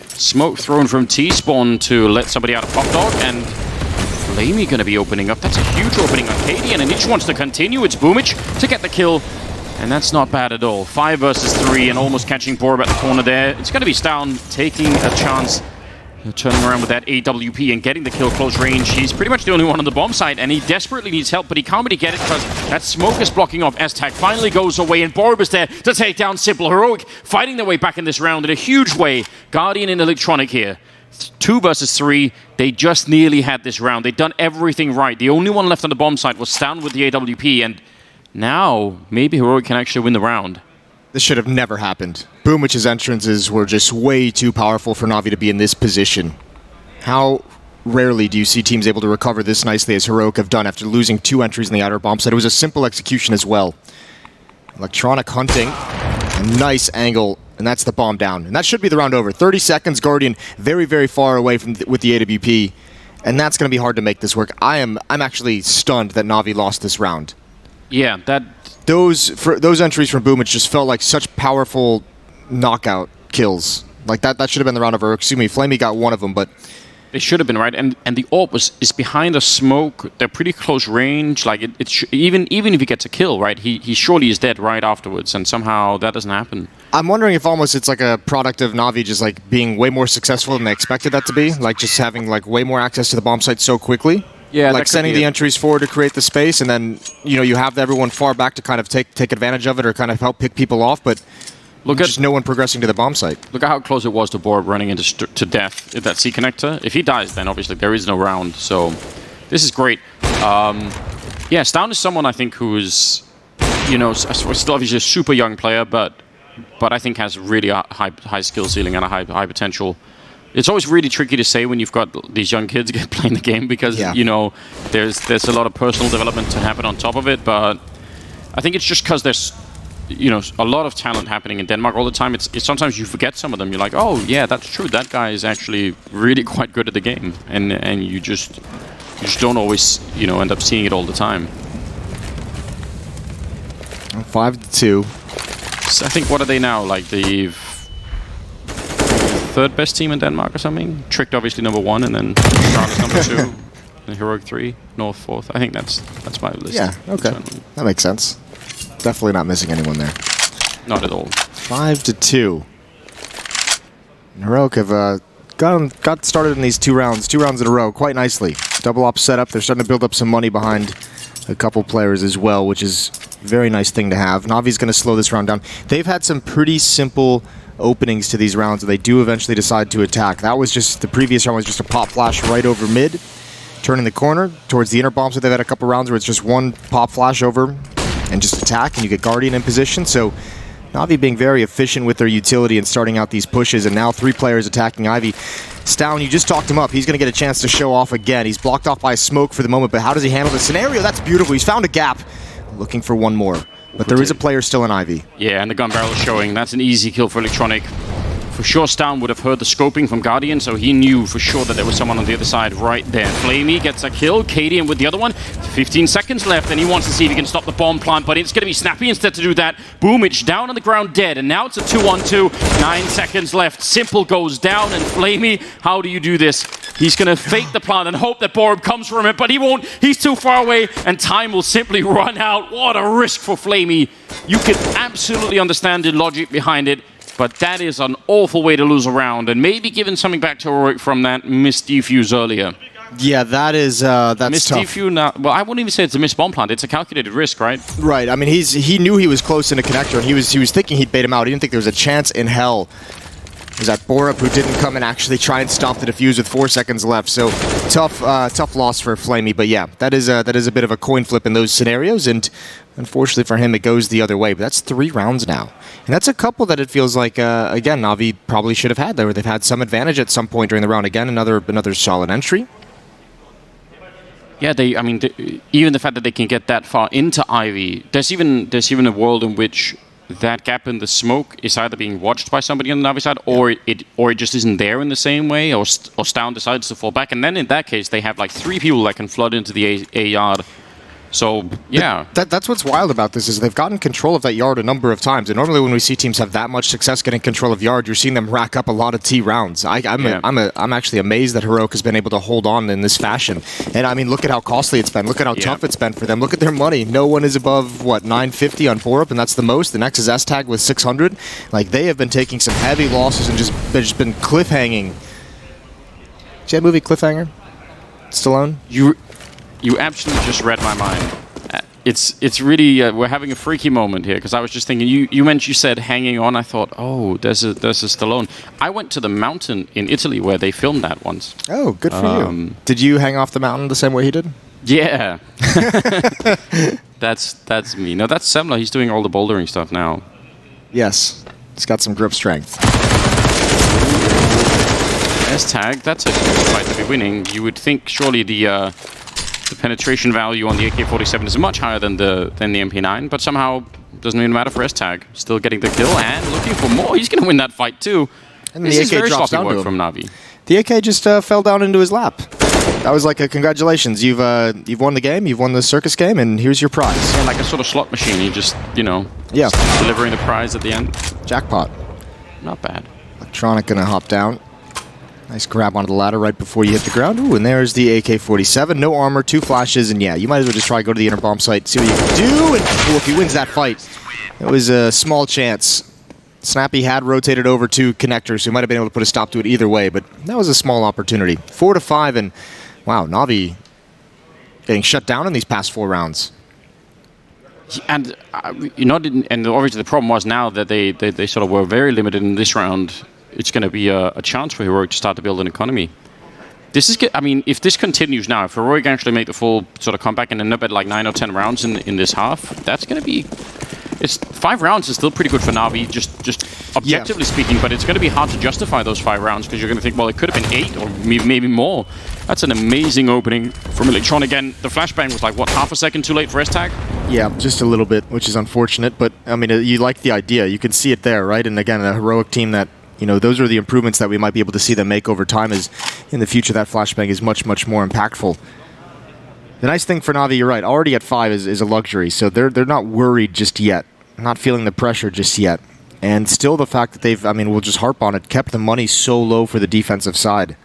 T: Smoke thrown from T-spawn to let somebody out of Pop Dog, and Flamey going to be opening up. That's a huge opening on Cadian, and each wants to continue. It's Boomich to get the kill, and that's not bad at all. 5 versus 3, and almost catching Borb at the corner there. It's going to be Stown taking a chance. Turning around with that AWP and getting the kill close range. He's pretty much the only one on the bomb site, and he desperately needs help, but he can't really get it because that smoke is blocking off. S-Tag finally goes away, and Borb is there to take down Simple. Heroic fighting their way back in this round in a huge way. Guardian and Electronic here. 2 versus 3. They just nearly had this round. They'd done everything right. The only one left on the bomb site was Stown with the AWP, and now maybe Heroic can actually win the round.
U: This should have never happened. Boomich's entrances were just way too powerful for Na'Vi to be in this position. How rarely do you see teams able to recover this nicely as Heroic have done after losing 2 entries in the outer bomb site? It was a simple execution as well. Electronic hunting, a nice angle, and that's the bomb down. And that should be the round over. 30 seconds, Guardian very, very far away with the AWP, and that's going to be hard to make this work. I'm actually stunned that Na'Vi lost this round.
T: Yeah,
U: Those entries from Boomich just felt like such powerful knockout kills. Like that should have been the round over. Excuse me, Flamey got one of them, but
T: it should have been, right. And the AWP is behind the smoke. They're pretty close range. Like even if he gets a kill, right, he surely is dead right afterwards, and somehow that doesn't happen.
U: I'm wondering if almost it's like a product of Na'Vi just like being way more successful than they expected that to be. Like just having like way more access to the bomb site so quickly.
T: Yeah,
U: like sending the entries forward to create the space, and then you have everyone far back to kind of take advantage of it or kind of help pick people off, but just no one progressing to the bomb site.
T: Look at how close it was to Borb running to death at that C connector. If he dies, then obviously there is no round. So this is great. Yeah, Stown is someone I think who is still obviously a super young player, but I think has really a high skill ceiling and a high potential. It's always really tricky to say when you've got these young kids playing the game because, there's a lot of personal development to happen on top of it. But I think it's just because there's, a lot of talent happening in Denmark all the time. It's sometimes you forget some of them. You're like, oh, yeah, that's true. That guy is actually really quite good at the game. And you just don't always, end up seeing it all the time.
U: 5-2.
T: So I think, what are they now? Like the 3rd best team in Denmark or something. Tricked obviously number 1, and then Charlotte's number 2, and Heroic 3, North 4th. I think that's my list.
U: Yeah, okay, that makes sense. Definitely not missing anyone there.
T: Not at all.
U: 5-2. Heroic have got started in these 2 rounds in a row quite nicely. Double op setup. They're starting to build up some money behind a couple players as well, which is a very nice thing to have. Na'Vi's going to slow this round down. They've had some pretty simple openings to these rounds that they do eventually decide to attack. That was just, the previous round was just a pop flash right over mid, turning the corner towards the inner bomb. So they've had a couple rounds where it's just one pop flash over and just attack, and you get Guardian in position. So Na'Vi being very efficient with their utility and starting out these pushes, and now 3 players attacking Ivy. Stown, you just talked him up. He's going to get a chance to show off again. He's blocked off by a smoke for the moment, but how does he handle the scenario? That's beautiful. He's found a gap. Looking for one more. But there is a player still in Ivy.
T: Yeah, and the gun barrel is showing. That's an easy kill for Electronic. For sure, Stown would have heard the scoping from Guardian, so he knew for sure that there was someone on the other side right there. Flamey gets a kill, Cadian with the other one. 15 seconds left, and he wants to see if he can stop the bomb plant, but it's going to be Snappy instead to do that. Boomich down on the ground dead, and now it's a 2-on-2. 9 seconds left. Simple goes down, and Flamey, how do you do this? He's going to fake the plant and hope that Borup comes from it, but he won't. He's too far away, and time will simply run out. What a risk for Flamey. You can absolutely understand the logic behind it. But that is an awful way to lose a round, and maybe giving something back to Heroic from that missed defuse earlier.
U: Yeah, that's
T: missed
U: tough.
T: Defuse now. Well, I wouldn't even say it's a missed bomb plant. It's a calculated risk, right?
U: Right. I mean, he knew he was close in a connector, and he was thinking he'd bait him out. He didn't think there was a chance in hell. It was that Borup who didn't come and actually try and stop the defuse with 4 seconds left. So tough loss for Flamey. But yeah, that is a bit of a coin flip in those scenarios, and unfortunately for him, it goes the other way. But that's 3 rounds now. And that's a couple that it feels like, again, Na'Vi probably should have had there, where they've had some advantage at some point during the round. Again, another solid entry.
T: Yeah, even the fact that they can get that far into Ivy, there's even a world in which that gap in the smoke is either being watched by somebody on the Na'Vi side, or it just isn't there in the same way, or Stown decides to fall back, and then in that case they have like 3 people that can flood into the A yard. So, yeah.
U: That's what's wild about this, is they've gotten control of that yard a number of times. And normally when we see teams have that much success getting control of yard, you're seeing them rack up a lot of T rounds. I'm actually amazed that Heroic has been able to hold on in this fashion. And I mean, look at how costly it's been. Look at how tough it's been for them. Look at their money. No one is above, 950 on Borup, and that's the most. The next is S-Tag with 600. Like, they have been taking some heavy losses and they've just been cliffhanging. See that movie Cliffhanger? Stallone?
T: You absolutely just read my mind. It's really we're having a freaky moment here, because I was just thinking you said hanging on. I thought, oh, there's a Stallone. I went to the mountain in Italy where they filmed that once.
U: Oh, good for you. Did you hang off the mountain the same way he did?
T: Yeah. That's me. No, that's Semler. He's doing all the bouldering stuff now.
U: Yes, he's got some grip strength.
T: S-Tag, that's a good fight to be winning. You would think surely the penetration value on the AK-47 is much higher than the MP9, but somehow doesn't even matter for S-Tag. Still getting the kill and looking for more. He's going to win that fight too.
U: And
T: this
U: the
T: is
U: AK
T: very
U: drops
T: sloppy
U: down to
T: work
U: him.
T: from Na'Vi.
U: The AK just fell down into his lap. That was like a congratulations. You've won the game. You've won the circus game, and here's your prize.
T: Yeah, like a sort of slot machine. You just delivering the prize at the end.
U: Jackpot.
T: Not bad.
U: Electronic gonna hop down. Nice grab onto the ladder right before you hit the ground. Ooh, and there's the AK-47. No armor, 2 flashes, and yeah, you might as well just try to go to the inner bomb site, see what you can do. And if he wins that fight, it was a small chance. Snappy had rotated over to connectors, so he might have been able to put a stop to it either way, but that was a small opportunity. 4-5, and wow, Na'Vi getting shut down in these past 4 rounds.
T: And and obviously the problem was now that they sort of were very limited in this round. It's going to be a chance for Heroic to start to build an economy. This is, I mean, if this continues now, if Heroic actually make the full sort of comeback and end up at like 9 or 10 rounds in this half, that's going to be... 5 rounds is still pretty good for Na'Vi, just objectively speaking, but it's going to be hard to justify those 5 rounds, because you're going to think, well, it could have been 8 or maybe more. That's an amazing opening from Electron. Again, the flashbang was like, what, half a second too late for S-Tag?
U: Yeah, just a little bit, which is unfortunate, but I mean, you like the idea. You can see it there, right? And again, a Heroic team that, those are the improvements that we might be able to see them make over time, as in the future that flashbang is much, much more impactful. The nice thing for Na'Vi, you're right, already at 5 is a luxury, so they're not worried just yet, not feeling the pressure just yet. And still the fact that they've, we'll just harp on it, kept the money so low for the defensive side.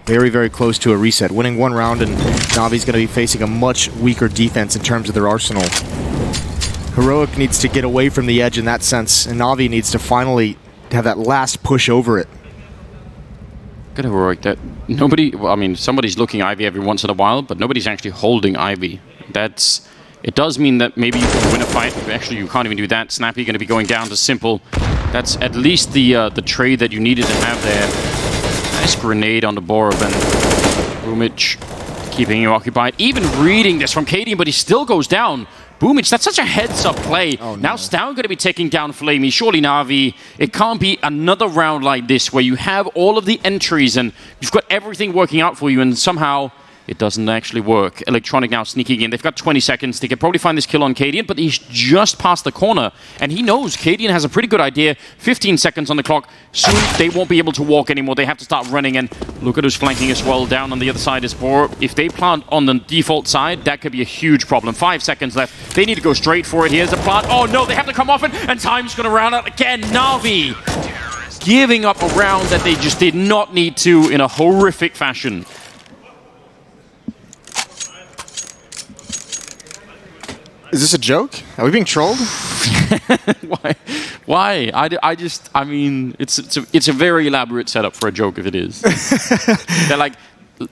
U: Very, very close to a reset. Winning 1 round, and Na'Vi's going to be facing a much weaker defense in terms of their arsenal. Heroic needs to get away from the edge in that sense, and Na'Vi needs to finally have that last push over it.
T: Good Heroic that nobody, somebody's looking Ivy every once in a while, but nobody's actually holding Ivy. It does mean that maybe you can win a fight. Actually, you can't even do that. Snappy going to be going down to Simple. That's at least the trade that you needed to have there. Nice grenade on the Borup, and Boomich keeping you occupied. Even reading this from Cadian, but he still goes down. Boomich, that's such a heads-up play. Oh, no. Now Stown going to be taking down Flamey. Surely, Na'Vi, it can't be another round like this where you have all of the entries and you've got everything working out for you, and somehow it doesn't actually work. Electronic now sneaking in. They've got 20 seconds. They could probably find this kill on Cadian, but he's just past the corner, and he knows Cadian has a pretty good idea. 15 seconds on the clock. Soon they won't be able to walk anymore. They have to start running, and look at who's flanking as well. Down on the other side is Bor. If they plant on the default side, that could be a huge problem. 5 seconds left. They need to go straight for it. Here's the plant. Oh no, they have to come off it, and time's going to round out again. Na'Vi giving up a round that they just did not need to in a horrific fashion.
U: Is this a joke? Are we being trolled?
T: Why? I mean, it's a very elaborate setup for a joke if it is. They're like,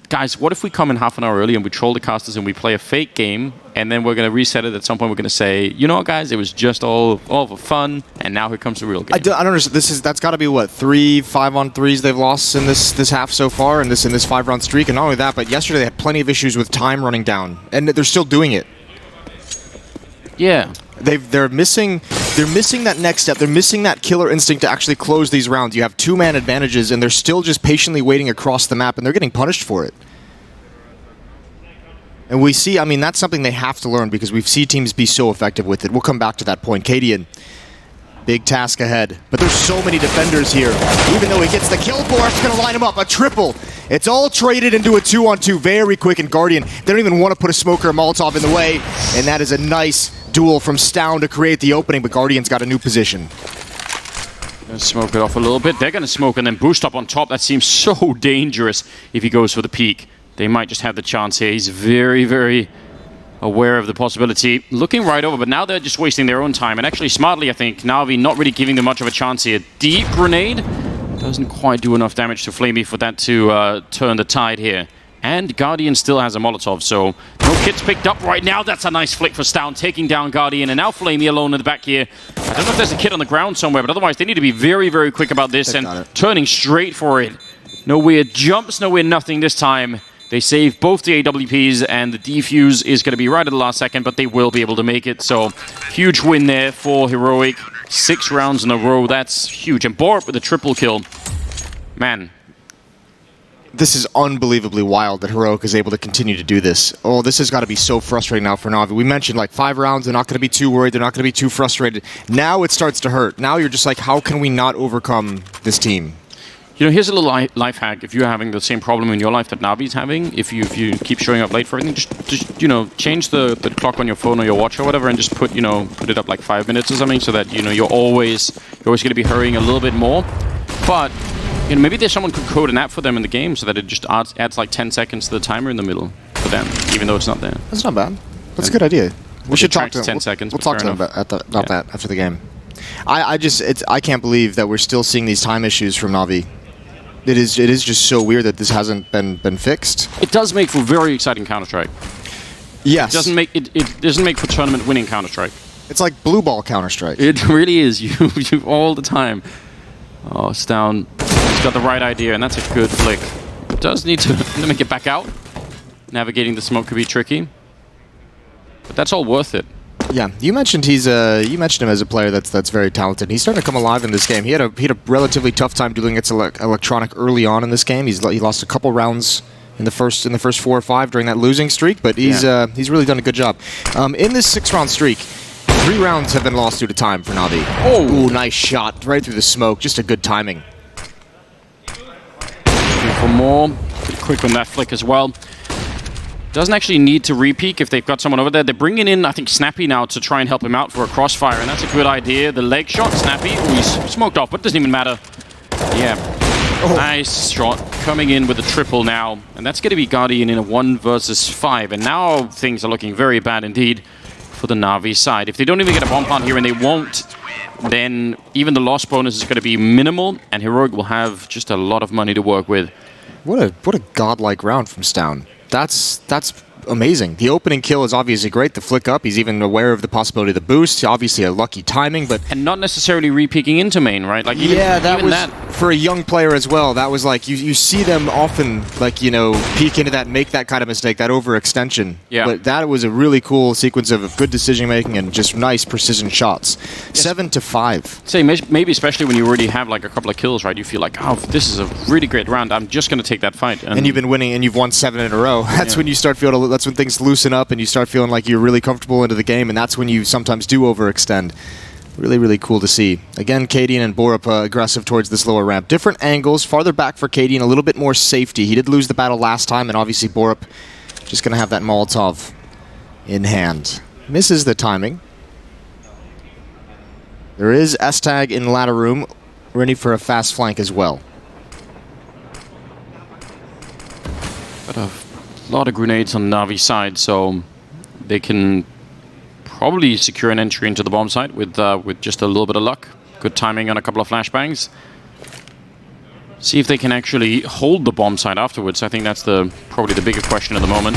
T: guys, what if we come in half an hour early and we troll the casters and we play a fake game, and then we're going to reset it at some point. We're going to say, you know what, guys, it was just all for fun, and now here comes the real game.
U: I don't understand. That's got to be what, 3 5-on-3s they've lost in this half so far, in this 5-round streak. And not only that, but yesterday they had plenty of issues with time running down, and they're still doing it.
T: Yeah.
U: They're missing that next step. They're missing that killer instinct to actually close these rounds. You have 2-man advantages, and they're still just patiently waiting across the map, and they're getting punished for it. And we see, I mean, that's something they have to learn, because we've seen teams be so effective with it. We'll come back to that point. Cadian, big task ahead. But there's so many defenders here. Even though he gets the kill, Borf's going to line him up. A triple. It's all traded into a 2-on-2 very quick, and Guardian, they don't even want to put a smoke or a Molotov in the way. And that is a nice duel from Stown to create the opening, but Guardian's got a new position.
T: Gonna smoke it off a little bit. They're going to smoke and then boost up on top. That seems so dangerous if he goes for the peak. They might just have the chance here. He's very, very aware of the possibility. Looking right over, but now they're just wasting their own time. And actually, smartly, I think, Na'Vi not really giving them much of a chance here. Deep grenade doesn't quite do enough damage to Flamey for that to turn the tide here. And Guardian still has a Molotov, so no kits picked up right now. That's a nice flick for Stown, taking down Guardian, and now Flamey alone in the back here. I don't know if there's a kit on the ground somewhere, but otherwise they need to be very, very quick about this and turning straight for it. No weird jumps, no weird nothing this time. They save both the AWPs, and the defuse is going to be right at the last second, but they will be able to make it. So, huge win there for Heroic. 6 rounds in a row, that's huge. And Borp with a triple kill. Man.
U: This is unbelievably wild that Heroic is able to continue to do this. Oh, this has got to be so frustrating now for Na'Vi. We mentioned like 5 rounds, they're not going to be too worried, they're not going to be too frustrated. Now it starts to hurt. Now you're just like, how can we not overcome this team?
T: You know, here's a little life hack. If you're having the same problem in your life that Na'Vi's having, if you keep showing up late for everything, just you know, change the clock on your phone or your watch or whatever, and just put it up like 5 minutes or something, so that you're always going to be hurrying a little bit more. But maybe there's someone could code an app for them in the game so that it just adds like 10 seconds to the timer in the middle for them, even though it's not there.
U: That's not bad. That's a good idea. We should talk to them.
T: 10 seconds.
U: We'll talk to them about that after the game. I can't believe that we're still seeing these time issues from Na'Vi. It is just so weird that this hasn't been fixed.
T: It does make for very exciting Counter-Strike.
U: Yes.
T: It doesn't make for tournament winning Counter-Strike.
U: It's like blue ball Counter-Strike.
T: It really is. You all the time. Oh, Stown. He's got the right idea, and that's a good flick. Does need to make it back out. Navigating the smoke could be tricky, but that's all worth it.
U: Yeah, you mentioned him as a player that's very talented. He's starting to come alive in this game. He had a relatively tough time dealing against Electronic early on in this game. He lost a couple rounds in the first 4 or 5 during that losing streak, but he's really done a good job. In this 6-round streak, 3 rounds have been lost due to time for Na'Vi. Oh, ooh, nice shot right through the smoke. Just a good timing.
T: Looking for more. Pretty quick on that flick as well. Doesn't actually need to re-peek if they've got someone over there. They're bringing in, I think, Snappy now to try and help him out for a crossfire, and that's a good idea. The leg shot, Snappy. Ooh, he's smoked off, but it doesn't even matter. Yeah. Oh. Nice shot. Coming in with a triple now. And that's going to be Guardian in a 1 versus 5. And now things are looking very bad indeed for the Na'Vi side. If they don't even get a bomb plant here, and they won't, then even the loss bonus is going to be minimal, and Heroic will have just a lot of money to work with.
U: What a godlike round from Stown. That's amazing. The opening kill is obviously great. The flick up, he's even aware of the possibility of the boost. Obviously a lucky timing, but...
T: And not necessarily re-peeking into main, right? Like
U: even that for a young player as well, that was like, you see them often, like, you know, peek into that, make that kind of mistake, that overextension.
T: Yeah.
U: But that was a really cool sequence of good decision-making and just nice precision shots. Yes. 7-5.
T: Say, maybe especially when you already have like a couple of kills, right? You feel like, oh, this is a really great round. I'm just going to take that fight.
U: And you've been winning, and you've won 7 in a row. That's when you start feeling, that's when things loosen up, and you start feeling like you're really comfortable into the game, and that's when you sometimes do overextend. Really, really cool to see. Again, Kadian and Borup aggressive towards this lower ramp. Different angles, farther back for Kadian, a little bit more safety. He did lose the battle last time, and obviously Borup just going to have that Molotov in hand. Misses the timing. There is S-Tag in ladder room, ready for a fast flank as well.
T: Got a lot of grenades on Navi's side, so they can probably secure an entry into the bomb site with just a little bit of luck. Good timing on a couple of flashbangs. See if they can actually hold the bomb site afterwards. I think that's probably the bigger question at the moment.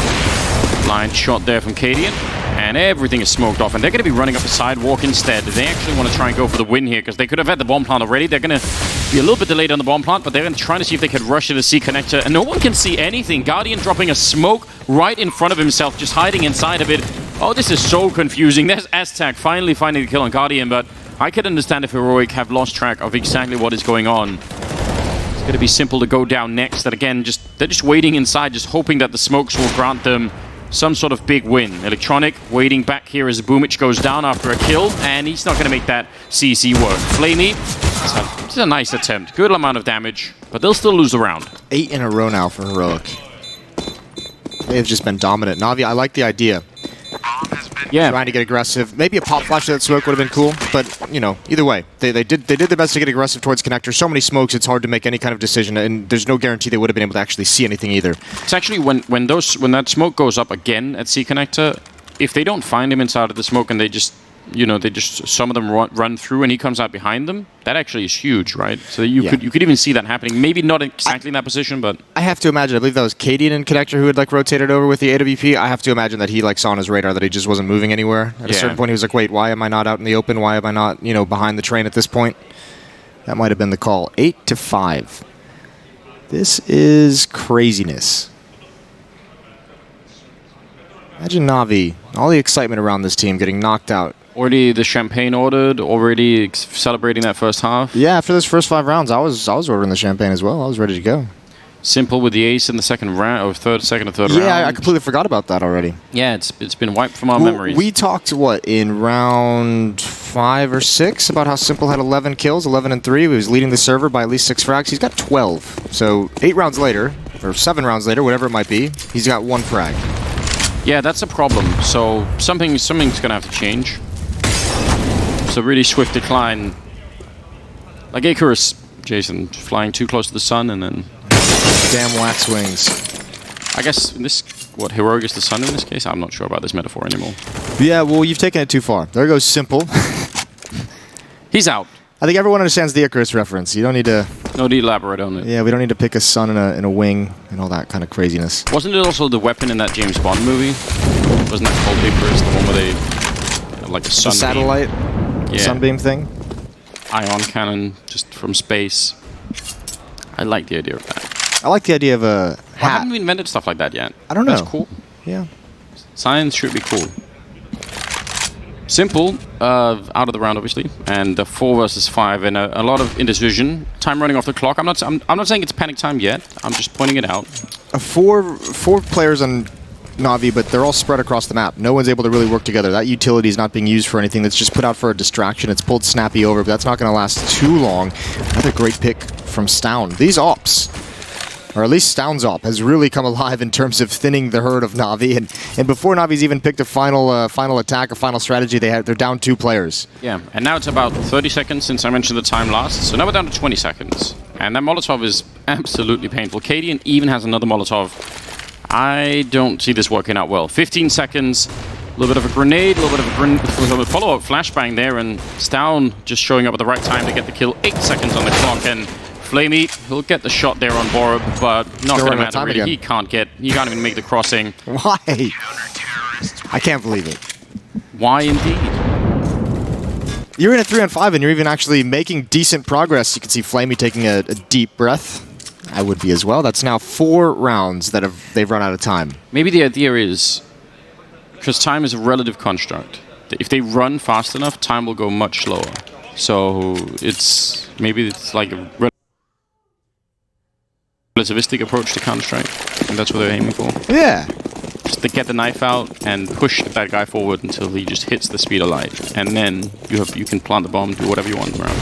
T: Blind shot there from Kadian, and everything is smoked off. And they're going to be running up the sidewalk instead. They actually want to try and go for the win here because they could have had the bomb plant already. They're going to be a little bit delayed on the bomb plant, but they're going to try to see if they could rush to the C connector. And no one can see anything. Guardian dropping a smoke right in front of himself, just hiding inside of it. Oh, this is so confusing. There's S-Tag finally finding the kill on Guardian, but I could understand if Heroic have lost track of exactly what is going on. It's going to be simple to go down next. And again, they're just waiting inside, just hoping that the smokes will grant them some sort of big win. Electronic waiting back here as Boomich goes down after a kill, and he's not going to make that CC work. Flamey, it's a nice attempt. Good amount of damage, but they'll still lose the round.
U: 8 in a row now for Heroic. They've just been dominant. Navi, I like the idea.
T: Yeah,
U: trying to get aggressive. Maybe a pop flash to that smoke would have been cool, but you know, either way, they did their best to get aggressive towards connector. So many smokes, it's hard to make any kind of decision, and there's no guarantee they would have been able to actually see anything either.
T: It's actually when that smoke goes up again at C connector, if they don't find him inside of the smoke and they just some of them run through and he comes out behind them, that actually is huge, right? So you could even see that happening. Maybe not exactly in that position, but
U: I have to imagine, I believe that was Kadian in connector who had like rotated over with the AWP. I have to imagine that he like saw on his radar that he just wasn't moving anywhere. At a certain point he was like, wait, why am I not out in the open? Why am I not, behind the train at this point? That might have been the call. 8-5. This is craziness. Imagine Navi, all the excitement around this team getting knocked out.
T: Already the champagne ordered, already celebrating that first half.
U: Yeah, after those first 5 rounds, I was ordering the champagne as well. I was ready to go.
T: Simple with the ace in the second round, or second or third round.
U: Yeah, I completely forgot about that already.
T: Yeah, it's been wiped from our memories.
U: We talked, in round 5 or 6 about how Simple had 11 kills, 11 and 3. He was leading the server by at least 6 frags. He's got 12. So 8 rounds later, or 7 rounds later, whatever it might be, he's got 1 frag.
T: Yeah, that's a problem. So something's going to have to change. It's a really swift decline. Like Icarus, Jason, flying too close to the sun and then...
U: Damn wax wings.
T: I guess Heroic is the sun in this case? I'm not sure about this metaphor anymore.
U: Yeah, well, you've taken it too far. There goes Simple.
T: He's out.
U: I think everyone understands the Icarus reference. You don't need to...
T: No need to elaborate on it.
U: Yeah, we don't need to pick a sun in a wing and all that kind of craziness.
T: Wasn't it also the weapon in that James Bond movie? Wasn't that called Icarus, the one where they... like a sunbeam?
U: The satellite?
T: Yeah.
U: Sunbeam thing?
T: Ion cannon, just from space. I like the idea of that.
U: I like the idea of a hat.
T: Why haven't we invented stuff like that yet?
U: I don't know.
T: That's cool.
U: Yeah.
T: Science should be cool. Simple, out of the round, obviously, and 4 versus 5, and a lot of indecision. Time running off the clock. I'm not saying it's panic time yet. I'm just pointing it out.
U: 4 players on Navi, but they're all spread across the map. No one's able to really work together. That utility is not being used for anything. That's just put out for a distraction. It's pulled Snappy over, but that's not going to last too long. Another great pick from Stown. These ops, or at least Stown's op, has really come alive in terms of thinning the herd of Navi. And before Navi's even picked a final attack, a final strategy, they're down 2 players.
T: Yeah, and now it's about 30 seconds since I mentioned the time last. So now we're down to 20 seconds. And that Molotov is absolutely painful. Kadian even has another Molotov. I don't see this working out well. 15 seconds, a little bit of a grenade, a little bit of a follow-up flashbang there, and Stown just showing up at the right time to get the kill. 8 seconds on the clock, and Flamey, he'll get the shot there on Borup, but not going to matter really. He can't even make the crossing.
U: Why? I can't believe it.
T: Why indeed?
U: you're in a 3-on-5 and you're even actually making decent progress. You can see Flamey taking a deep breath. I would be as well. That's now 4 rounds that they've run out of time.
T: Maybe the idea is, because time is a relative construct, if they run fast enough, time will go much slower. So maybe it's like a relativistic approach to Counter-Strike, and that's what they're aiming for.
U: Yeah.
T: Just to get the knife out and push that guy forward until he just hits the speed of light, and then you can plant the bomb, do whatever you want around.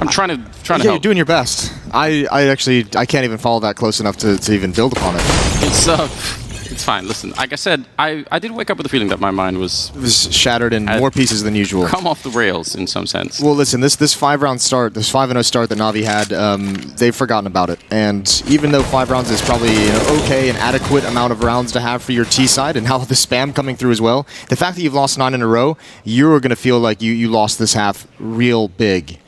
T: I'm trying to help.
U: You're doing your best. I can't even follow that close enough to even build upon it.
T: It's fine. Listen, like I said, I did wake up with the feeling that my mind was
U: shattered in more pieces than usual.
T: Come off the rails in some sense.
U: Well, listen, this 5-round start, this 5-0 start that Na'Vi had, they've forgotten about it. And even though 5 rounds is probably okay, an adequate amount of rounds to have for your T side, and now with the spam coming through as well, the fact that you've lost 9 in a row, you're going to feel like you lost this half real big.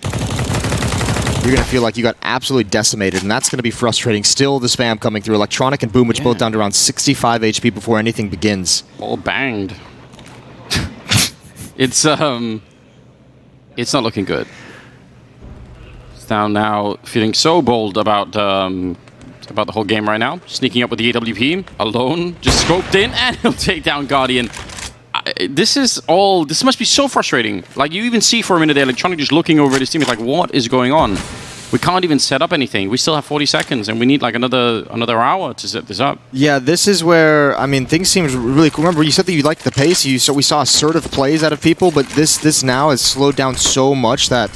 U: You're going to feel like you got absolutely decimated, and that's going to be frustrating. Still, the spam coming through. Electronic and Boom, which both down to around 65 HP before anything begins.
T: All banged. It's not looking good. It's now feeling so bold about the whole game right now. Sneaking up with the AWP, alone, just scoped in, and he'll take down Guardian. This must be so frustrating. Like, you even see for a minute there, Electronic just looking over at his team, like, what is going on? We can't even set up anything. We still have 40 seconds, and we need like another hour to set this up.
U: Yeah, this is where, I mean, things seem really cool. Remember, you said that you liked the pace. We saw assertive plays out of people, but this now has slowed down so much that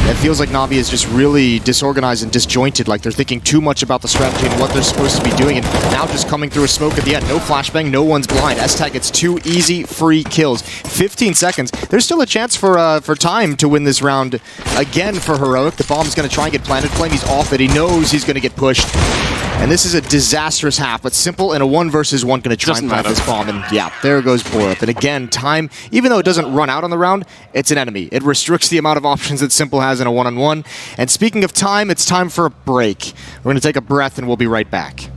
U: it feels like Na'Vi is just really disorganized and disjointed, like they're thinking too much about the strategy and what they're supposed to be doing, and now just coming through a smoke at the end. No flashbang, no one's blind. S-Tag gets 2 easy, free kills. 15 seconds. There's still a chance for time to win this round again for Heroic. The bomb's going to try and get planted. Flamey's off it. He knows he's going to get pushed. And this is a disastrous half, but Simple in a 1 versus 1 going to try and plant this bomb. And yeah, there goes Borup. And again, time, even though it doesn't run out on the round, it's an enemy. It restricts the amount of options that Simple has in a 1-on-1. And speaking of time, it's time for a break. We're going to take a breath and we'll be right back.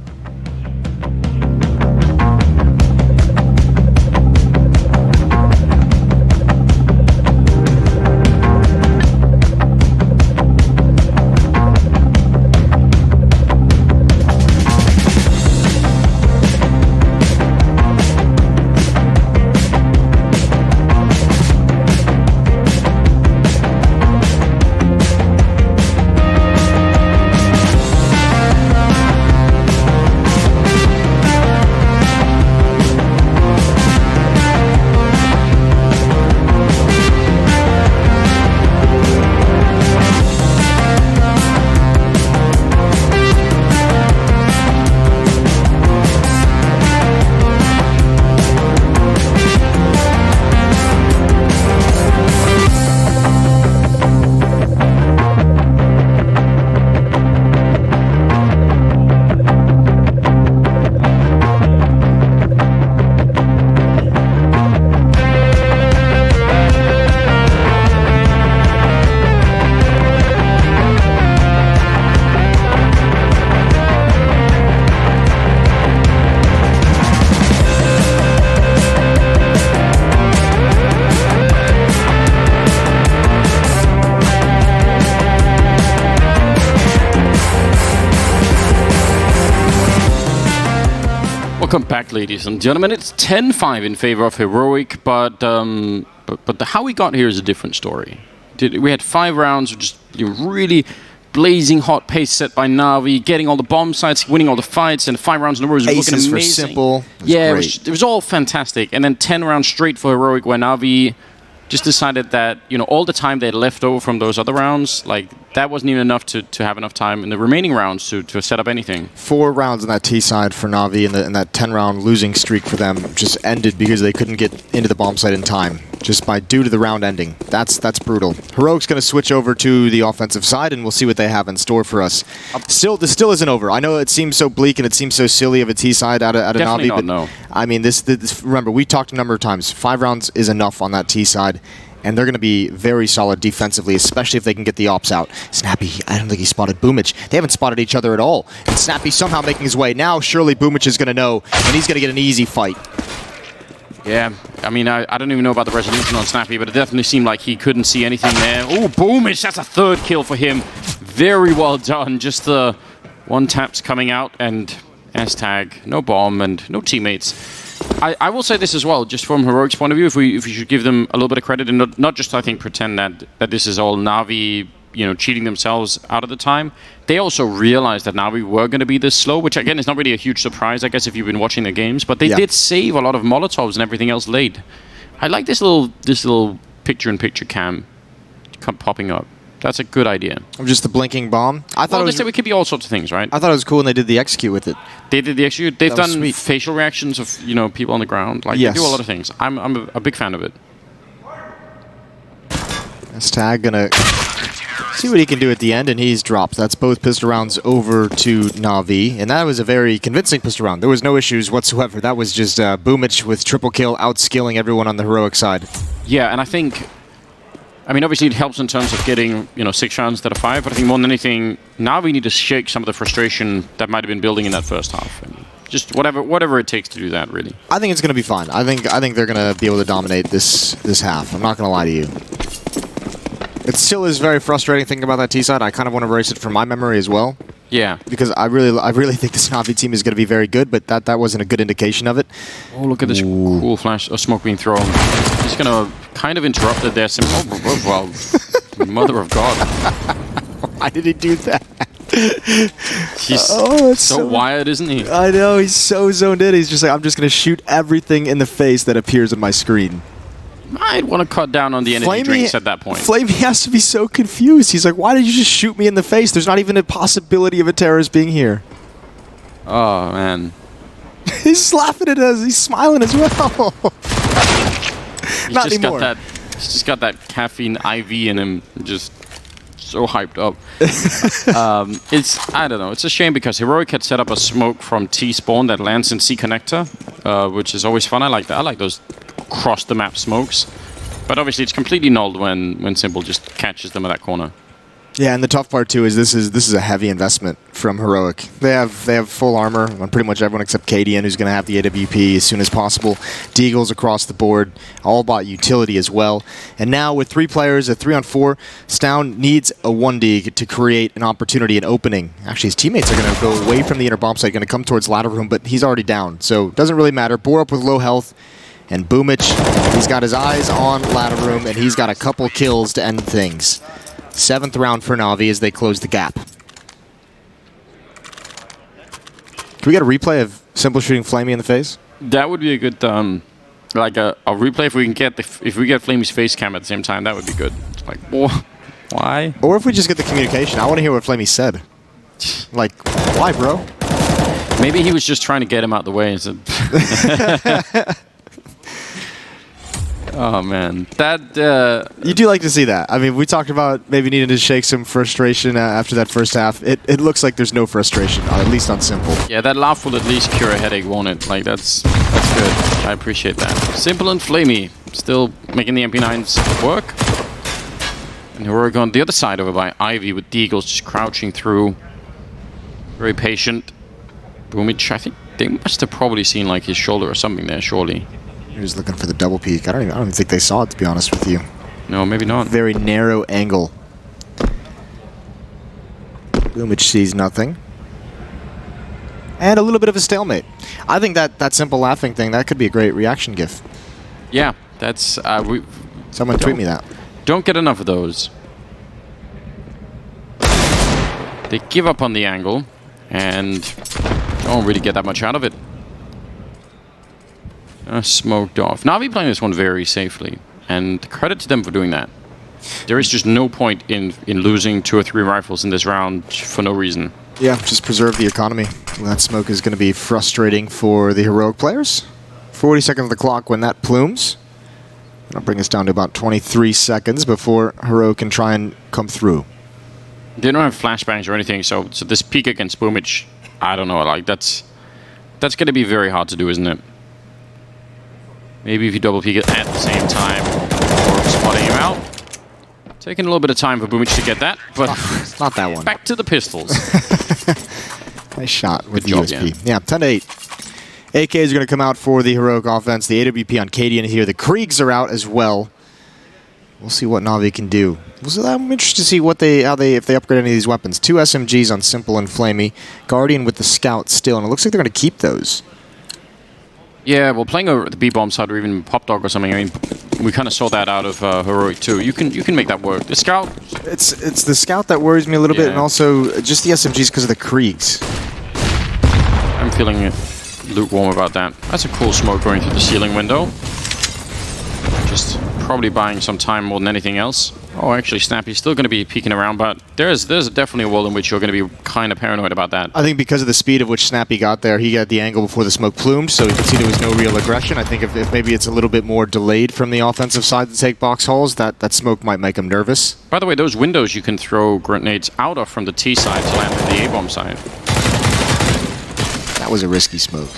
T: Welcome back, ladies and gentlemen. It's 10-5 in favor of Heroic, but how we got here is a different story. We had 5 rounds of just really blazing hot pace set by Na'Vi, getting all the bomb sites, winning all the fights, and 5 rounds in a row was looking amazing.
U: For Simple.
T: It was all fantastic. And then 10 rounds straight for Heroic, where Na'Vi just decided that, all the time they had left over from those other rounds, like, that wasn't even enough to have enough time in the remaining rounds to set up anything. 4
U: rounds on that T side for Na'Vi, and that 10-round losing streak for them just ended because they couldn't get into the bomb site in time, just due to the round ending. That's brutal. Heroic's going to switch over to the offensive side, and we'll see what they have in store for us. This still isn't over. I know it seems so bleak and it seems so silly of a T side out of Na'Vi, but
T: no.
U: I mean, this remember, we talked a number of times. 5 rounds is enough on that T side. And they're going to be very solid defensively, especially if they can get the ops out. Snappy, I don't think he spotted Boomich. They haven't spotted each other at all. And Snappy somehow making his way. Now, surely Boomich is going to know, and he's going to get an easy fight.
T: Yeah, I mean, I don't even know about the resolution on Snappy, but it definitely seemed like he couldn't see anything there. Oh, Boomich, that's a third kill for him. Very well done. Just the one taps coming out and S-tag, no bomb and no teammates. I will say this as well, just from Heroic's point of view, if we should give them a little bit of credit and not just, I think, pretend that this is all Na'Vi, cheating themselves out of the time. They also realized that Na'Vi were going to be this slow, which again is not really a huge surprise, I guess, if you've been watching the games. But they did save a lot of Molotovs and everything else late. I like this little picture-in-picture cam popping up. That's a good idea.
U: Just the blinking bomb. I thought
T: it could be all sorts of things, right?
U: I thought it was cool when they did the execute with it.
T: They did the execute. They've done facial reactions of people on the ground. Like they do a lot of things. I'm a big fan of it.
U: S-tag gonna see what he can do at the end, and he's dropped. That's both pistol rounds over to Na'Vi, and that was a very convincing pistol round. There was no issues whatsoever. That was just Boomich with triple kill, outskilling everyone on the heroic side.
T: Yeah, and I think, obviously it helps in terms of getting 6 rounds instead of 5, but I think more than anything, Na'Vi need to shake some of the frustration that might have been building in that first half. Just whatever it takes to do that, really.
U: I think it's going to be fine. I think they're going to be able to dominate this half. I'm not going to lie to you. It still is very frustrating thinking about that T side. I kind of want to erase it from my memory as well.
T: Yeah.
U: Because I really think this Na'Vi team is going to be very good, but that wasn't a good indication of it.
T: Oh, look at this cool flash of smoke being thrown. He's going to kind of interrupt it there. Well, mother of God.
U: Why did he do that?
T: He's so wired, isn't he?
U: I know, he's so zoned in. He's just like, I'm just going to shoot everything in the face that appears on my screen.
T: I'd want to cut down on the energy drinks at that point.
U: Flamey has to be so confused. He's like, why did you just shoot me in the face? There's not even a possibility of a terrorist being here.
T: Oh, man.
U: He's laughing at us. He's smiling as well. Not anymore.
T: He's just got that caffeine IV in him. Just so hyped up. I don't know. It's a shame because Heroic had set up a smoke from T-spawn that lands in C connector, which is always fun. I like that. I like those cross the map smokes, but obviously it's completely nulled when Simple just catches them at that corner.
U: Yeah, and the tough part too is this is a heavy investment from Heroic. They have full armor on pretty much everyone except Cadian, who's going to have the AWP as soon as possible. Deagles across the board, all about utility as well. And now with 3 players, a 3-on-4, Stown needs a 1D to create an opportunity, an opening. Actually, his teammates are going to go away from the inner bomb site, going to come towards ladder room, but he's already down, so it doesn't really matter. Borup with low health. And Boomich, he's got his eyes on ladder room, and he's got a couple kills to end things. 7th round for Na'Vi as they close the gap. Can we get a replay of Simple shooting Flamey in the face?
T: That would be a good, like a replay if we can get if we get Flamey's face cam at the same time. That would be good. It's like, why?
U: Or if we just get the communication. I want to hear what Flamey said. Like, why, bro?
T: Maybe he was just trying to get him out the way. Oh, man. That
U: you do like to see that. I mean, we talked about maybe needing to shake some frustration after that first half. It looks like there's no frustration, at least on Simple.
T: Yeah, that laugh will at least cure a headache, won't it? Like, that's good. I appreciate that. Simple and Flamey still making the MP9s work. And Heroic on the other side over by Ivy with Deagles just crouching through. Very patient. Boomich, I think they must have probably seen like his shoulder or something there, surely.
U: He was looking for the double peek. I don't even think they saw it, to be honest with you.
T: No, maybe not.
U: Very narrow angle. Boomich sees nothing. And a little bit of a stalemate. I think that Simple laughing thing, that could be a great reaction gif.
T: Yeah, that's...
U: Someone tweet me that.
T: Don't get enough of those. They give up on the angle and don't really get that much out of it. Smoked off. Na'Vi playing this one very safely, and credit to them for doing that. There is just no point in losing 2 or 3 rifles in this round for no reason.
U: Yeah, just preserve the economy. That smoke is going to be frustrating for the Heroic players. 40 seconds on the clock when that plumes. That'll bring us down to about 23 seconds before Heroic can try and come through.
T: They don't have flashbangs or anything, so this peek against Boomich, I don't know, like that's going to be very hard to do, isn't it? Maybe if you double peek it at the same time, or spotting him out. Taking a little bit of time for Boomich to get that, but
U: not that one.
T: Back to the pistols.
U: Nice shot with the
T: job,
U: USP. Yeah, 10-8. AKs are going to come out for the Heroic offense. The AWP on Cadian here. The Kriegs are out as well. We'll see what Na'Vi can do. I'm interested to see if they upgrade any of these weapons. 2 SMGs on Simple and Flamey. Guardian with the Scout still, and it looks like they're going to keep those.
T: Yeah, well, playing over the B-bomb side or even Pop Dog or something, I mean, we kind of saw that out of Heroic too. You can make that work. The Scout...
U: It's the Scout that worries me a little bit, and also just the SMGs because of the Kriegs.
T: I'm feeling lukewarm about that. That's a cool smoke going through the ceiling window. Just probably buying some time more than anything else. Oh, actually, Snappy's still going to be peeking around, but there's definitely a world in which you're going to be kind of paranoid about that.
U: I think because of the speed of which Snappy got there, he got the angle before the smoke plumed, so you can see there was no real aggression. I think if maybe it's a little bit more delayed from the offensive side to take box holes, that smoke might make him nervous.
T: By the way, those windows you can throw grenades out of from the T side to land on the A-bomb side.
U: That was a risky smoke.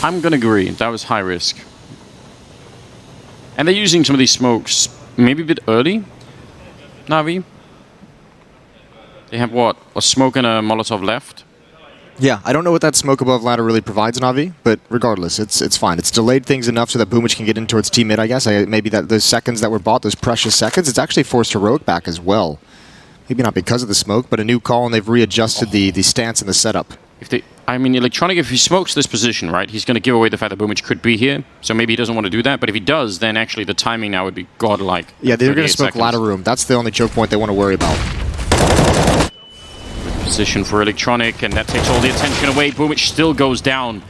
T: I'm going to agree. That was high risk. And they're using some of these smokes maybe a bit early. Na'Vi. They have what? A smoke and a Molotov left?
U: Yeah, I don't know what that smoke above ladder really provides Na'Vi, but regardless, it's fine. It's delayed things enough so that Boomich can get in towards T-mid, I guess. Maybe that those seconds that were bought, those precious seconds, it's actually forced Heroic back as well. Maybe not because of the smoke, but a new call, and they've readjusted the stance and the setup.
T: I mean, Electronic, if he smokes this position, right, he's going to give away the fact that Boomich could be here. So maybe he doesn't want to do that. But if he does, then actually the timing now would be godlike.
U: Yeah, they're going to smoke ladder room. That's the only choke point they want to worry about.
T: Position for Electronic, and that takes all the attention away. Boomich still goes down.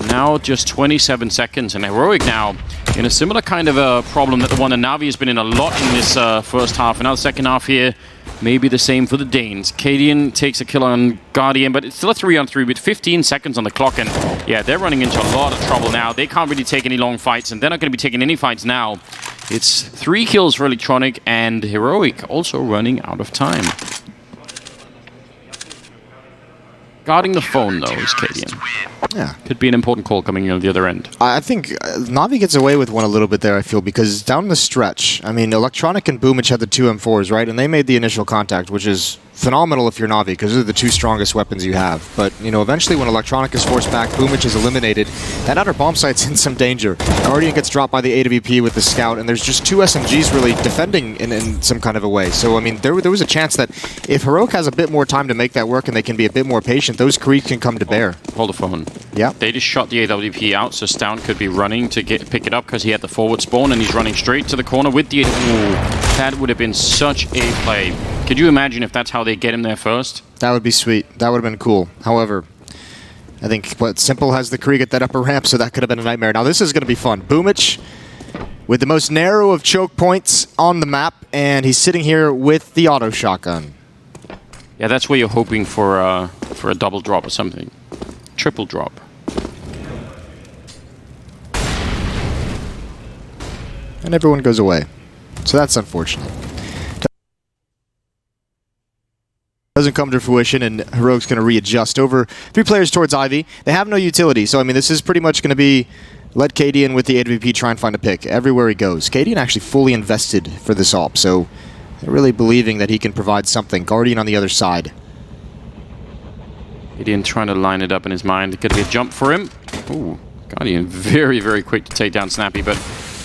T: Now just 27 seconds, and Heroic now in a similar kind of a problem that the one that Na'Vi has been in a lot in this first half. And now the second half here, maybe the same for the Danes. Cadian takes a kill on Guardian, but it's still a 3-on-3 with 15 seconds on the clock. And yeah, they're running into a lot of trouble now. They can't really take any long fights, and they're not going to be taking any fights now. It's 3 kills for Electronic, and Heroic also running out of time. Guarding the phone, though, is Cadian.
U: Yeah.
T: Could be an important call coming in on the other end.
U: I think Na'Vi gets away with one a little bit there, I feel, because down the stretch, I mean, Electronic and Boomich had the 2 M4s, right? And they made the initial contact, which is phenomenal if you're Na'Vi, because they're the 2 strongest weapons you have. But, you know, eventually when Electronic is forced back, Boomich is eliminated, that outer bomb site's in some danger. Guardian gets dropped by the AWP with the Scout, and there's just 2 SMGs really defending in some kind of a way. So, I mean, there was a chance that if Heroic has a bit more time to make that work and they can be a bit more patient, those Kriegs can come to bear.
T: Hold the phone.
U: Yeah.
T: They just shot the AWP out, so Stound could be running to pick it up because he had the forward spawn, and he's running straight to the corner with the... Ooh, that would have been such a play. Could you imagine if that's how they get him there first?
U: That would be sweet. That would have been cool. However, I think Simple has the Krieg at that upper ramp, so that could have been a nightmare. Now this is going to be fun. Boomich with the most narrow of choke points on the map, and he's sitting here with the auto shotgun.
T: Yeah, that's where you're hoping for a double drop or something. Triple drop.
U: And everyone goes away. So that's unfortunate. Doesn't come to fruition, and Heroic's going to readjust over 3 players towards Ivy. They have no utility, so I mean, this is pretty much going to be let Cadian with the AWP try and find a pick everywhere he goes. Cadian actually fully invested for this AWP, so they're really believing that he can provide something. Guardian on the other side.
T: Cadian trying to line it up in his mind. Could be a jump for him. Ooh, Guardian very, very quick to take down Snappy, but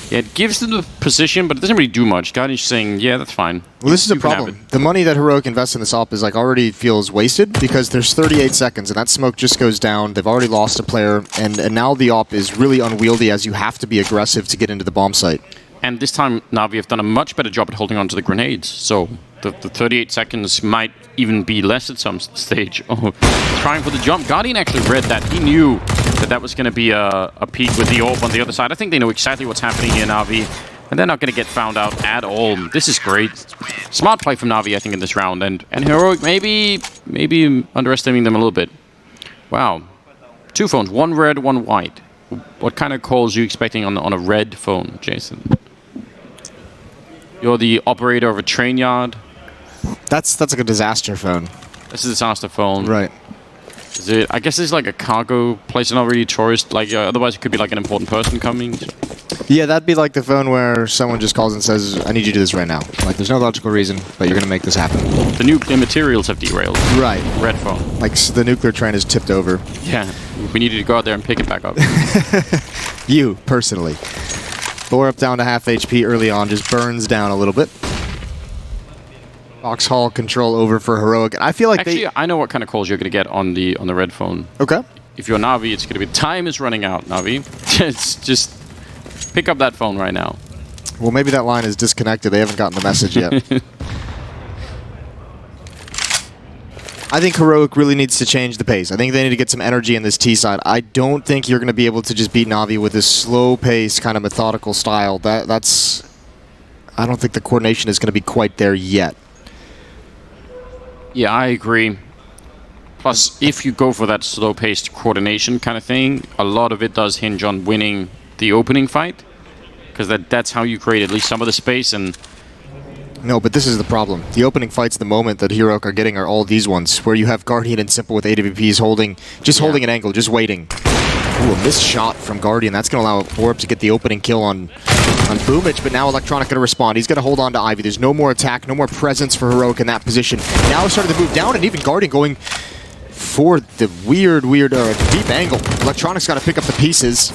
T: yeah, it gives them the position, but it doesn't really do much. Guardian's saying, yeah, that's fine.
U: Well, this is a problem. The money that Heroic invests in this AWP is like already feels wasted because there's 38 seconds and that smoke just goes down. They've already lost a player, and now the AWP is really unwieldy as you have to be aggressive to get into the bomb site.
T: And this time, Na'Vi have done a much better job at holding on to the grenades. So the 38 seconds might even be less at some stage. Oh, trying for the jump. Guardian actually read that. He knew that was going to be a peek with the AWP on the other side. I think they know exactly what's happening here, Na'Vi. And they're not going to get found out at all. This is great. Smart play from Na'Vi, I think, in this round. And Heroic maybe underestimating them a little bit. Wow. 2 phones. 1 red, 1 white. What kind of calls are you expecting on a red phone, Jason? You're the operator of a train yard.
U: That's like a disaster phone.
T: That's a disaster phone.
U: Right.
T: Is it? I guess it's like a cargo place, not really tourist. Like otherwise, it could be like an important person coming.
U: Yeah, that'd be like the phone where someone just calls and says, "I need you to do this right now." Like, there's no logical reason, but you're gonna make this happen.
T: The nuclear materials have derailed.
U: Right.
T: Red phone.
U: Like the nuclear train is tipped over.
T: Yeah, we needed to go out there and pick it back up.
U: You personally. Boar up down to half HP early on, just burns down a little bit. Foxhall control over for Heroic. I feel like
T: actually, I know what kind of calls you're gonna get on the red phone.
U: Okay.
T: If you're Na'Vi, it's gonna be time is running out, Na'Vi. It's just pick up that phone right now.
U: Well, maybe that line is disconnected. They haven't gotten the message yet. I think Heroic really needs to change the pace. I think they need to get some energy in this T side. I don't think you're going to be able to just beat Na'Vi with this slow pace, kind of methodical style. That's. I don't think the coordination is going to be quite there yet.
T: Yeah, I agree. Plus, if you go for that slow-paced coordination kind of thing, a lot of it does hinge on winning the opening fight, because that's how you create at least some of the space. And
U: no, but this is the problem. The opening fights, the moment that Heroic are getting, are all these ones where you have Guardian and Simple with AWPs holding an angle, just waiting. Ooh, a missed shot from Guardian. That's going to allow Borup to get the opening kill on Boomich, but now Electronic going to respond. He's going to hold on to Ivy. There's no more attack, no more presence for Heroic in that position. Now starting to move down, and even Guardian going for the weird deep angle. Electronic's got to pick up the pieces,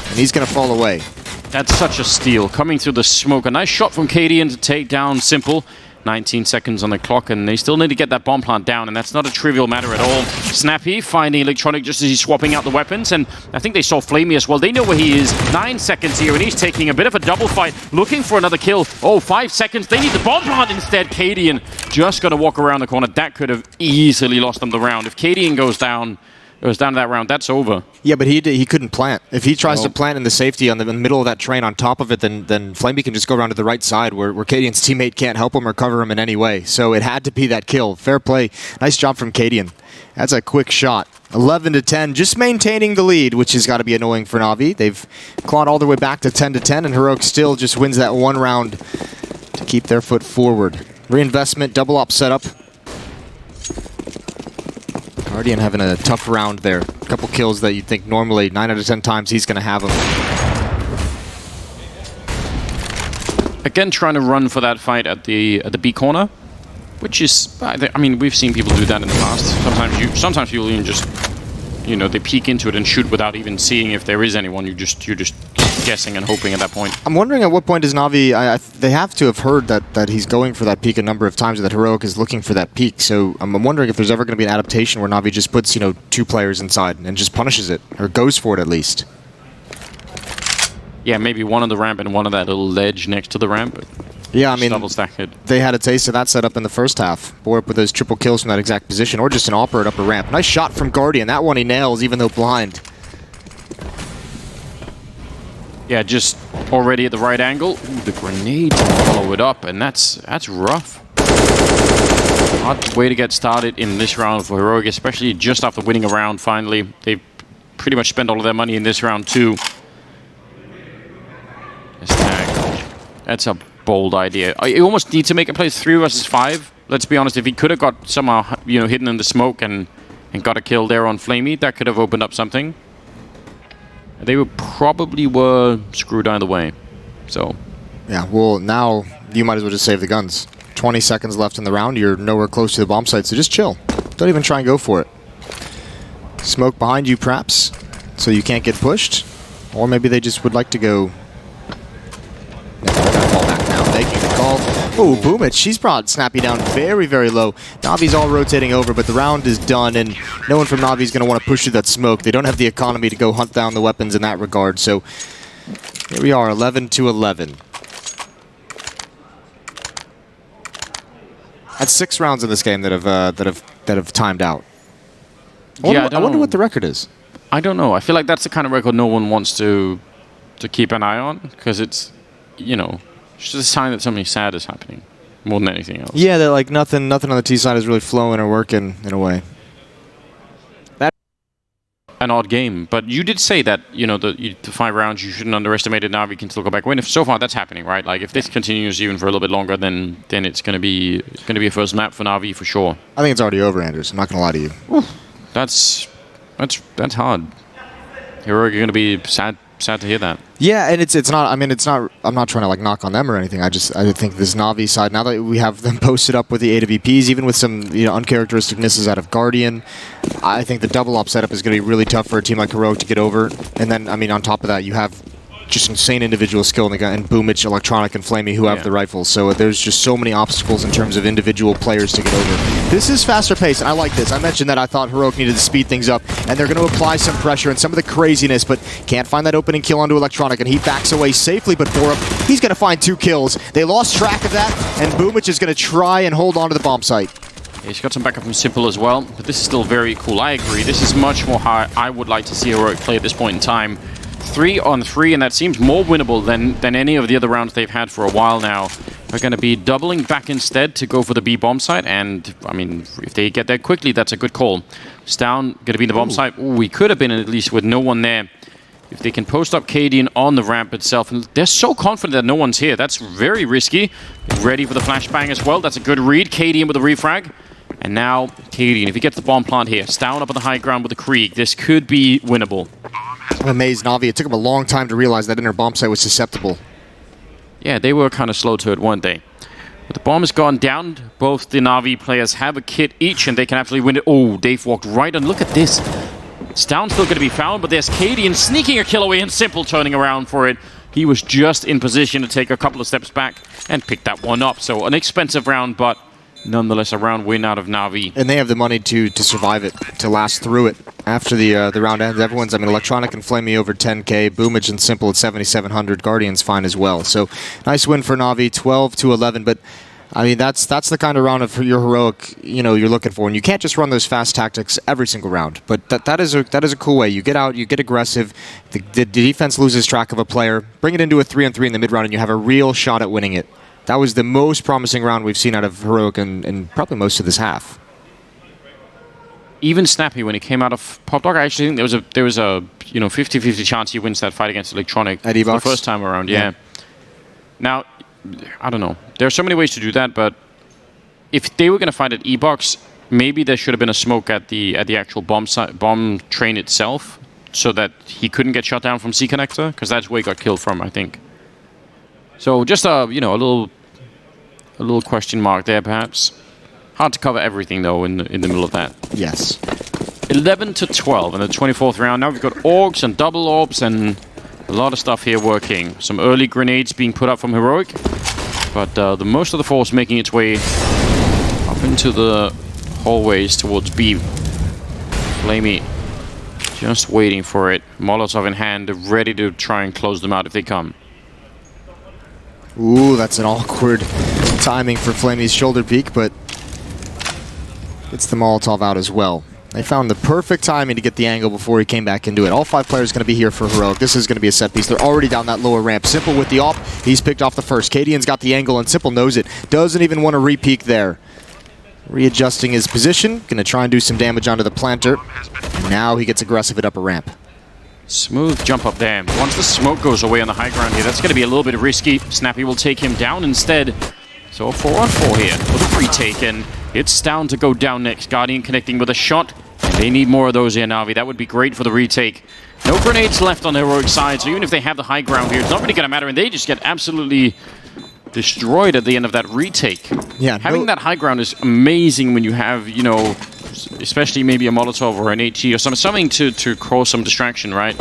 U: and he's going to fall away.
T: That's such a steal. Coming through the smoke. A nice shot from Cadian to take down Simple. 19 seconds on the clock, and they still need to get that bomb plant down, and that's not a trivial matter at all. Snappy finding Electronic just as he's swapping out the weapons, and I think they saw Flamey as well. They know where he is. 9 seconds here, and he's taking a bit of a double fight, looking for another kill. Oh, 5 seconds. They need the bomb plant instead. Cadian just going to walk around the corner. That could have easily lost them the round. If Cadian goes down to that round, that's over.
U: Yeah, but he couldn't plant. If he tries to plant in the safety in the middle of that train on top of it, then Flamey can just go around to the right side where Cadian's teammate can't help him or cover him in any way. So it had to be that kill. Fair play. Nice job from Cadian. That's a quick shot. 11-10, just maintaining the lead, which has got to be annoying for Na'Vi. They've clawed all the way back to 10-10, and Heroic still just wins that one round to keep their foot forward. Reinvestment, double op setup. Guardian having a tough round there. A couple kills that you'd think normally 9 out of 10 times he's going to have them.
T: Again, trying to run for that fight at the B corner, which is, I mean, we've seen people do that in the past. Sometimes people even just, they peek into it and shoot without even seeing if there is anyone. You're just guessing and hoping at that point.
U: I'm wondering at what point does Na'Vi, they have to have heard that he's going for that peak a number of times, that Heroic is looking for that peak. So I'm wondering if there's ever going to be an adaptation where Na'Vi just puts, 2 players inside and just punishes it, or goes for it at least.
T: Yeah, maybe one on the ramp and one on that little ledge next to the ramp.
U: Yeah, I mean,
T: double stack it.
U: They had a taste of that setup in the first half. Borup with those triple kills from that exact position, or just an AWPer at upper ramp. Nice shot from Guardian. That one he nails, even though blind.
T: Yeah, just already at the right angle. Ooh, the grenade to follow it up, and that's rough. Hard way to get started in this round for Heroic, especially just after winning a round finally. They've pretty much spent all of their money in this round too. This tag. That's a bold idea. You almost need to make a play 3 versus 5. Let's be honest, if he could have got somehow hidden in the smoke and got a kill there on Flamey, that could have opened up something. They probably were screwed either way. So
U: yeah, well, now you might as well just save the guns. 20 seconds left in the round. You're nowhere close to the bomb site, so just chill. Don't even try and go for it. Smoke behind you, perhaps, so you can't get pushed. Or maybe they just would like to go. No, they're gonna fall back now. Making the call. Oh, Boomich, she's brought Snappy down very, very low. Na'Vi's all rotating over, but the round is done, and no one from Na'Vi's going to want to push through that smoke. They don't have the economy to go hunt down the weapons in that regard. So here we are, 11-11. That's 6 rounds in this game that have timed out. I wonder what the record is.
T: I don't know. I feel like that's the kind of record no one wants to keep an eye on, because it's, it's just a sign that something sad is happening more than anything else.
U: Yeah, that like nothing on the T side is really flowing or working in a way.
T: That's an odd game, but you did say that the 5 rounds you shouldn't underestimate it. Now we can still go back win. If so far that's happening, right? Like if this continues even for a little bit longer, then it's going to be a first map for Na'Vi for sure.
U: I think it's already over, Anders. I'm not going to lie to you.
T: That's hard. Heroic are going to be sad to hear that.
U: Yeah, and it's not. I mean, it's not. I'm not trying to like knock on them or anything. I think this Na'Vi side, now that we have them posted up with the AWPs, even with some uncharacteristic misses out of Guardian, I think the double op setup is going to be really tough for a team like Heroic to get over. And then, I mean, on top of that, you have just insane individual skill in the guy, and Boomich, Electronic, and Flamey who have the rifles. So there's just so many obstacles in terms of individual players to get over. This is faster paced, and I like this. I mentioned that I thought Heroic needed to speed things up, and they're going to apply some pressure and some of the craziness, but can't find that opening kill onto Electronic, and he backs away safely, but Borup, he's going to find 2 kills. They lost track of that, and Boomich is going to try and hold on to the bomb site.
T: Yeah, he's got some backup from Simple as well, but this is still very cool. I agree. This is much more how I would like to see Heroic play at this point in time. 3-on-3, and that seems more winnable than any of the other rounds they've had for a while now. They're going to be doubling back instead to go for the B bomb site, and I mean, if they get there quickly, that's a good call. Down, going to be in the bomb site. Ooh, we could have been at least with no one there. If they can post up Cadian on the ramp itself, and they're so confident that no one's here. That's very risky. Ready for the flashbang as well. That's a good read. Cadian with a refrag. And now Cadian, if he gets the bomb plant here, Down up on the high ground with the Krieg, this could be winnable.
U: I'm amazed, Na'Vi. It took him a long time to realize that inner bomb site was susceptible.
T: Yeah, they were kind of slow to it, weren't they? But the bomb has gone down. Both the Na'Vi players have a kit each, and they can absolutely win it. Oh, Dave walked right on. Look at this. Down still going to be found, but there's Cadian sneaking a kill away and Simple turning around for it. He was just in position to take a couple of steps back and pick that one up. So an expensive round, but nonetheless a round win out of Na'Vi.
U: And they have the money to survive it, to last through it. After the round ends, everyone's, I mean, Electronic and Flamey over 10k, Boomage and Simple at 7,700, Guardian's fine as well. So nice win for Na'Vi, 12-11, but I mean, that's the kind of round of your Heroic, you're looking for, and you can't just run those fast tactics every single round. But that is a cool way. You get out, you get aggressive. The defense loses track of a player. Bring it into a 3-on-3 in the mid round, and you have a real shot at winning it. That was the most promising round we've seen out of Heroic in probably most of this half.
T: Even Snappy, when he came out of Pop Dog, I actually think there was a 50-50 chance he wins that fight against Electronic for the first time around. Yeah. Now, I don't know. There are so many ways to do that, but if they were going to fight at E-Box, maybe there should have been a smoke at the actual bomb train itself, so that he couldn't get shot down from C connector, because that's where he got killed from, I think. So just a little question mark there, perhaps. Hard to cover everything though in the middle of that.
U: Yes.
T: 11-12 in the 24th round. Now we've got Orcs and double orbs and a lot of stuff here working. Some early grenades being put up from Heroic, but the most of the force making its way up into the hallways towards B. Flamey just waiting for it. Molotov in hand, ready to try and close them out if they come.
U: Ooh, that's an awkward timing for Flamey's shoulder peek, but it's the Molotov out as well. They found the perfect timing to get the angle before he came back into it. All 5 players going to be here for Heroic. This is going to be a set piece. They're already down that lower ramp. Simple with the op. He's picked off the first. Cadian's got the angle, and Simple knows it. Doesn't even want to re-peek there. Readjusting his position. Going to try and do some damage onto the planter. And now he gets aggressive at upper ramp.
T: Smooth jump up there. Once the smoke goes away on the high ground here, that's going to be a little bit risky. Snappy will take him down instead. So a 4-on-4 here with a retake, and it's Down to go down next. Guardian connecting with a shot. And they need more of those here, Na'Vi. That would be great for the retake. No grenades left on the Heroic side, so even if they have the high ground here, it's not really going to matter, and they just get absolutely destroyed at the end of that retake.
U: Yeah,
T: having that high ground is amazing when you have, especially maybe a Molotov or an HE or something to cause some distraction, right?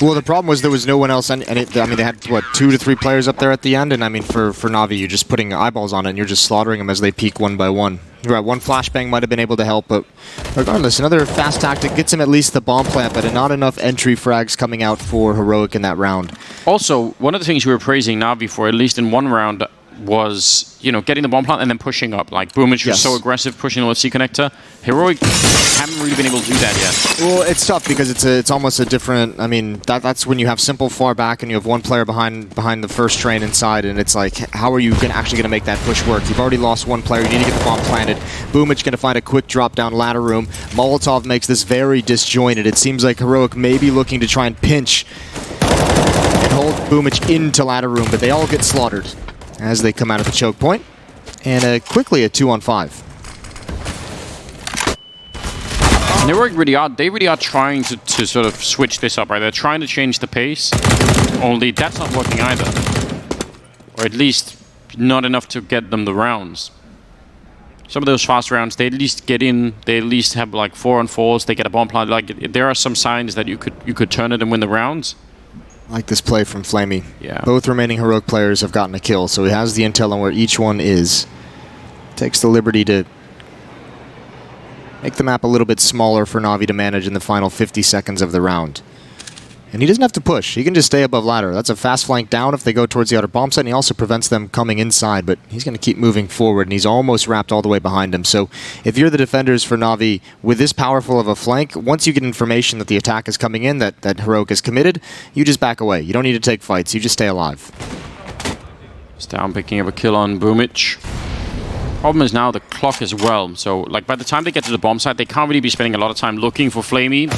U: Well, the problem was there was no one else, and they had, 2 to 3 players up there at the end, and I mean, for Na'Vi, you're just putting eyeballs on it, and you're just slaughtering them as they peek one by one. You're right, one flashbang might have been able to help, but regardless, another fast tactic gets him at least the bomb plant, but not enough entry frags coming out for Heroic in that round.
T: Also, one of the things we were praising Na'Vi for, at least in one round, was, getting the bomb plant and then pushing up. Like, Boomage was so aggressive pushing on the C connector. Heroic haven't really been able to do that yet.
U: Well, it's tough because it's almost a different, I mean, that's when you have Simple far back and you have one player behind the first train inside, and it's like, how are you actually going to make that push work? You've already lost one player, you need to get the bomb planted. Boomage going to find a quick drop down ladder room. Molotov makes this very disjointed. It seems like Heroic may be looking to try and pinch and hold Boomage into ladder room, but they all get slaughtered as they come out of the choke point. And quickly a 2-on-5.
T: And they really are trying to sort of switch this up, right? They're trying to change the pace, only that's not working either. Or at least not enough to get them the rounds. Some of those fast rounds, they at least get in, they at least have like 4-on-4s, they get a bomb plant. Like, there are some signs that you could turn it and win the rounds.
U: Like this play from Flamey.
T: Yeah.
U: Both remaining Heroic players have gotten a kill, so he has the intel on where each one is. Takes the liberty to make the map a little bit smaller for Na'Vi to manage in the final 50 seconds of the round. And he doesn't have to push. He can just stay above ladder. That's a fast flank down if they go towards the outer bomb site, and he also prevents them coming inside, but he's going to keep moving forward, and he's almost wrapped all the way behind him. So if you're the defenders for Na'Vi, with this powerful of a flank, once you get information that the attack is coming in, that Heroic is committed, you just back away. You don't need to take fights. You just stay alive.
T: It's down, picking up a kill on Boomich. Problem is now the clock as well. So, like, by the time they get to the bomb site, they can't really be spending a lot of time looking for Flamey.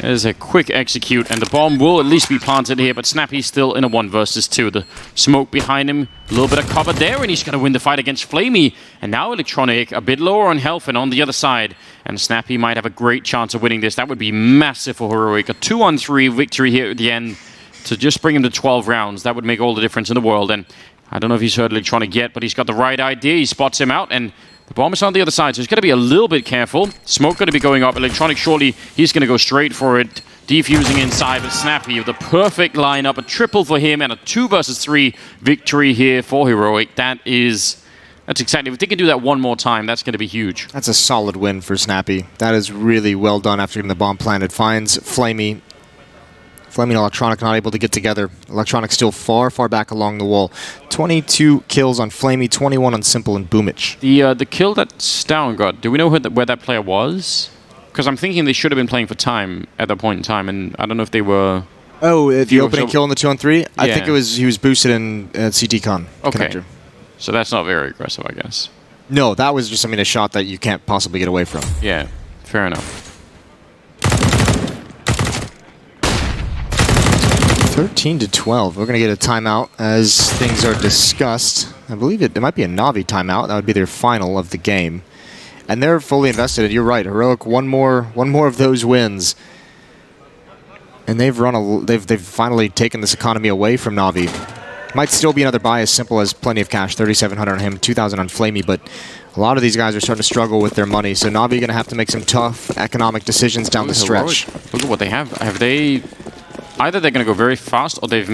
T: There's a quick execute, and the bomb will at least be planted here, but Snappy's still in a 1 versus 2. The smoke behind him, a little bit of cover there, and he's going to win the fight against Flamey. And now Electronic, a bit lower on health and on the other side. And Snappy might have a great chance of winning this. That would be massive for Heroic. A 2-on-3 victory here at the end to just bring him to 12 rounds. That would make all the difference in the world. And I don't know if he's heard Electronic yet, but he's got the right idea. He spots him out, and the bomb is on the other side, so he's got to be a little bit careful. Smoke going to be going up. Electronic, surely he's going to go straight for it. Defusing inside, but Snappy with the perfect lineup. A triple for him, and a 2 versus 3 victory here for Heroic. That's exciting. If they can do that one more time, that's going to be huge.
U: That's a solid win for Snappy. That is really well done after getting the bomb planted. Finds Flamey. Flamey and Electronic not able to get together. Electronic still far, far back along the wall. 22 kills on Flamey, 21 on Simple and Boomich.
T: The kill that Stown got, do we know where that player was? Because I'm thinking they should have been playing for time at that point in time, and I don't know if they were...
U: Oh, the opening kill in the 2-on-3?
T: Yeah.
U: I think he was boosted in CT Con connector.
T: So that's not very aggressive, I guess.
U: No, that was just, a shot that you can't possibly get away from.
T: Yeah, fair enough.
U: 13-12. We're going to get a timeout as things are discussed. I believe it might be a Na'Vi timeout. That would be their final of the game. And they're fully invested. You're right. Heroic, one more of those wins. And they've finally taken this economy away from Na'Vi. Might still be another buy as simple as plenty of cash. 3,700 on him, 2,000 on Flamey, but a lot of these guys are starting to struggle with their money. So Na'Vi going to have to make some tough economic decisions down the stretch.
T: Look at what they have. Have they... Either they're going to go very fast, or they've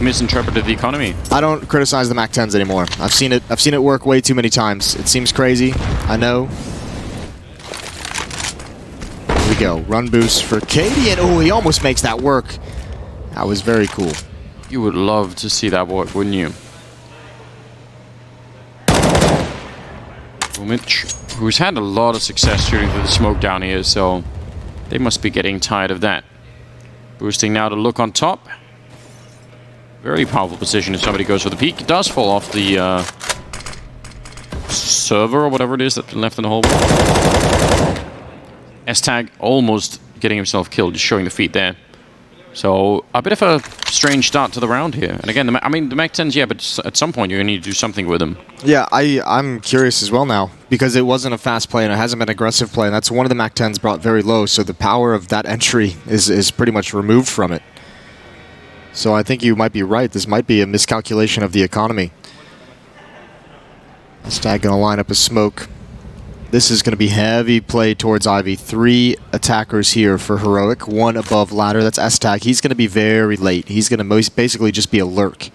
T: misinterpreted the economy.
U: I don't criticize the MAC-10s anymore. I've seen it work way too many times. It seems crazy. I know. Here we go. Run boost for Katie, and oh, he almost makes that work. That was very cool.
T: You would love to see that work, wouldn't you? Boomich, who's had a lot of success shooting through the smoke down here, so they must be getting tired of that. Boosting now to look on top. Very powerful position if somebody goes for the peak. It does fall off the server or whatever it is that left in the hole. S-Tag almost getting himself killed, just showing the feet there. So a bit of a strange start to the round here. And again, the MAC-10s, yeah, but at some point you're going to need to do something with them.
U: Yeah, I'm curious as well now, because it wasn't a fast play and it hasn't been an aggressive play, and that's one of the MAC-10s brought very low, so the power of that entry is pretty much removed from it. So I think you might be right. This might be a miscalculation of the economy. Stag going to line up a smoke. This is going to be heavy play towards Ivy. 3 attackers here for Heroic. 1 above ladder. That's S-Tag. He's going to be very late. He's going to basically just be a lurk.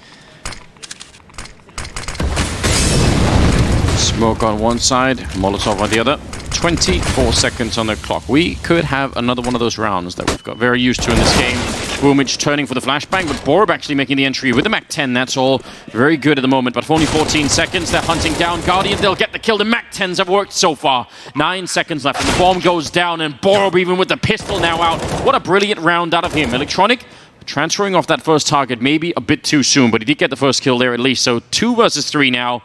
T: Smoke on one side, Molotov on the other. 24 seconds on the clock. We could have another one of those rounds that we've got very used to in this game. Boomich turning for the flashbang, but Borb actually making the entry with the MAC-10. That's all very good at the moment, but for only 14 seconds, they're hunting down Guardian. They'll get the kill. The MAC-10s have worked so far. 9 seconds left, and the bomb goes down, and Borb even with the pistol now out. What a brilliant round out of him. Electronic transferring off that first target, maybe a bit too soon, but he did get the first kill there at least. So 2 versus 3 now.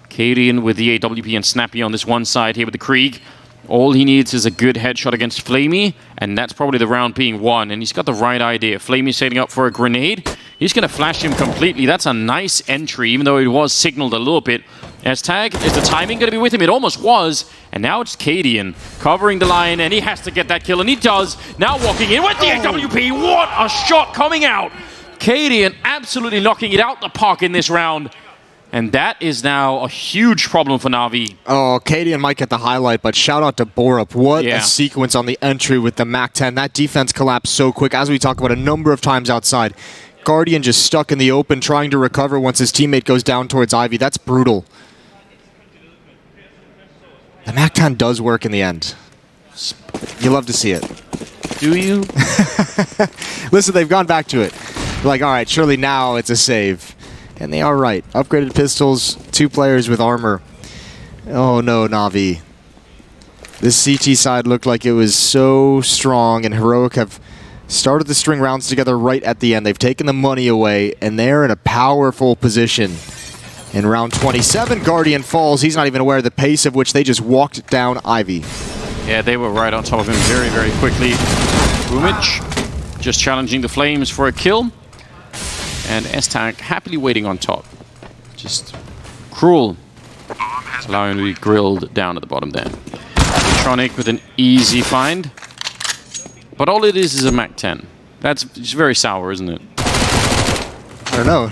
T: Cadian with the AWP and Snappy on this one side here with the Krieg. All he needs is a good headshot against Flamey, and that's probably the round being won. And he's got the right idea. Flamey setting up for a grenade. He's going to flash him completely. That's a nice entry, even though it was signaled a little bit. S-Tag, is the timing going to be with him? It almost was. And now it's Cadian covering the line, and he has to get that kill, and he does. Now walking in with the AWP. What a shot coming out. Cadian absolutely knocking it out the park in this round. And that is now a huge problem for Na'Vi.
U: Oh, Cadian might get the highlight, but shout out to Borup. What a sequence on the entry with the MAC-10. That defense collapsed so quick, as we talk about a number of times outside. Guardian just stuck in the open, trying to recover once his teammate goes down towards Ivy. That's brutal. The MAC-10 does work in the end. You love to see it.
T: Do you?
U: Listen, they've gone back to it. Like, all right, surely now it's a save. And they are right. Upgraded pistols, 2 players with armor. Oh no, Na'Vi. This CT side looked like it was so strong, and Heroic have started the string rounds together right at the end. They've taken the money away, and they're in a powerful position. In round 27, Guardian falls. He's not even aware of the pace of which they just walked down Ivy.
T: Yeah, they were right on top of him very, very quickly. Boomich just challenging the Flames for a kill. And S-Tag happily waiting on top. Just cruel. It's allowing him to be grilled down at the bottom there. Electronic with an easy find. But all it is a MAC-10. That's just very sour, isn't it?
U: I don't know.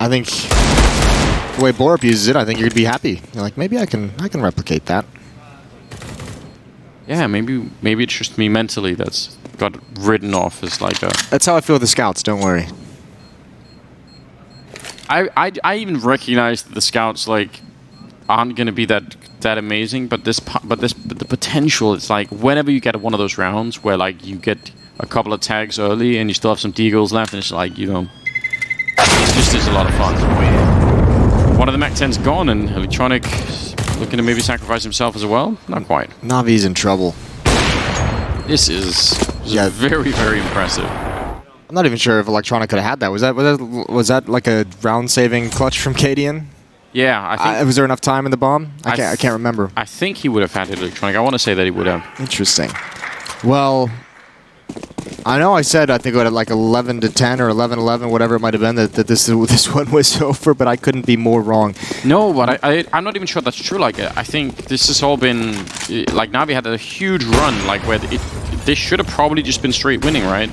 U: I think the way Borup uses it, I think you're gonna be happy. You're like, maybe I can replicate that.
T: Yeah, maybe it's just me mentally that's got written off as like a...
U: That's how I feel with the scouts, don't worry.
T: I even recognize that the scouts like aren't going to be that amazing, but the potential, it's like whenever you get one of those rounds where like you get a couple of tags early and you still have some deagles left, and it's like, you know, it's just a lot of fun. One of the MAC-10's gone, and Electronic looking to maybe sacrifice himself as well. Not quite.
U: Na'Vi's in trouble.
T: This is very, very impressive.
U: I'm not even sure if Electronic could have had that. Was that like a round-saving clutch from Cadian?
T: Yeah, I think...
U: was there enough time in the bomb? I can't remember.
T: I think he would have had it Electronic. I want to say that he would have.
U: Interesting. Well, I know I said I think it was like 11 to 10 or 11-11, whatever it might have been, that this one was over, but I couldn't be more wrong.
T: No, but I'm not even sure that's true. Like, I think this has all been... Like, Na'Vi had a huge run, like, where they should have probably just been straight winning, right?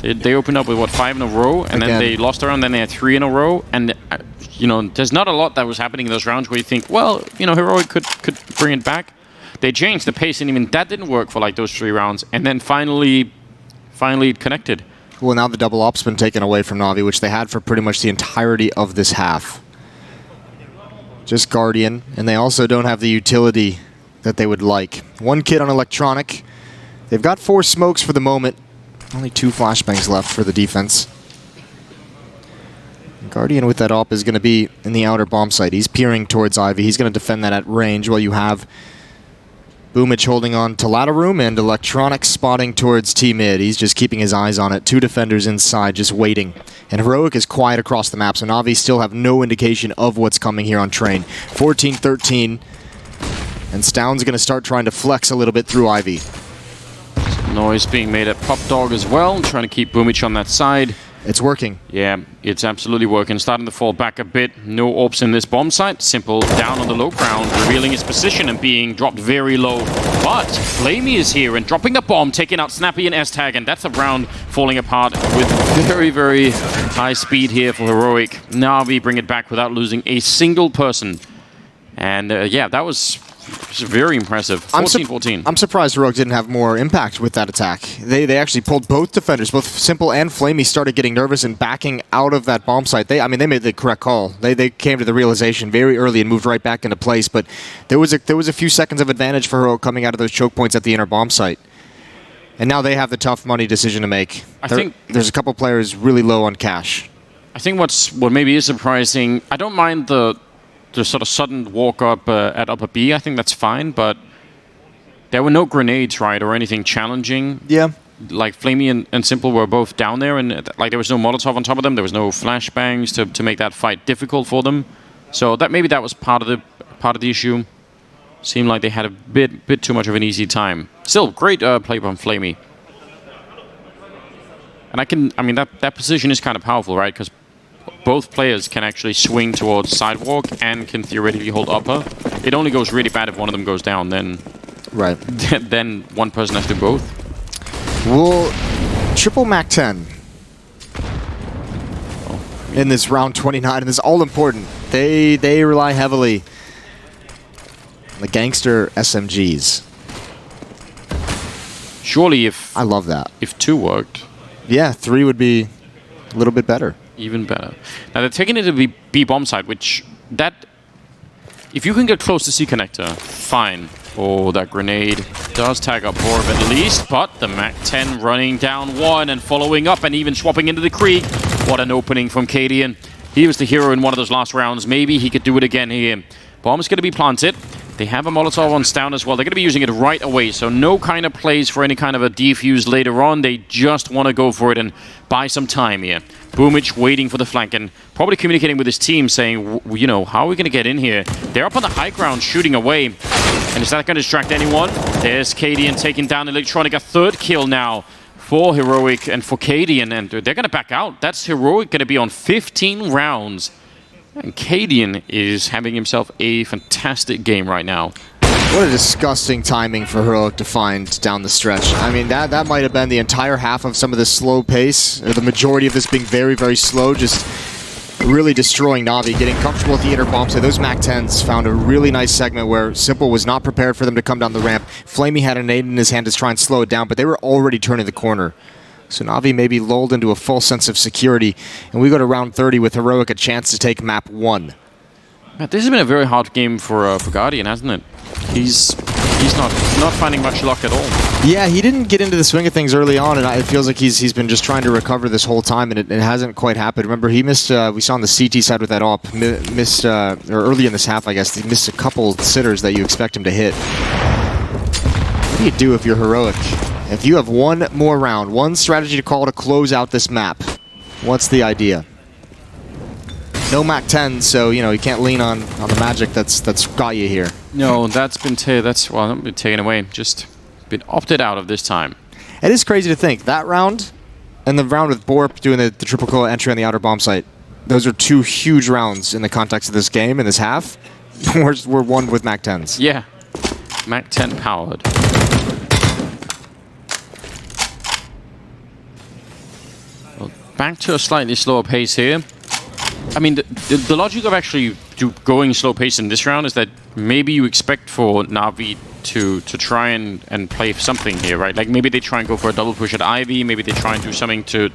T: They opened up with, what, 5 in a row, and then they lost a round, then they had 3 in a row, and, you know, there's not a lot that was happening in those rounds where you think, well, you know, Heroic could bring it back. They changed the pace, and even that didn't work for, like, those 3 rounds, and then finally it connected.
U: Well, now the double op's been taken away from Na'Vi, which they had for pretty much the entirety of this half. Just Guardian, and they also don't have the utility that they would like. 1 kid on Electronic. They've got 4 smokes for the moment. Only 2 flashbangs left for the defense. Guardian with that op is going to be in the outer bomb site. He's peering towards Ivy. He's going to defend that at range while you have Boomich holding on to ladder room and Electronic spotting towards T-mid. He's just keeping his eyes on it. 2 defenders inside just waiting. And Heroic is quiet across the map, so Na'Vi still have no indication of what's coming here on train. 14-13. And Stound's going to start trying to flex a little bit through Ivy.
T: Noise being made at Pop Dog as well, trying to keep Boomich on that side.
U: It's working.
T: Yeah, it's absolutely working. Starting to fall back a bit. No orbs in this bomb site. Simple down on the low ground, revealing his position and being dropped very low. But Flamey is here and dropping the bomb, taking out Snappy and S-Tag, and that's a round falling apart with very, very high speed here for Heroic. Na'Vi bring it back without losing a single person. And yeah, that was very impressive. 14-14.
U: I'm surprised Heroic didn't have more impact with that attack. They actually pulled both defenders, both Simple and Flamey started getting nervous and backing out of that bomb site. They made the correct call. They came to the realization very early and moved right back into place, but there was a few seconds of advantage for Heroic coming out of those choke points at the inner bomb site. And now they have the tough money decision to make. I think there's a couple players really low on cash.
T: I think what maybe is surprising, I don't mind the sort of sudden walk up at upper B. I think that's fine, but there were no grenades, right, or anything challenging.
U: Yeah.
T: Like Flamey and Simple were both down there, and like there was no Molotov on top of them. There was no flashbangs to make that fight difficult for them. So that maybe that was part of the issue. Seemed like they had a bit too much of an easy time. Still, great play from Flamey. And I mean that position is kind of powerful, right? Because both players can actually swing towards sidewalk and can theoretically hold upper. It only goes really bad if one of them goes down. Then,
U: right.
T: Then one person has to do both.
U: Well, triple Mac 10 in this round 29, and this is all important. They rely heavily on the gangster SMGs.
T: Surely, if
U: I love that,
T: if 2 worked,
U: yeah, 3 would be a little bit better.
T: Even better. Now they're taking it to the B bomb side, which if you can get close to C connector, fine. Oh, that grenade does tag up Borb at least, but the Mac 10 running down 1 and following up and even swapping into the Krieg. What an opening from Cadian. He was the hero in one of those last rounds. Maybe he could do it again here. Bomb is going to be planted. They have a Molotov on Stown as well. They're going to be using it right away, so no kind of plays for any kind of a defuse later on. They just want to go for it and buy some time here. Boomich waiting for the flank and probably communicating with his team saying, you know, how are we going to get in here? They're up on the high ground shooting away. And is that going to distract anyone? There's Cadian taking down Electronic. A 3rd kill now for Heroic and for Cadian. And they're going to back out. That's Heroic going to be on 15 rounds. And Cadian is having himself a fantastic game right now.
U: What a disgusting timing for Heroic to find down the stretch. I mean, that might have been the entire half of some of this slow pace, or the majority of this being very, very slow, just really destroying Na'Vi, getting comfortable with the inner bomb. So those Mac 10s found a really nice segment where Simple was not prepared for them to come down the ramp. Flamey had a nade in his hand to try and slow it down, but they were already turning the corner. So Na'Vi may be lulled into a full sense of security, and we go to round 30 with Heroic a chance to take map 1.
T: This has been a very hard game for Guardian, hasn't it? He's not finding much luck at all.
U: Yeah, he didn't get into the swing of things early on, and it feels like he's been just trying to recover this whole time, and it hasn't quite happened. Remember, he missed. We saw on the CT side with that op, missed or early in this half, I guess, he missed a couple sitters that you expect him to hit. What do you do if you're Heroic? If you have one more round, one strategy to call to close out this map, what's the idea? No Mac 10, so you know you can't lean on the magic that's got you here.
T: No, that's been not been taken away. Just been opted out of this time.
U: It is crazy to think that round and the round with Borp doing the triple kill entry on the outer bomb site. Those are 2 huge rounds in the context of this game in this half. We're won with Mac 10s.
T: Yeah, Mac 10 powered. Well, back to a slightly slower pace here. I mean, the logic of actually going slow pace in this round is that maybe you expect for Na'Vi to try and play something here, right? Like maybe they try and go for a double push at Ivy, maybe they try and do something to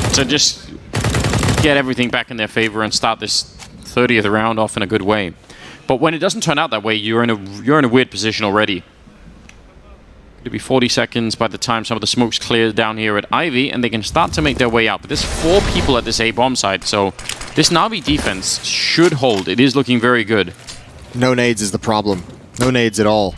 T: just get everything back in their favor and start this 30th round off in a good way. But when it doesn't turn out that way, you're in a weird position already. It'll be 40 seconds by the time some of the smoke's cleared down here at Ivy, and they can start to make their way out. But there's 4 people at this A bomb site, so this Na'Vi defense should hold. It is looking very good.
U: No nades is the problem. No nades at all.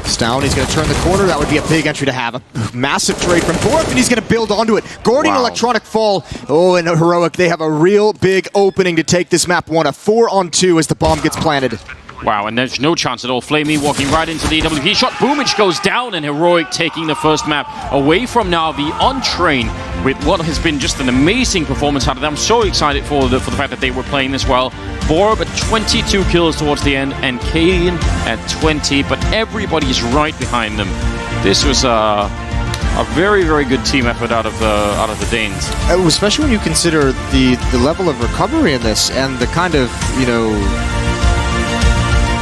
U: Stown, he's going to turn the corner. That would be a big entry to have. A massive trade from Borp, and he's going to build onto it. Guardian Electronic fall. Oh, and Heroic, they have a real big opening to take this map 1. A 4-on-2 as the bomb gets planted.
T: Wow, and there's no chance at all. Flamey walking right into the EWP shot. Boomich goes down, and Heroic taking the first map away from Na'Vi on train with what has been just an amazing performance out of them. I'm so excited for the fact that they were playing this well. Borb at 22 kills towards the end, and Cadian at 20, but everybody's right behind them. This was a very, very good team effort out of the Danes.
U: Especially when you consider the level of recovery in this and the kind of, you know,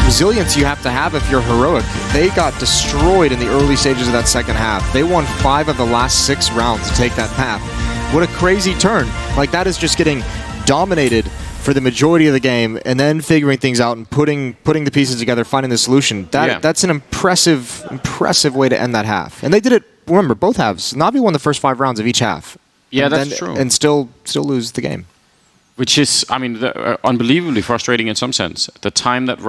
U: resilience you have to have if you're Heroic. They got destroyed in the early stages of that second half. They won 5 of the last 6 rounds to take that map. What a crazy turn. Like, that is just getting dominated for the majority of the game and then figuring things out and putting the pieces together, finding the solution. That's an impressive way to end that half. And they did it, remember, both halves. Na'Vi won the first 5 rounds of each half.
T: Yeah, that's true.
U: And still lose the game.
T: Which is, I mean, unbelievably frustrating in some sense. The time that